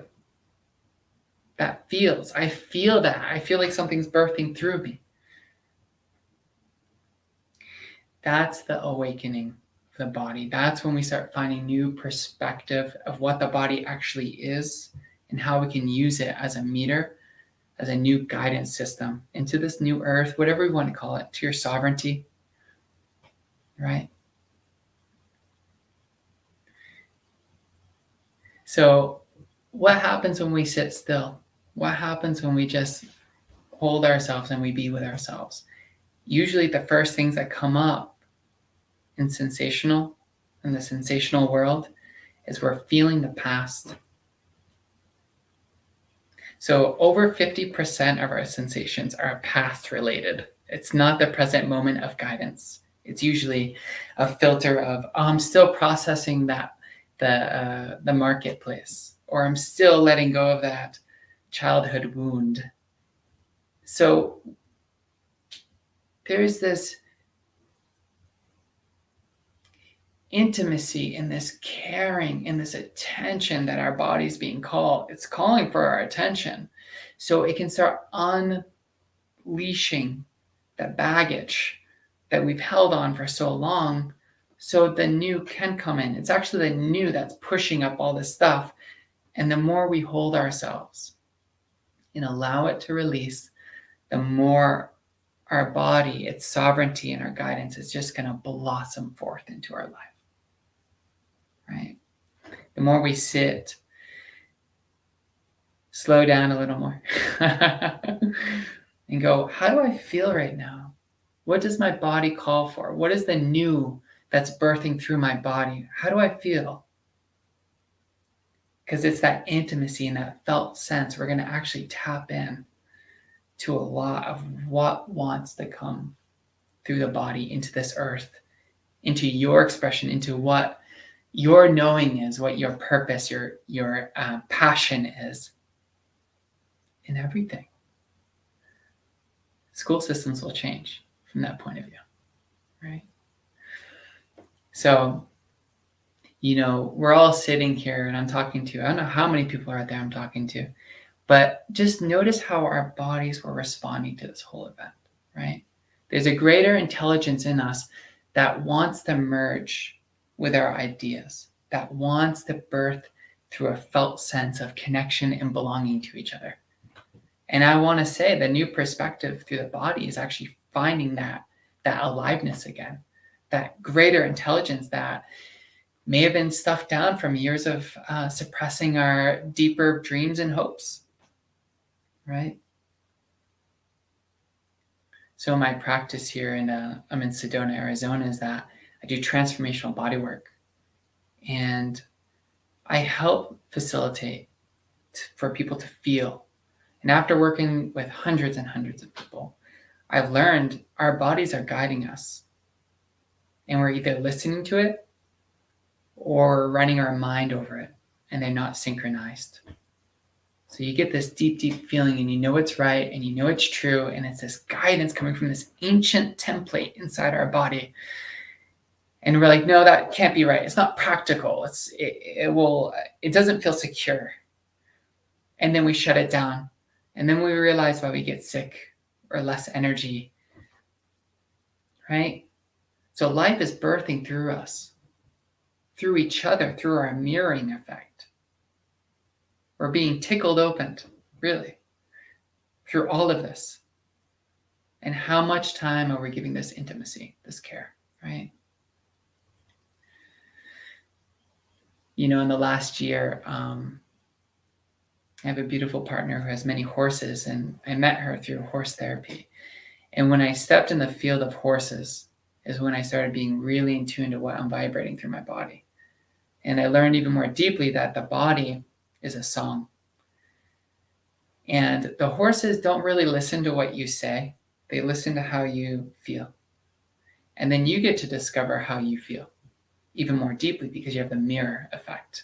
I feel that. I feel like something's birthing through me. That's the awakening of the body. That's when we start finding new perspective of what the body actually is and how we can use it as a meter, as a new guidance system into this new earth, whatever we want to call it, to your sovereignty, right? So what happens when we sit still? What happens when we just hold ourselves and we be with ourselves? Usually the first things that come up in the sensational world is we're feeling the past. So over 50% of our sensations are past related. It's not the present moment of guidance. It's usually a filter of, oh, I'm still processing that, the marketplace, or I'm still letting go of that childhood wound. So there's this intimacy and this caring and this attention that our body's being called. It's calling for our attention. So it can start unleashing the baggage that we've held on for so long, so the new can come in. It's actually the new that's pushing up all this stuff. And the more we hold ourselves and allow it to release, the more our body, its sovereignty and our guidance is just going to blossom forth into our life, right? The more we sit, slow down a little more and go, how do I feel right now? What does my body call for? What is the new that's birthing through my body? How do I feel? Because it's that intimacy and that felt sense. We're going to actually tap in to a lot of what wants to come through the body into this earth into your expression, into what your knowing is, what your purpose, your passion is in everything. School systems will change from that point of view, right? So, we're all sitting here and I'm talking to, I don't know how many people are out there I'm talking to, but just notice how our bodies were responding to this whole event, right? There's a greater intelligence in us that wants to merge with our ideas, that wants to birth through a felt sense of connection and belonging to each other. And I want to say the new perspective through the body is actually finding that aliveness again, that greater intelligence that may have been stuffed down from years of suppressing our deeper dreams and hopes, right? So my practice here I'm in Sedona, Arizona, is that I do transformational body work. And I help facilitate for people to feel. And after working with hundreds and hundreds of people, I've learned our bodies are guiding us. And we're either listening to it or running our mind over it, and they're not synchronized. So you get this deep, deep feeling, and you know it's right, and you know it's true, and it's this guidance coming from this ancient template inside our body. And we're like, no, that can't be right. It's not practical. It doesn't feel secure. And then we shut it down. And then we realize why we get sick or less energy, right? So life is birthing through us, through each other, through our mirroring effect. We're being tickled open, really, through all of this. And how much time are we giving this intimacy, this care, right? In the last year, I have a beautiful partner who has many horses, and I met her through horse therapy. And when I stepped in the field of horses is when I started being really in tune to what I'm vibrating through my body. And I learned even more deeply that the body is a song. And the horses don't really listen to what you say. They listen to how you feel. And then you get to discover how you feel even more deeply because you have the mirror effect.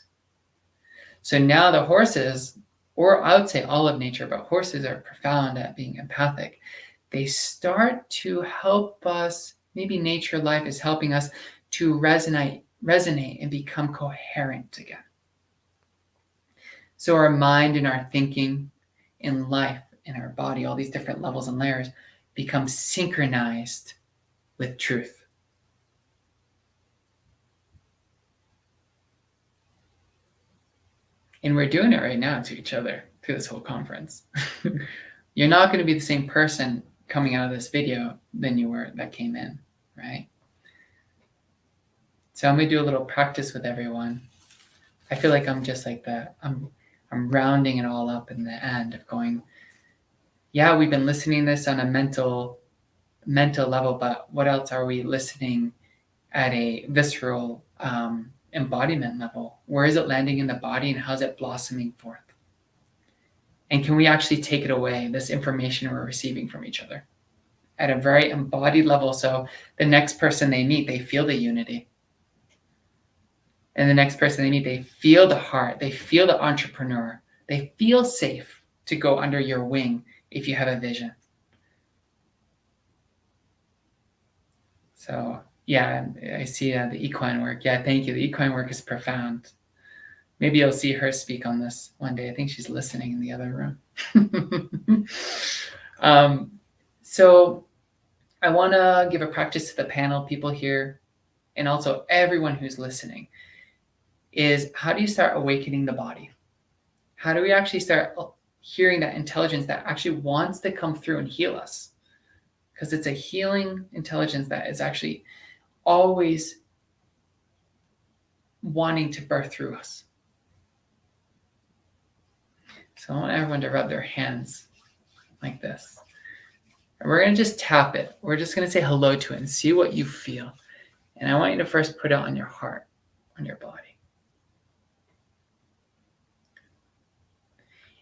So now the horses, or I would say all of nature, but horses are profound at being empathic. They start to help us, maybe nature life is helping us to resonate and become coherent again. So our mind and our thinking in life, in our body, all these different levels and layers become synchronized with truth. And we're doing it right now to each other through this whole conference. You're not going to be the same person coming out of this video than you were that came in, right? So I'm going to do a little practice with everyone. I feel like I'm just like that. I'm rounding it all up in the end of going, yeah, we've been listening to this on a mental level, but what else are we listening at a visceral embodiment level? Where is it landing in the body, and how's it blossoming forth? And can we actually take it away, this information we're receiving from each other at a very embodied level, so the next person they meet, they feel the unity. And the next person they meet, they feel the heart, they feel the entrepreneur, they feel safe to go under your wing if you have a vision. So yeah, I see the equine work. Yeah, thank you. The equine work is profound. Maybe you'll see her speak on this one day. I think she's listening in the other room. So I want to give a practice to the panel, people here, and also everyone who's listening, is how do you start awakening the body? How do we actually start hearing that intelligence that actually wants to come through and heal us? Because it's a healing intelligence that is actually always wanting to birth through us. So I want everyone to rub their hands like this. And we're going to just tap it. We're just going to say hello to it and see what you feel. And I want you to first put it on your heart, on your body.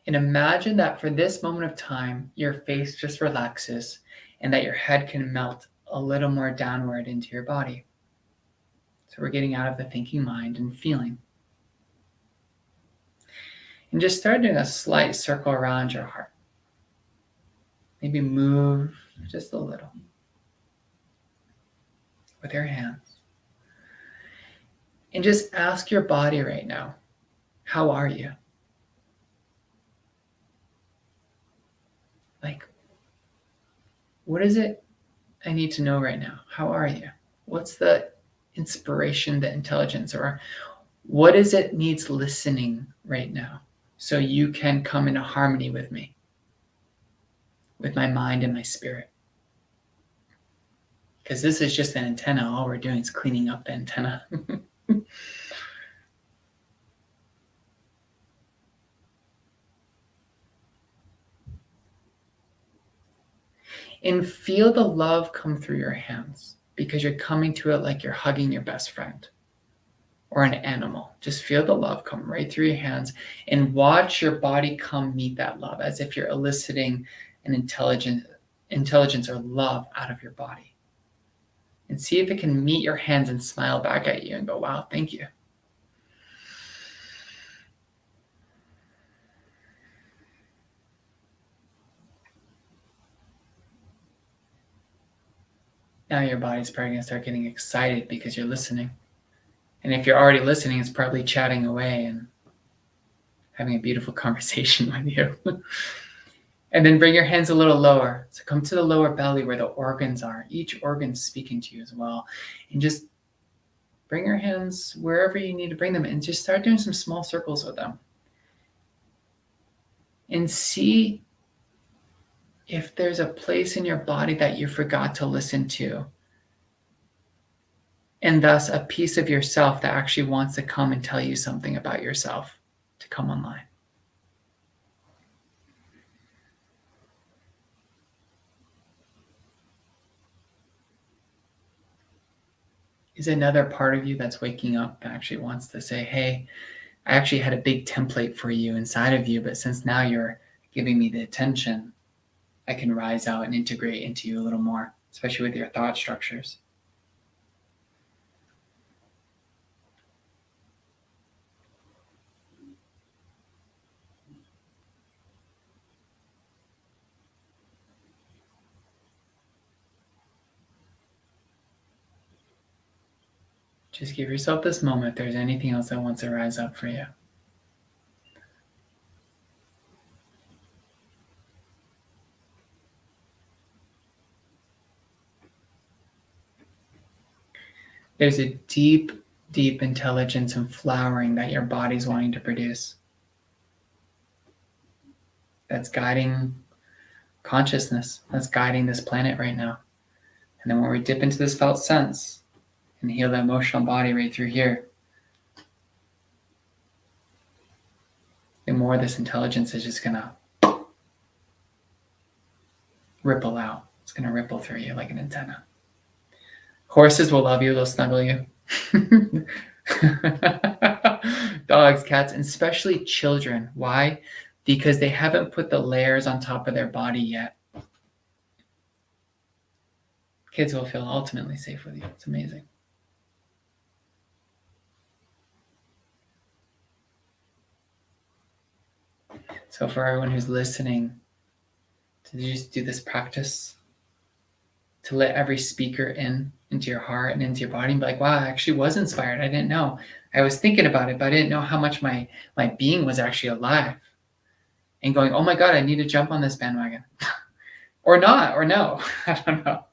And imagine that for this moment of time, your face just relaxes and that your head can melt a little more downward into your body. So we're getting out of the thinking mind and feeling. And just start doing a slight circle around your heart. Maybe move just a little with your hands. And just ask your body right now, how are you? Like, what is it I need to know right now? How are you? What's the inspiration, the intelligence, or what is it needs listening right now so you can come into harmony with me, with my mind and my spirit? Because this is just an antenna. All we're doing is cleaning up the antenna. And feel the love come through your hands, because you're coming to it like you're hugging your best friend or an animal. Just feel the love come right through your hands and watch your body come meet that love as if you're eliciting an intelligence or love out of your body. And see if it can meet your hands and smile back at you and go, wow, thank you. Now your body's probably going to start getting excited because you're listening. And if you're already listening, it's probably chatting away and having a beautiful conversation with you. And then bring your hands a little lower. So come to the lower belly where the organs are. Each organ's speaking to you as well. And just bring your hands wherever you need to bring them and just start doing some small circles with them. And see if there's a place in your body that you forgot to listen to, and thus a piece of yourself that actually wants to come and tell you something about yourself to come online. Is another part of you that's waking up that actually wants to say, hey, I actually had a big template for you inside of you, but since now you're giving me the attention, I can rise out and integrate into you a little more, especially with your thought structures. Just give yourself this moment if there's anything else that wants to rise up for you. There's a deep, deep intelligence and flowering that your body's wanting to produce. That's guiding consciousness. That's guiding this planet right now. And then when we dip into this felt sense and heal the emotional body right through here, the more this intelligence is just gonna ripple out. It's gonna ripple through you like an antenna. Horses will love you, they'll snuggle you. Dogs, cats, and especially children. Why? Because they haven't put the layers on top of their body yet. Kids will feel ultimately safe with you. It's amazing. So for everyone who's listening, to just do this practice, to let every speaker into your heart and into your body and be like, wow, I actually was inspired. I didn't know. I was thinking about it, but I didn't know how much my being was actually alive. And going, oh my God, I need to jump on this bandwagon. Or not, or no, I don't know.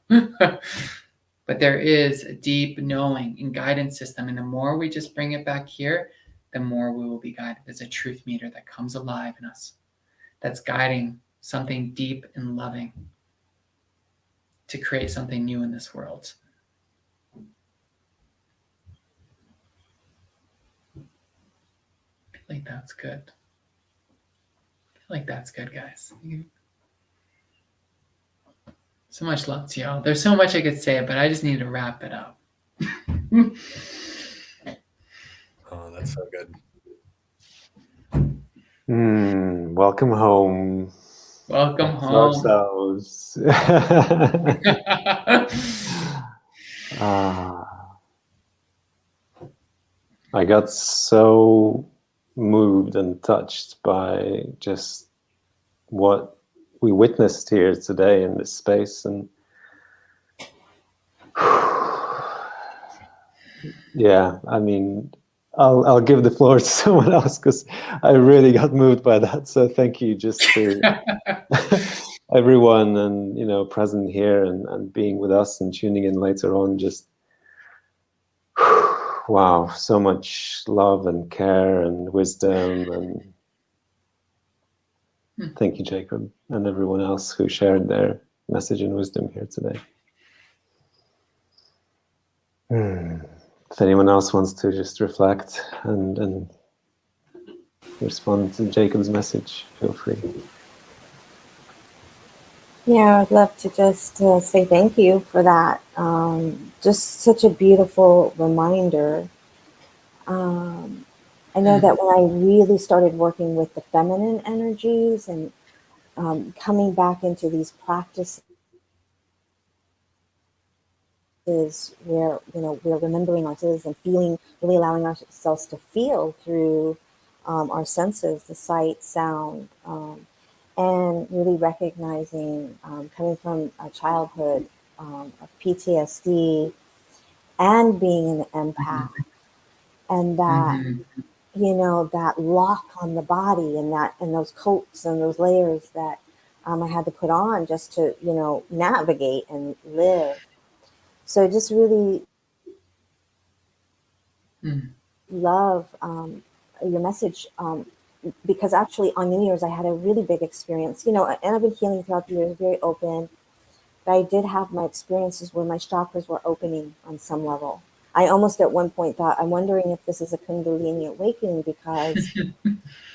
But there is a deep knowing and guidance system. And the more we just bring it back here, the more we will be guided. There's a truth meter that comes alive in us that's guiding something deep and loving to create something new in this world. I feel like that's good. I feel like that's good, guys. So much love to y'all. There's so much I could say, but I just need to wrap it up. Oh, that's so good. Welcome home. Welcome home. Ourselves. I got so moved and touched by just what we witnessed here today in this space, and yeah, I mean, I'll give the floor to someone else because I really got moved by that. So thank you just to everyone, and present here and being with us and tuning in later on. Just wow, so much love and care and wisdom, and thank you, Jacob, and everyone else who shared their message and wisdom here today. If anyone else wants to just reflect and respond to Jacob's message, feel free. Yeah, I'd love to just say thank you for that. Just such a beautiful reminder. I know that when I really started working with the feminine energies and coming back into these practices where we're remembering ourselves and feeling, really allowing ourselves to feel through our senses, the sight, sound, and really recognizing coming from a childhood of PTSD and being an empath, and that that lock on the body and those coats and those layers that I had to put on just to navigate and live. So I just really love your message, because actually on New Year's I had a really big experience, and I've been healing throughout the years, very open, but I did have my experiences where my chakras were opening on some level. I almost at one point thought, I'm wondering if this is a Kundalini awakening, because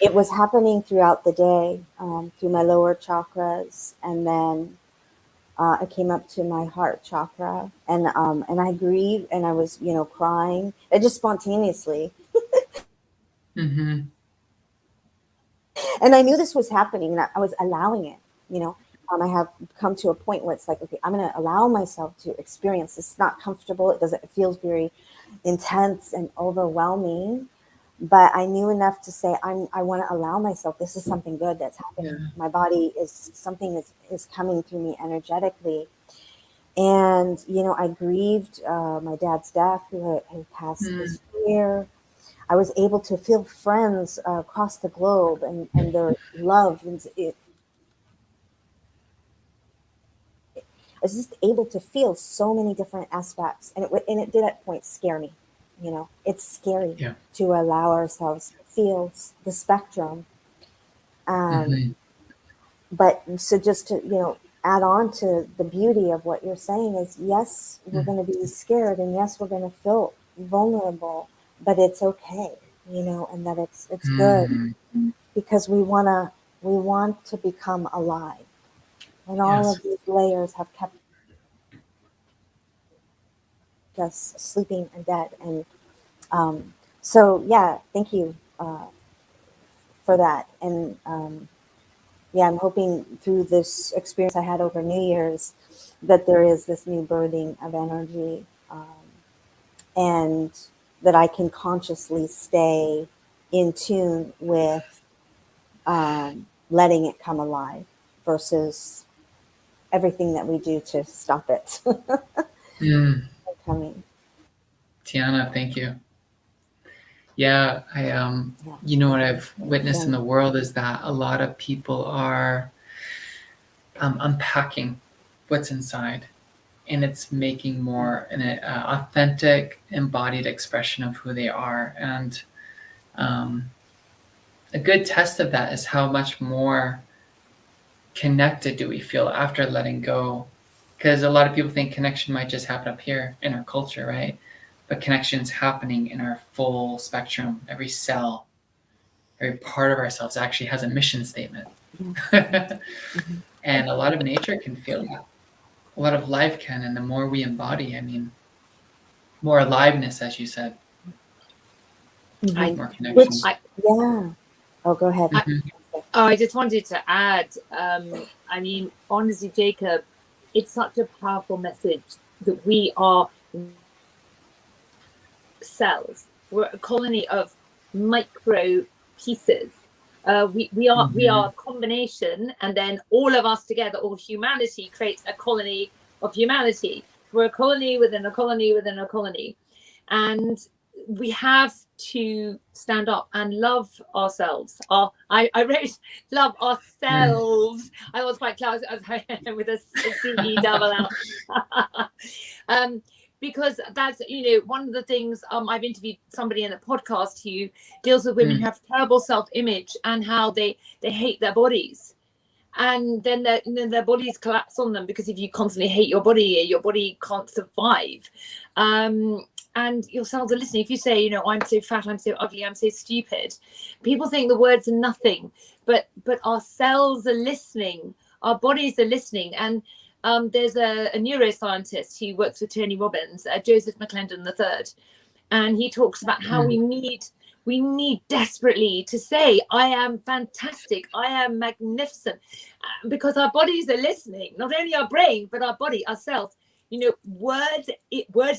it was happening throughout the day, through my lower chakras, and then I came up to my heart chakra, and I grieved, and I was crying, it just spontaneously. And I knew this was happening, and I was allowing it. I have come to a point where it's like, okay, I'm going to allow myself to experience this. It's not comfortable. It feels very intense and overwhelming. But I knew enough to say, I want to allow myself. This is something good that's happening. Yeah. My body something is coming through me energetically. And I grieved my dad's death, who had passed this year. I was able to feel friends across the globe and their love. And I was just able to feel so many different aspects, and it did at points scare me. It's scary to allow ourselves to feel the spectrum. But so just to add on to the beauty of what you're saying is, yes, we're going to be scared, and yes, we're going to feel vulnerable, but it's okay, and that it's good, because we want to become alive. And all of these layers have kept us sleeping and dead. And so, yeah, thank you for that. And I'm hoping through this experience I had over New Year's that there is this new birthing of energy, and that I can consciously stay in tune with letting it come alive versus everything that we do to stop it coming. Teahna, thank you. Yeah, what I've witnessed in the world is that a lot of people are unpacking what's inside, and it's making more an authentic, embodied expression of who they are. And a good test of that is how much more connected do we feel after letting go. Because a lot of people think connection might just happen up here in our culture, right? But connection's happening in our full spectrum. Every cell, every part of ourselves actually has a mission statement. And a lot of nature can feel that. A lot of life can, and the more we embody, more aliveness, as you said. More connection. Oh, go ahead. I just wanted to add, honestly, Jacob, it's such a powerful message that we are cells. We're a colony of micro pieces. We are a combination, and then all of us together, all humanity, creates a colony of humanity. We're a colony within a colony within a colony, and we have to stand up and love ourselves. I wrote love ourselves. I was quite close with a CE double L. Because that's, one of the things, I've interviewed somebody in a podcast who deals with women who have terrible self-image and how they hate their bodies. And then their bodies collapse on them, because if you constantly hate your body can't survive. And your cells are listening. If you say, I'm so fat, I'm so ugly, I'm so stupid, people think the words are nothing, but our cells are listening, our bodies are listening. And there's a neuroscientist who works with Tony Robbins, Joseph McClendon III, and he talks about how we need desperately to say, I am fantastic, I am magnificent, because our bodies are listening, not only our brain, but our body, ourselves. Words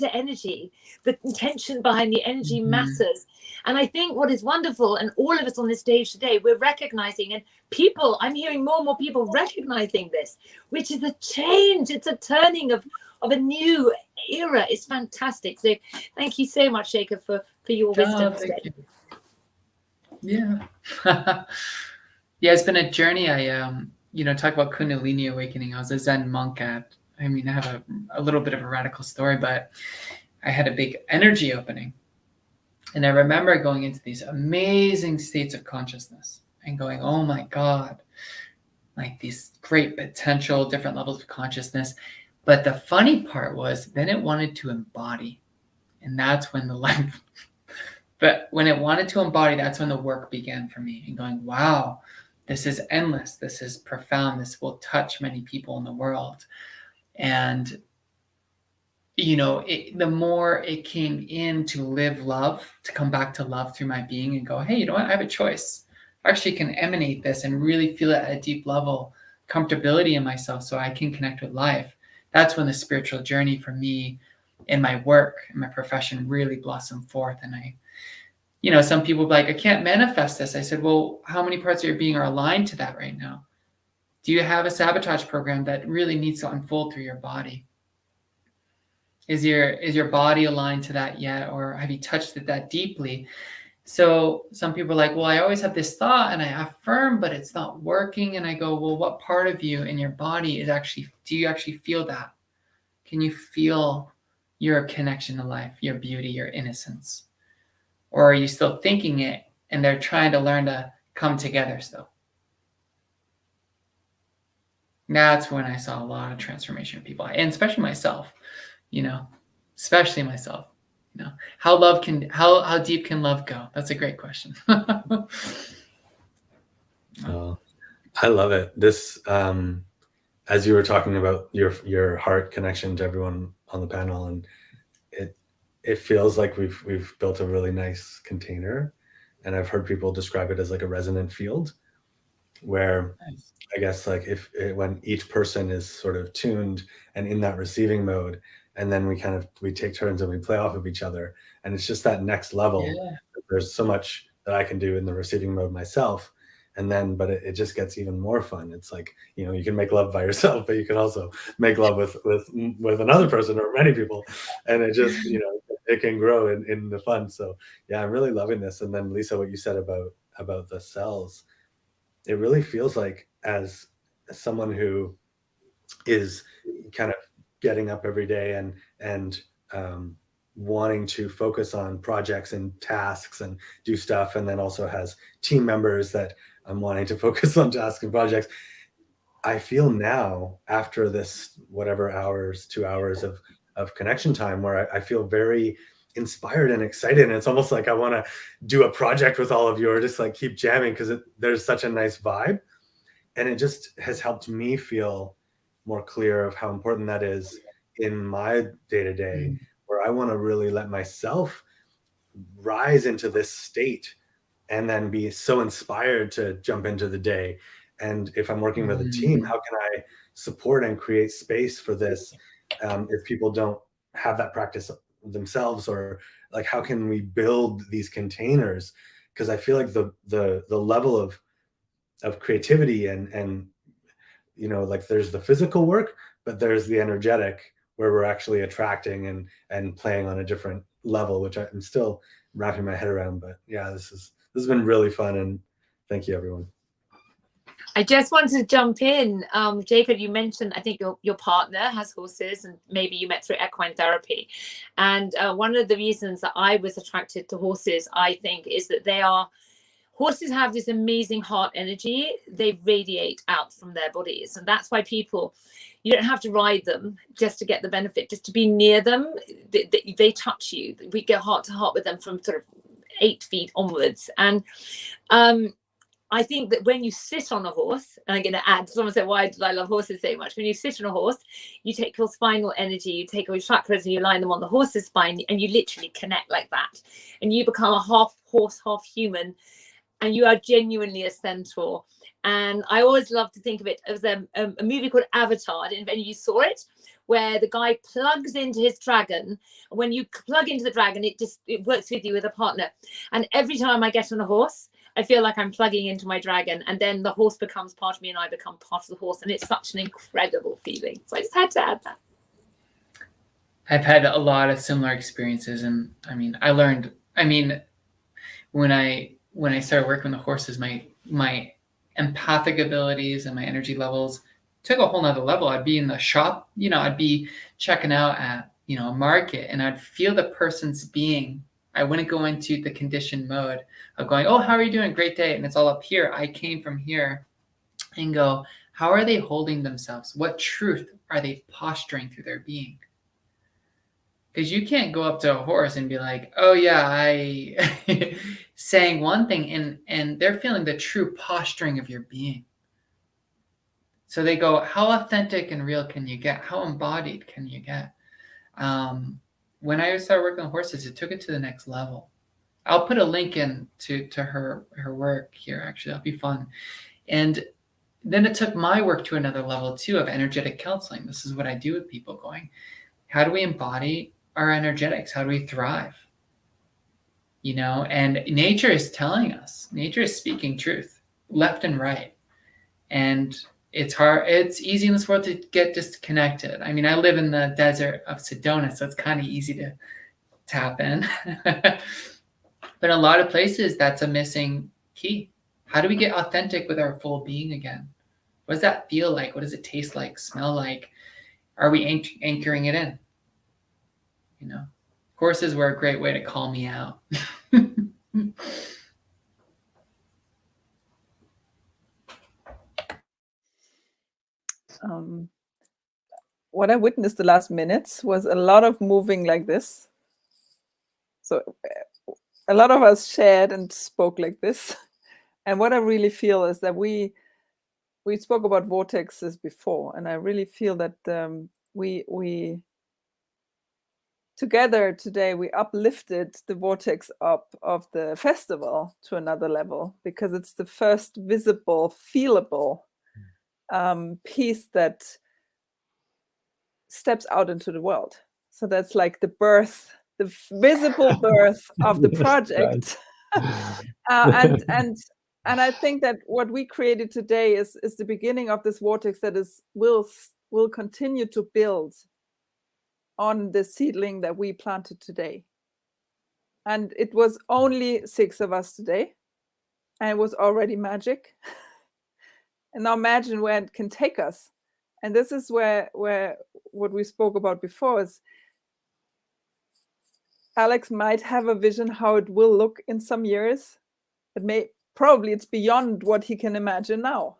are energy. The intention behind the energy matters. And I think what is wonderful, and all of us on this stage today, we're recognizing, and I'm hearing more and more people recognizing this, which is a change. It's a turning of a new era. It's fantastic. So thank you so much, Jacob, for your wisdom today. Yeah. Yeah, it's been a journey. I talk about Kundalini awakening. I was a Zen monk I have a little bit of a radical story, but I had a big energy opening. And I remember going into these amazing states of consciousness and going, oh my God, like these great potential, different levels of consciousness. But the funny part was then it wanted to embody. And that's when the life, but when it wanted to embody, that's when the work began for me, and going, wow, this is endless. This is profound. This will touch many people in the world. And, the more it came in to live love, to come back to love through my being and go, hey, you know what? I have a choice. I actually can emanate this and really feel it at a deep level, comfortability in myself, so I can connect with life. That's when the spiritual journey for me in my work and my profession really blossomed forth. And some people be like, I can't manifest this. I said, well, how many parts of your being are aligned to that right now? Do you have a sabotage program that really needs to unfold through your body? Is your body aligned to that yet? Or have you touched it that deeply? So some people are like, well, I always have this thought and I affirm, but it's not working. And I go, well, what part of you in your body do you actually feel that? Can you feel your connection to life, your beauty, your innocence? Or are you still thinking it and they're trying to learn to come together still? That's when I saw a lot of transformation in people, and especially myself, especially myself. How deep can love go? That's a great question. Oh, I love it. This, as you were talking about your heart connection to everyone on the panel, and it feels like we've built a really nice container, and I've heard people describe it as like a resonant field, where Nice. I guess when each person is sort of tuned and in that receiving mode, and then we take turns and we play off of each other, and it's just that next level. Yeah. There's so much that I can do in the receiving mode myself, but it just gets even more fun. It's like, you can make love by yourself, but you can also make love with another person or many people, and it just it can grow in the fun. So yeah, I'm really loving this. And then Lisa, what you said about the cells, it really feels like, as someone who is kind of getting up every day and wanting to focus on projects and tasks and do stuff, and then also has team members that I'm wanting to focus on tasks and projects, I feel now, after this whatever 2 hours of connection time, where I feel very inspired and excited, and it's almost like I want to do a project with all of you, or just like keep jamming, because there's such a nice vibe, and it just has helped me feel more clear of how important that is in my day-to-day, where I want to really let myself rise into this state and then be so inspired to jump into the day. And if I'm working with a team, how can I support and create space for this if people don't have that practice themselves, or like how can we build these containers? Because I feel like the level of creativity and you know, like there's the physical work, but there's the energetic where we're actually attracting and playing on a different level, which I'm still wrapping my head around. But yeah, this has been really fun, and thank you, everyone. I just wanted to jump in. Jacob, you mentioned, I think your partner has horses, and maybe you met through equine therapy. And one of the reasons that I was attracted to horses, I think, is that horses have this amazing heart energy. They radiate out from their bodies. And that's why you don't have to ride them just to get the benefit, just to be near them. They touch you. We go heart to heart with them from sort of 8 feet onwards. And I think that when you sit on a horse, and I'm going to add, someone said, why do I love horses so much? When you sit on a horse, you take your spinal energy, you take all your chakras and you line them on the horse's spine, and you literally connect like that. And you become a half horse, half human, and you are genuinely a centaur. And I always love to think of it as a movie called Avatar. I don't know if any of you saw it, where the guy plugs into his dragon. When you plug into the dragon, it works with you with a partner. And every time I get on a horse, I feel like I'm plugging into my dragon, and then the horse becomes part of me and I become part of the horse. And it's such an incredible feeling. So I just had to add that. I've had a lot of similar experiences. And I mean, when I started working with the horses, my empathic abilities and my energy levels took a whole nother level. I'd be in the shop, I'd be checking out at, a market, and I'd feel the person's being. I wouldn't go into the conditioned mode of going, oh, how are you doing? Great day. And it's all up here. I came from here and go, how are they holding themselves? What truth are they posturing through their being? Because you can't go up to a horse and be like, oh yeah, I saying one thing, and they're feeling the true posturing of your being. So they go, how authentic and real can you get? How embodied can you get? When I started working with horses, it took it to the next level. I'll put a link in to her work here, actually. That'll be fun. And then it took my work to another level too, of energetic counseling. This is what I do with people, going, how do we embody our energetics? How do we thrive? And nature is telling us, nature is speaking truth left and right. And it's hard. It's easy in this world to get disconnected. I mean, I live in the desert of Sedona, so it's kind of easy to tap in. But in a lot of places, that's a missing key. How do we get authentic with our full being again? What does that feel like? What does it taste like, smell like? Are we anchoring it in? Horses were a great way to call me out. What I witnessed the last minutes was a lot of moving like this. So a lot of us shared and spoke like this. And what I really feel is that we spoke about vortexes before, and I really feel that we together today, we uplifted the vortex up of the festival to another level, because it's the first visible, feelable piece that steps out into the world. So that's like the birth, the visible birth of the project. And I think that what we created today is the beginning of this vortex that will continue to build on the seedling that we planted today. And it was only 6 of us today, and it was already magic. And now imagine where it can take us. And this is where what we spoke about before is Alex might have a vision how it will look in some years. Probably it's beyond what he can imagine now.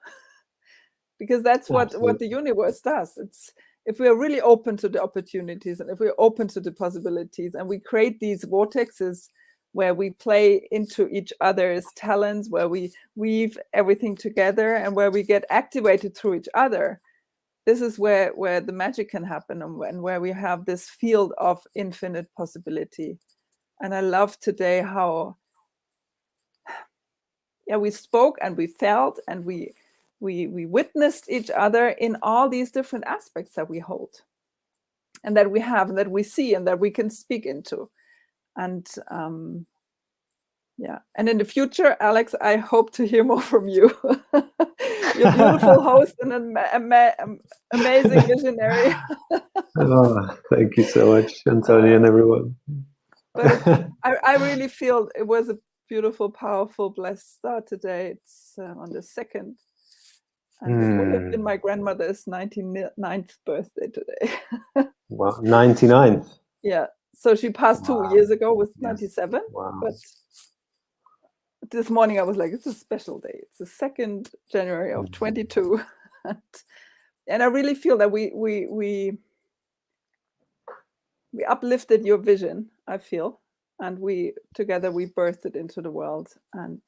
Because that's what the universe does. It's if we are really open to the opportunities, and if we're open to the possibilities, and we create these vortexes where we play into each other's talents, where we weave everything together, and where we get activated through each other, this is where the magic can happen, and where we have this field of infinite possibility. And I love today how we spoke and we felt and we witnessed each other in all these different aspects that we hold. and that we have, and that we see, and that we can speak into. And yeah, and in the future, Alex, I hope to hear more from you. You're a beautiful host and an amazing visionary. Oh, thank you so much, Antonia and everyone. But I really feel it was a beautiful, powerful, blessed start today. It's on the 2nd. And it would have been my grandmother's 99th birthday today. Wow, 99th. Yeah. So she passed 2 years ago, was 97. Wow. But this morning I was like, it's a special day. It's the 2nd January of 22. And I really feel that we uplifted your vision, I feel. And together we birthed it into the world. And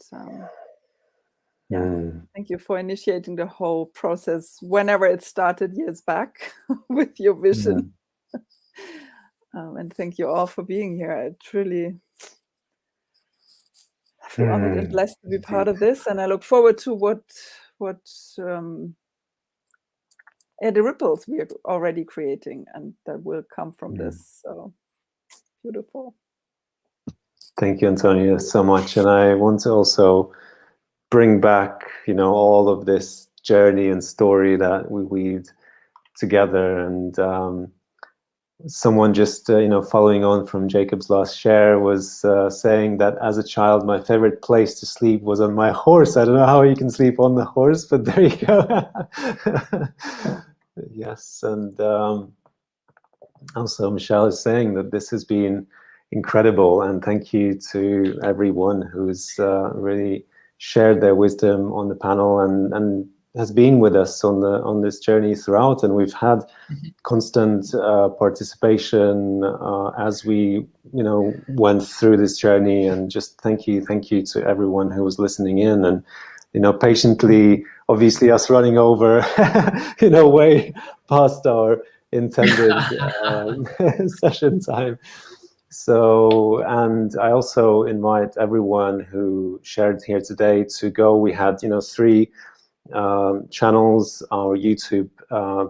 thank you for initiating the whole process whenever it started years back with your vision. And thank you all for being here. I truly feel honored and blessed to be part of this. And I look forward to what the ripples we are already creating and that will come from this. So beautiful. Thank you, Antonia, so much. And I want to also bring back, all of this journey and story that we weaved together. And someone just, following on from Jacob's last share was saying that as a child, my favorite place to sleep was on my horse. I don't know how you can sleep on the horse, but there you go. Yes. And also Michelle is saying that this has been incredible. And thank you to everyone who's really shared their wisdom on the panel and has been with us on this journey throughout. And we've had constant participation as we went through this journey. And just thank you to everyone who was listening in and patiently, obviously us running over way past our intended session time. So, and I also invite everyone who shared here today to go. We had 3 channels, our YouTube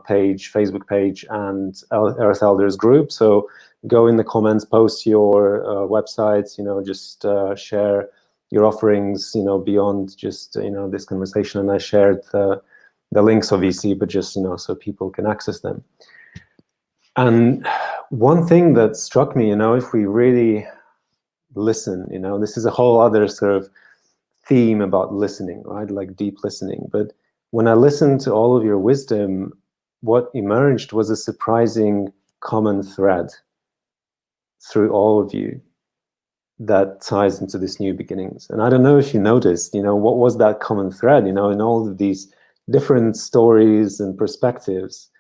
page, Facebook page, and Earth Elders group. So go in the comments, post your websites, just share your offerings, beyond just, this conversation. And I shared the links, obviously, but just, so people can access them. And one thing that struck me, if we really listen, this is a whole other sort of theme about listening, right? Like deep listening. But when I listened to all of your wisdom, what emerged was a surprising common thread through all of you that ties into this new beginnings. And I don't know if you noticed, what was that common thread, in all of these different stories and perspectives.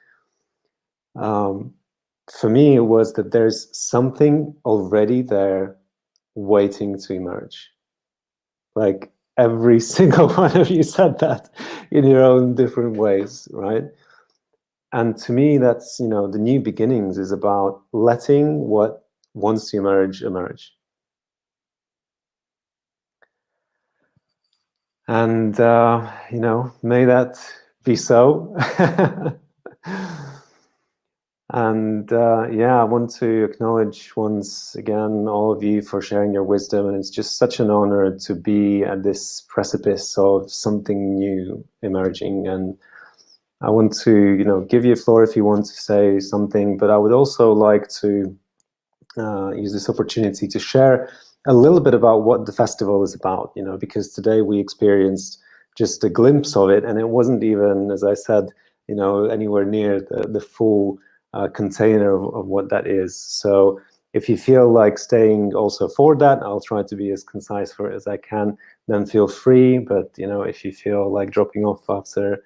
For me, it was that there's something already there waiting to emerge. Like every single one of you said that in your own different ways, right? And to me, that's, the new beginnings is about letting what wants to emerge. And, may that be so. And I want to acknowledge once again all of you for sharing your wisdom. And it's just such an honor to be at this precipice of something new emerging. And I want to, give you a floor if you want to say something. But I would also like to use this opportunity to share a little bit about what the festival is about, because today we experienced just a glimpse of it. And it wasn't even, as I said, anywhere near the full container of what that is. So if you feel like staying also for that, I'll try to be as concise for it as I can, then feel free. But, if you feel like dropping off after,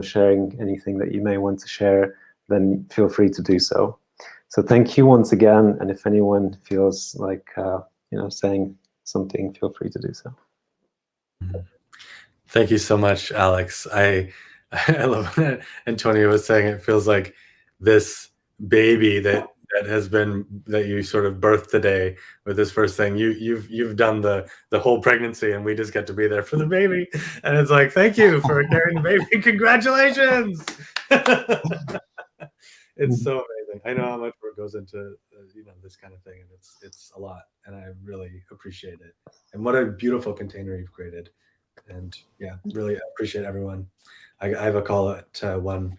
sharing anything that you may want to share, then feel free to do so. So thank you once again. And if anyone feels like, saying something, feel free to do so. Thank you so much, Alex. I love what Antonia was saying. It feels like this baby that you sort of birthed today with this first thing. You've done the whole pregnancy, and we just get to be there for the baby. And it's like, thank you for carrying the baby. Congratulations! It's so amazing. amazing. I know how much work goes into this kind of thing, and it's a lot, and I really appreciate it. And what a beautiful container you've created. And yeah, really appreciate everyone. I have a call at 1,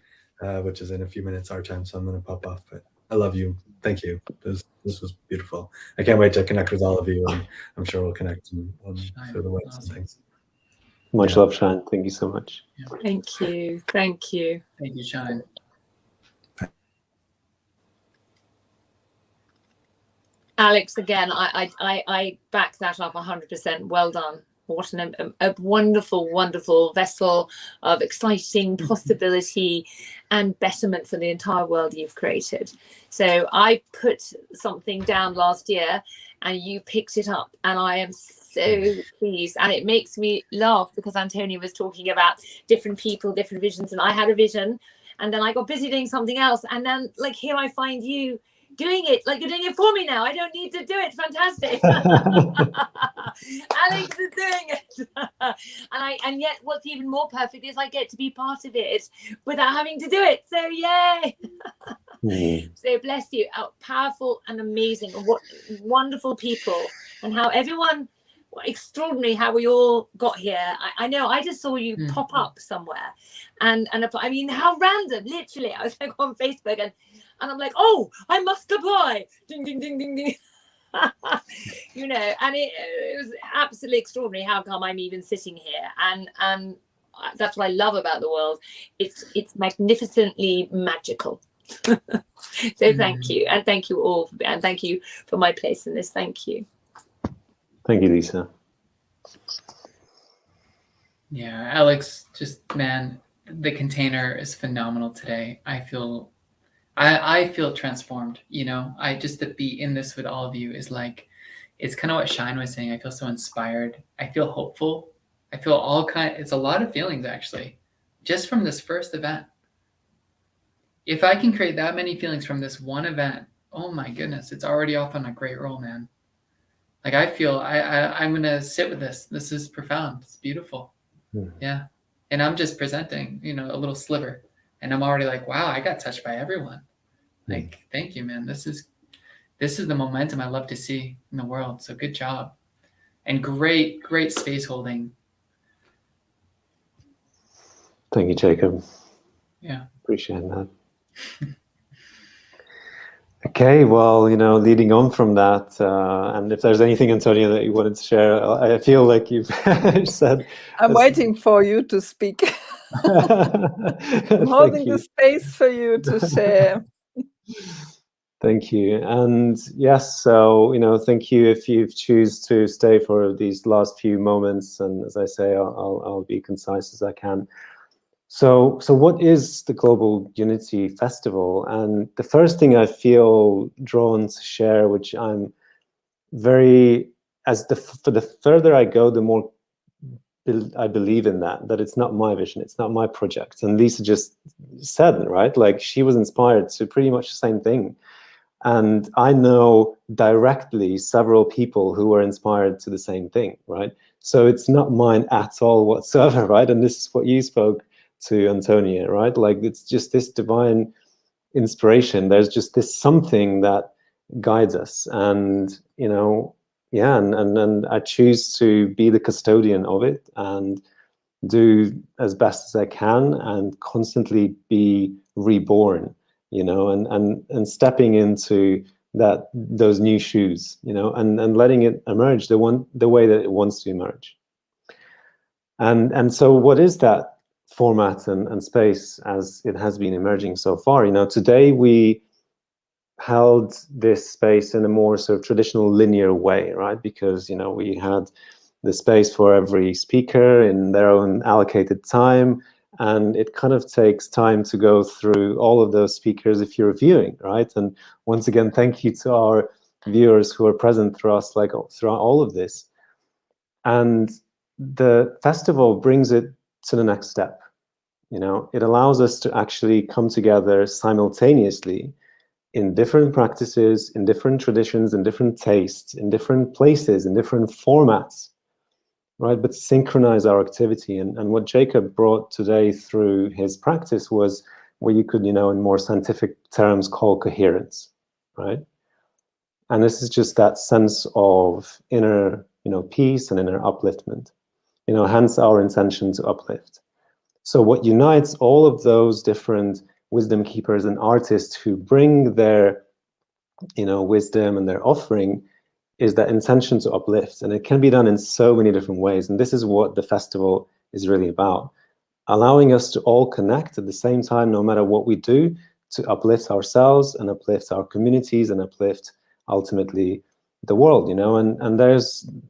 which is in a few minutes our time, so I'm going to pop off. But I love you. Thank you. This was beautiful. I can't wait to connect with all of you, and I'm sure we'll connect through the webs and things. Much love, Shine. Thank you so much. Yeah. Thank you. Thank you. Thank you, Shine. Alex, again, I back that up 100%. Well done. What a wonderful, wonderful vessel of exciting possibility and betterment for the entire world you've created. So I put something down last year and you picked it up, and I am so pleased. And it makes me laugh because Antonia was talking about different people, different visions, and I had a vision and then I got busy doing something else. And then like here I find you doing it, like you're doing it for me now. I don't need to do it. Fantastic. Alex is doing it. and yet what's even more perfect is I get to be part of it without having to do it. So yay. So bless you. Powerful and amazing. What wonderful people, and how everyone, extraordinary how we all got here. I know I just saw you pop up somewhere, and I mean, how random. Literally I was like on Facebook and I'm like, oh, I must apply. Ding, ding, ding, ding, ding. And it was absolutely extraordinary how come I'm even sitting here. And that's what I love about the world. It's magnificently magical. So thank you. And thank you all. And thank you for my place in this. Thank you. Thank you, Lisa. Yeah, Alex, just, man, the container is phenomenal today. I feel transformed, I just to be in this with all of you is like, it's kind of what Shine was saying. I feel so inspired. I feel hopeful. I feel it's a lot of feelings actually, just from this first event. If I can create that many feelings from this one event, oh my goodness, it's already off on a great roll, man. Like I feel I'm going to sit with this. This is profound. It's beautiful. Yeah. And I'm just presenting, a little sliver. And I'm already like, wow, I got touched by everyone. Like, thank you, man. This is the momentum I love to see in the world. So good job. And great space holding. Thank you, Jacob. Yeah. Appreciate that. Okay, well, leading on from that, and if there's anything, Antonia, that you wanted to share, I feel like you've said. I'm waiting for you to speak. I'm holding the space for you to share. Thank you. And yes, so, thank you if you choose to stay for these last few moments. And as I say, I'll be concise as I can. So what is the Global Unity Festival? And the first thing I feel drawn to share, which I'm for the further I go, the more I believe in that it's not my vision, it's not my project. And Lisa just said, right? Like she was inspired to pretty much the same thing. And I know directly several people who were inspired to the same thing, right? So it's not mine at all whatsoever, right? And this is what you spoke to, Antonia, right? Like it's just this divine inspiration. There's just this something that guides us, and and I choose to be the custodian of it and do as best as I can and constantly be reborn, and stepping into those new shoes, and letting it emerge the way that it wants to emerge. And so what is that format and space as it has been emerging so far? Today we held this space in a more sort of traditional linear way, right? Because we had the space for every speaker in their own allocated time, and it kind of takes time to go through all of those speakers if you're viewing, right? And once again, thank you to our viewers who are present throughout all of this. And the festival brings it to the next step. It allows us to actually come together simultaneously in different practices, in different traditions, in different tastes, in different places, in different formats, right? But synchronize our activity. And what Jacob brought today through his practice was what you could, in more scientific terms, call coherence, right? And this is just that sense of inner, peace and inner upliftment, hence our intention to uplift. So what unites all of those different wisdom keepers and artists who bring their, wisdom and their offering is that intention to uplift. And it can be done in so many different ways. And this is what the festival is really about, allowing us to all connect at the same time, no matter what we do, to uplift ourselves and uplift our communities and uplift ultimately the world, and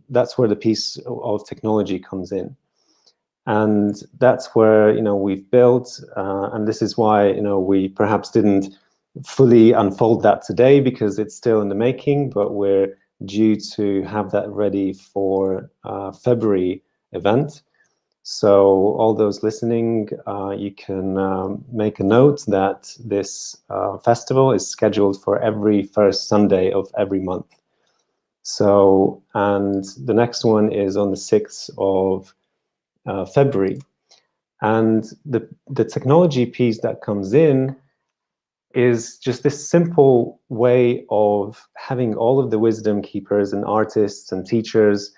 that's where the piece of technology comes in. And that's where, we've built, and this is why, we perhaps didn't fully unfold that today because it's still in the making, but we're due to have that ready for February event. So all those listening, you can make a note that this festival is scheduled for every first Sunday of every month. So, and the next one is on the 6th of February. And the technology piece that comes in is just this simple way of having all of the wisdom keepers and artists and teachers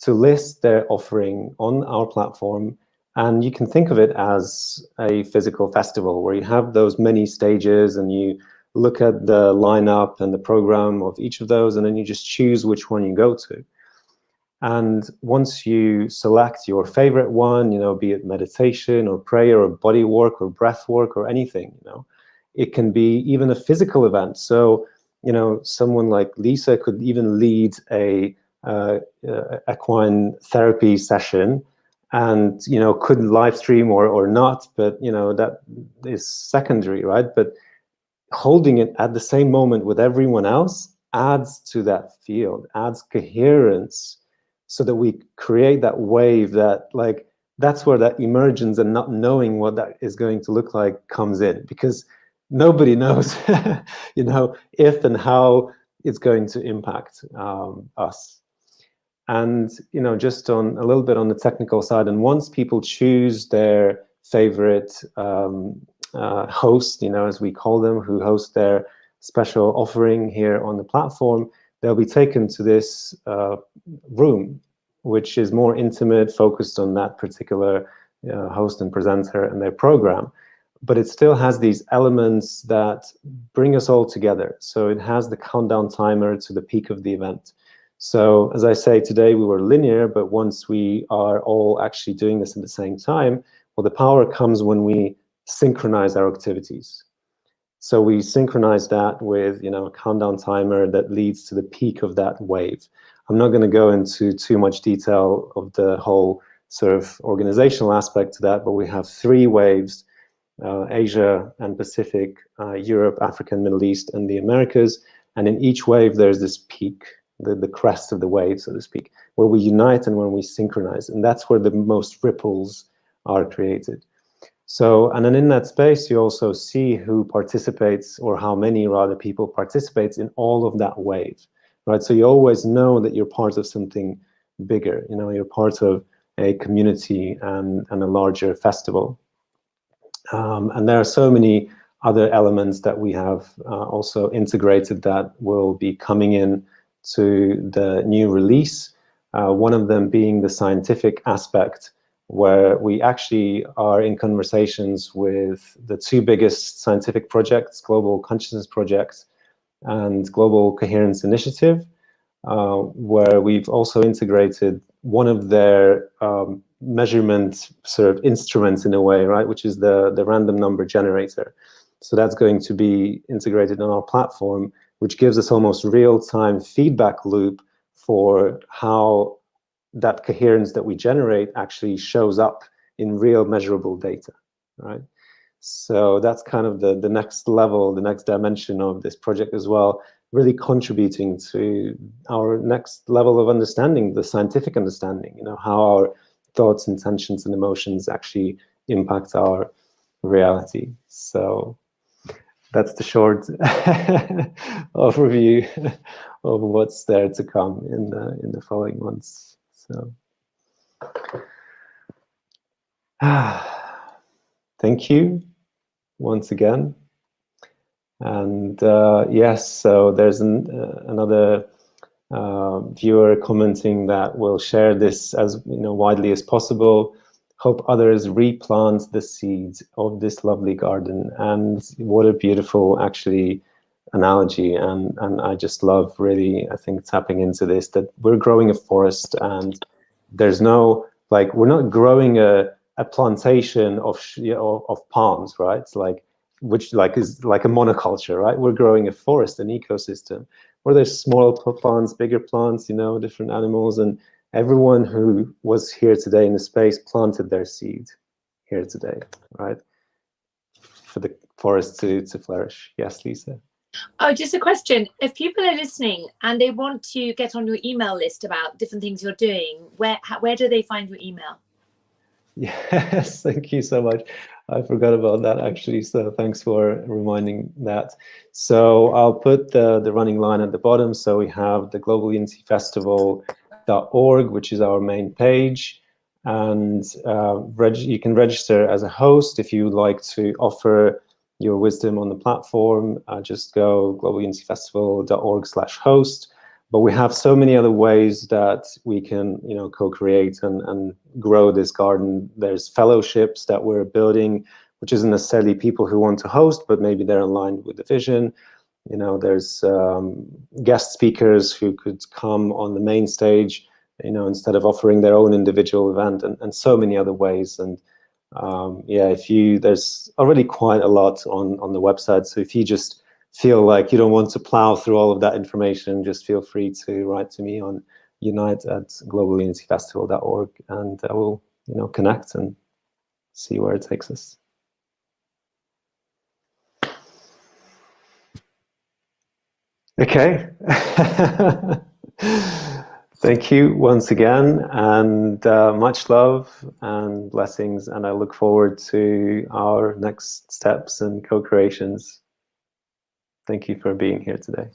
to list their offering on our platform. And you can think of it as a physical festival where you have those many stages and you look at the lineup and the program of each of those, and then you just choose which one you go to. And once you select your favorite one, be it meditation or prayer or body work or breath work or anything, it can be even a physical event. So, someone like Lisa could even lead a equine therapy session and, could live stream or not, but, that is secondary, right? But holding it at the same moment with everyone else adds to that field, adds coherence, so that we create that wave that, that's where that emergence and not knowing what that is going to look like comes in, because nobody knows, if and how it's going to impact us. And, just on a little bit on the technical side, and once people choose their favorite host, as we call them, who host their special offering here on the platform, they'll be taken to this room, which is more intimate, focused on that particular host and presenter and their program. But it still has these elements that bring us all together. So it has the countdown timer to the peak of the event. So as I say, today we were linear, but once we are all actually doing this at the same time, well, the power comes when we synchronize our activities. So we synchronize that with, a countdown timer that leads to the peak of that wave. I'm not going to go into too much detail of the whole sort of organizational aspect to that, but we have 3 waves, Asia and Pacific, Europe, Africa and Middle East, and the Americas. And in each wave, there's this peak, the crest of the wave, so to speak, where we unite and when we synchronize. And that's where the most ripples are created. So, and then in that space, you also see who participates, or how many rather people participates in all of that wave, right? So you always know that you're part of something bigger, you're part of a community and a larger festival. And there are so many other elements that we have also integrated that will be coming in to the new release. One of them being the scientific aspect, where we actually are in conversations with the 2 biggest scientific projects, Global Consciousness Project and Global Coherence Initiative, where we've also integrated one of their measurement sort of instruments in a way, right, which is the random number generator. So that's going to be integrated on our platform, which gives us almost real-time feedback loop for how that coherence that we generate actually shows up in real measurable data, right? So that's kind of the next level, the next dimension of this project as well, really contributing to our next level of understanding, the scientific understanding, how our thoughts, intentions, and emotions actually impact our reality. So that's the short overview of what's there to come in the following months. So, thank you. once again. And yes, so there's another viewer commenting that we'll share this as widely as possible. Hope others replant the seeds of this lovely garden. And what a beautiful, actually, analogy. And I just love, really, I think, tapping into this, that we're growing a forest, and there's no, like, we're not growing a plantation of palms, right? It's like, which is like a monoculture, right? We're growing a forest, an ecosystem, where there's small plants, bigger plants, different animals, and everyone who was here today in the space planted their seed here today, right? For the forest to flourish. Yes, Lisa? Oh, just a question. If people are listening and they want to get on your email list about different things you're doing, where do they find your email? Yes, thank you so much. I forgot about that, actually, so thanks for reminding that. So I'll put the running line at the bottom. So we have the globalunityfestival.org, which is our main page, and you can register as a host if you would like to offer your wisdom on the platform. Just go globalunityfestival.org/host. But we have so many other ways that we can, co-create and grow this garden. There's fellowships that we're building, which isn't necessarily people who want to host, but maybe they're aligned with the vision. There's guest speakers who could come on the main stage, instead of offering their own individual event, and so many other ways. And yeah, there's already quite a lot on the website. So if you just feel like you don't want to plow through all of that information, just feel free to write to me on unite@globalunityfestival.org, and I will, connect and see where it takes us. Okay. Thank you once again, and much love and blessings, and I look forward to our next steps and co-creations. Thank you for being here today.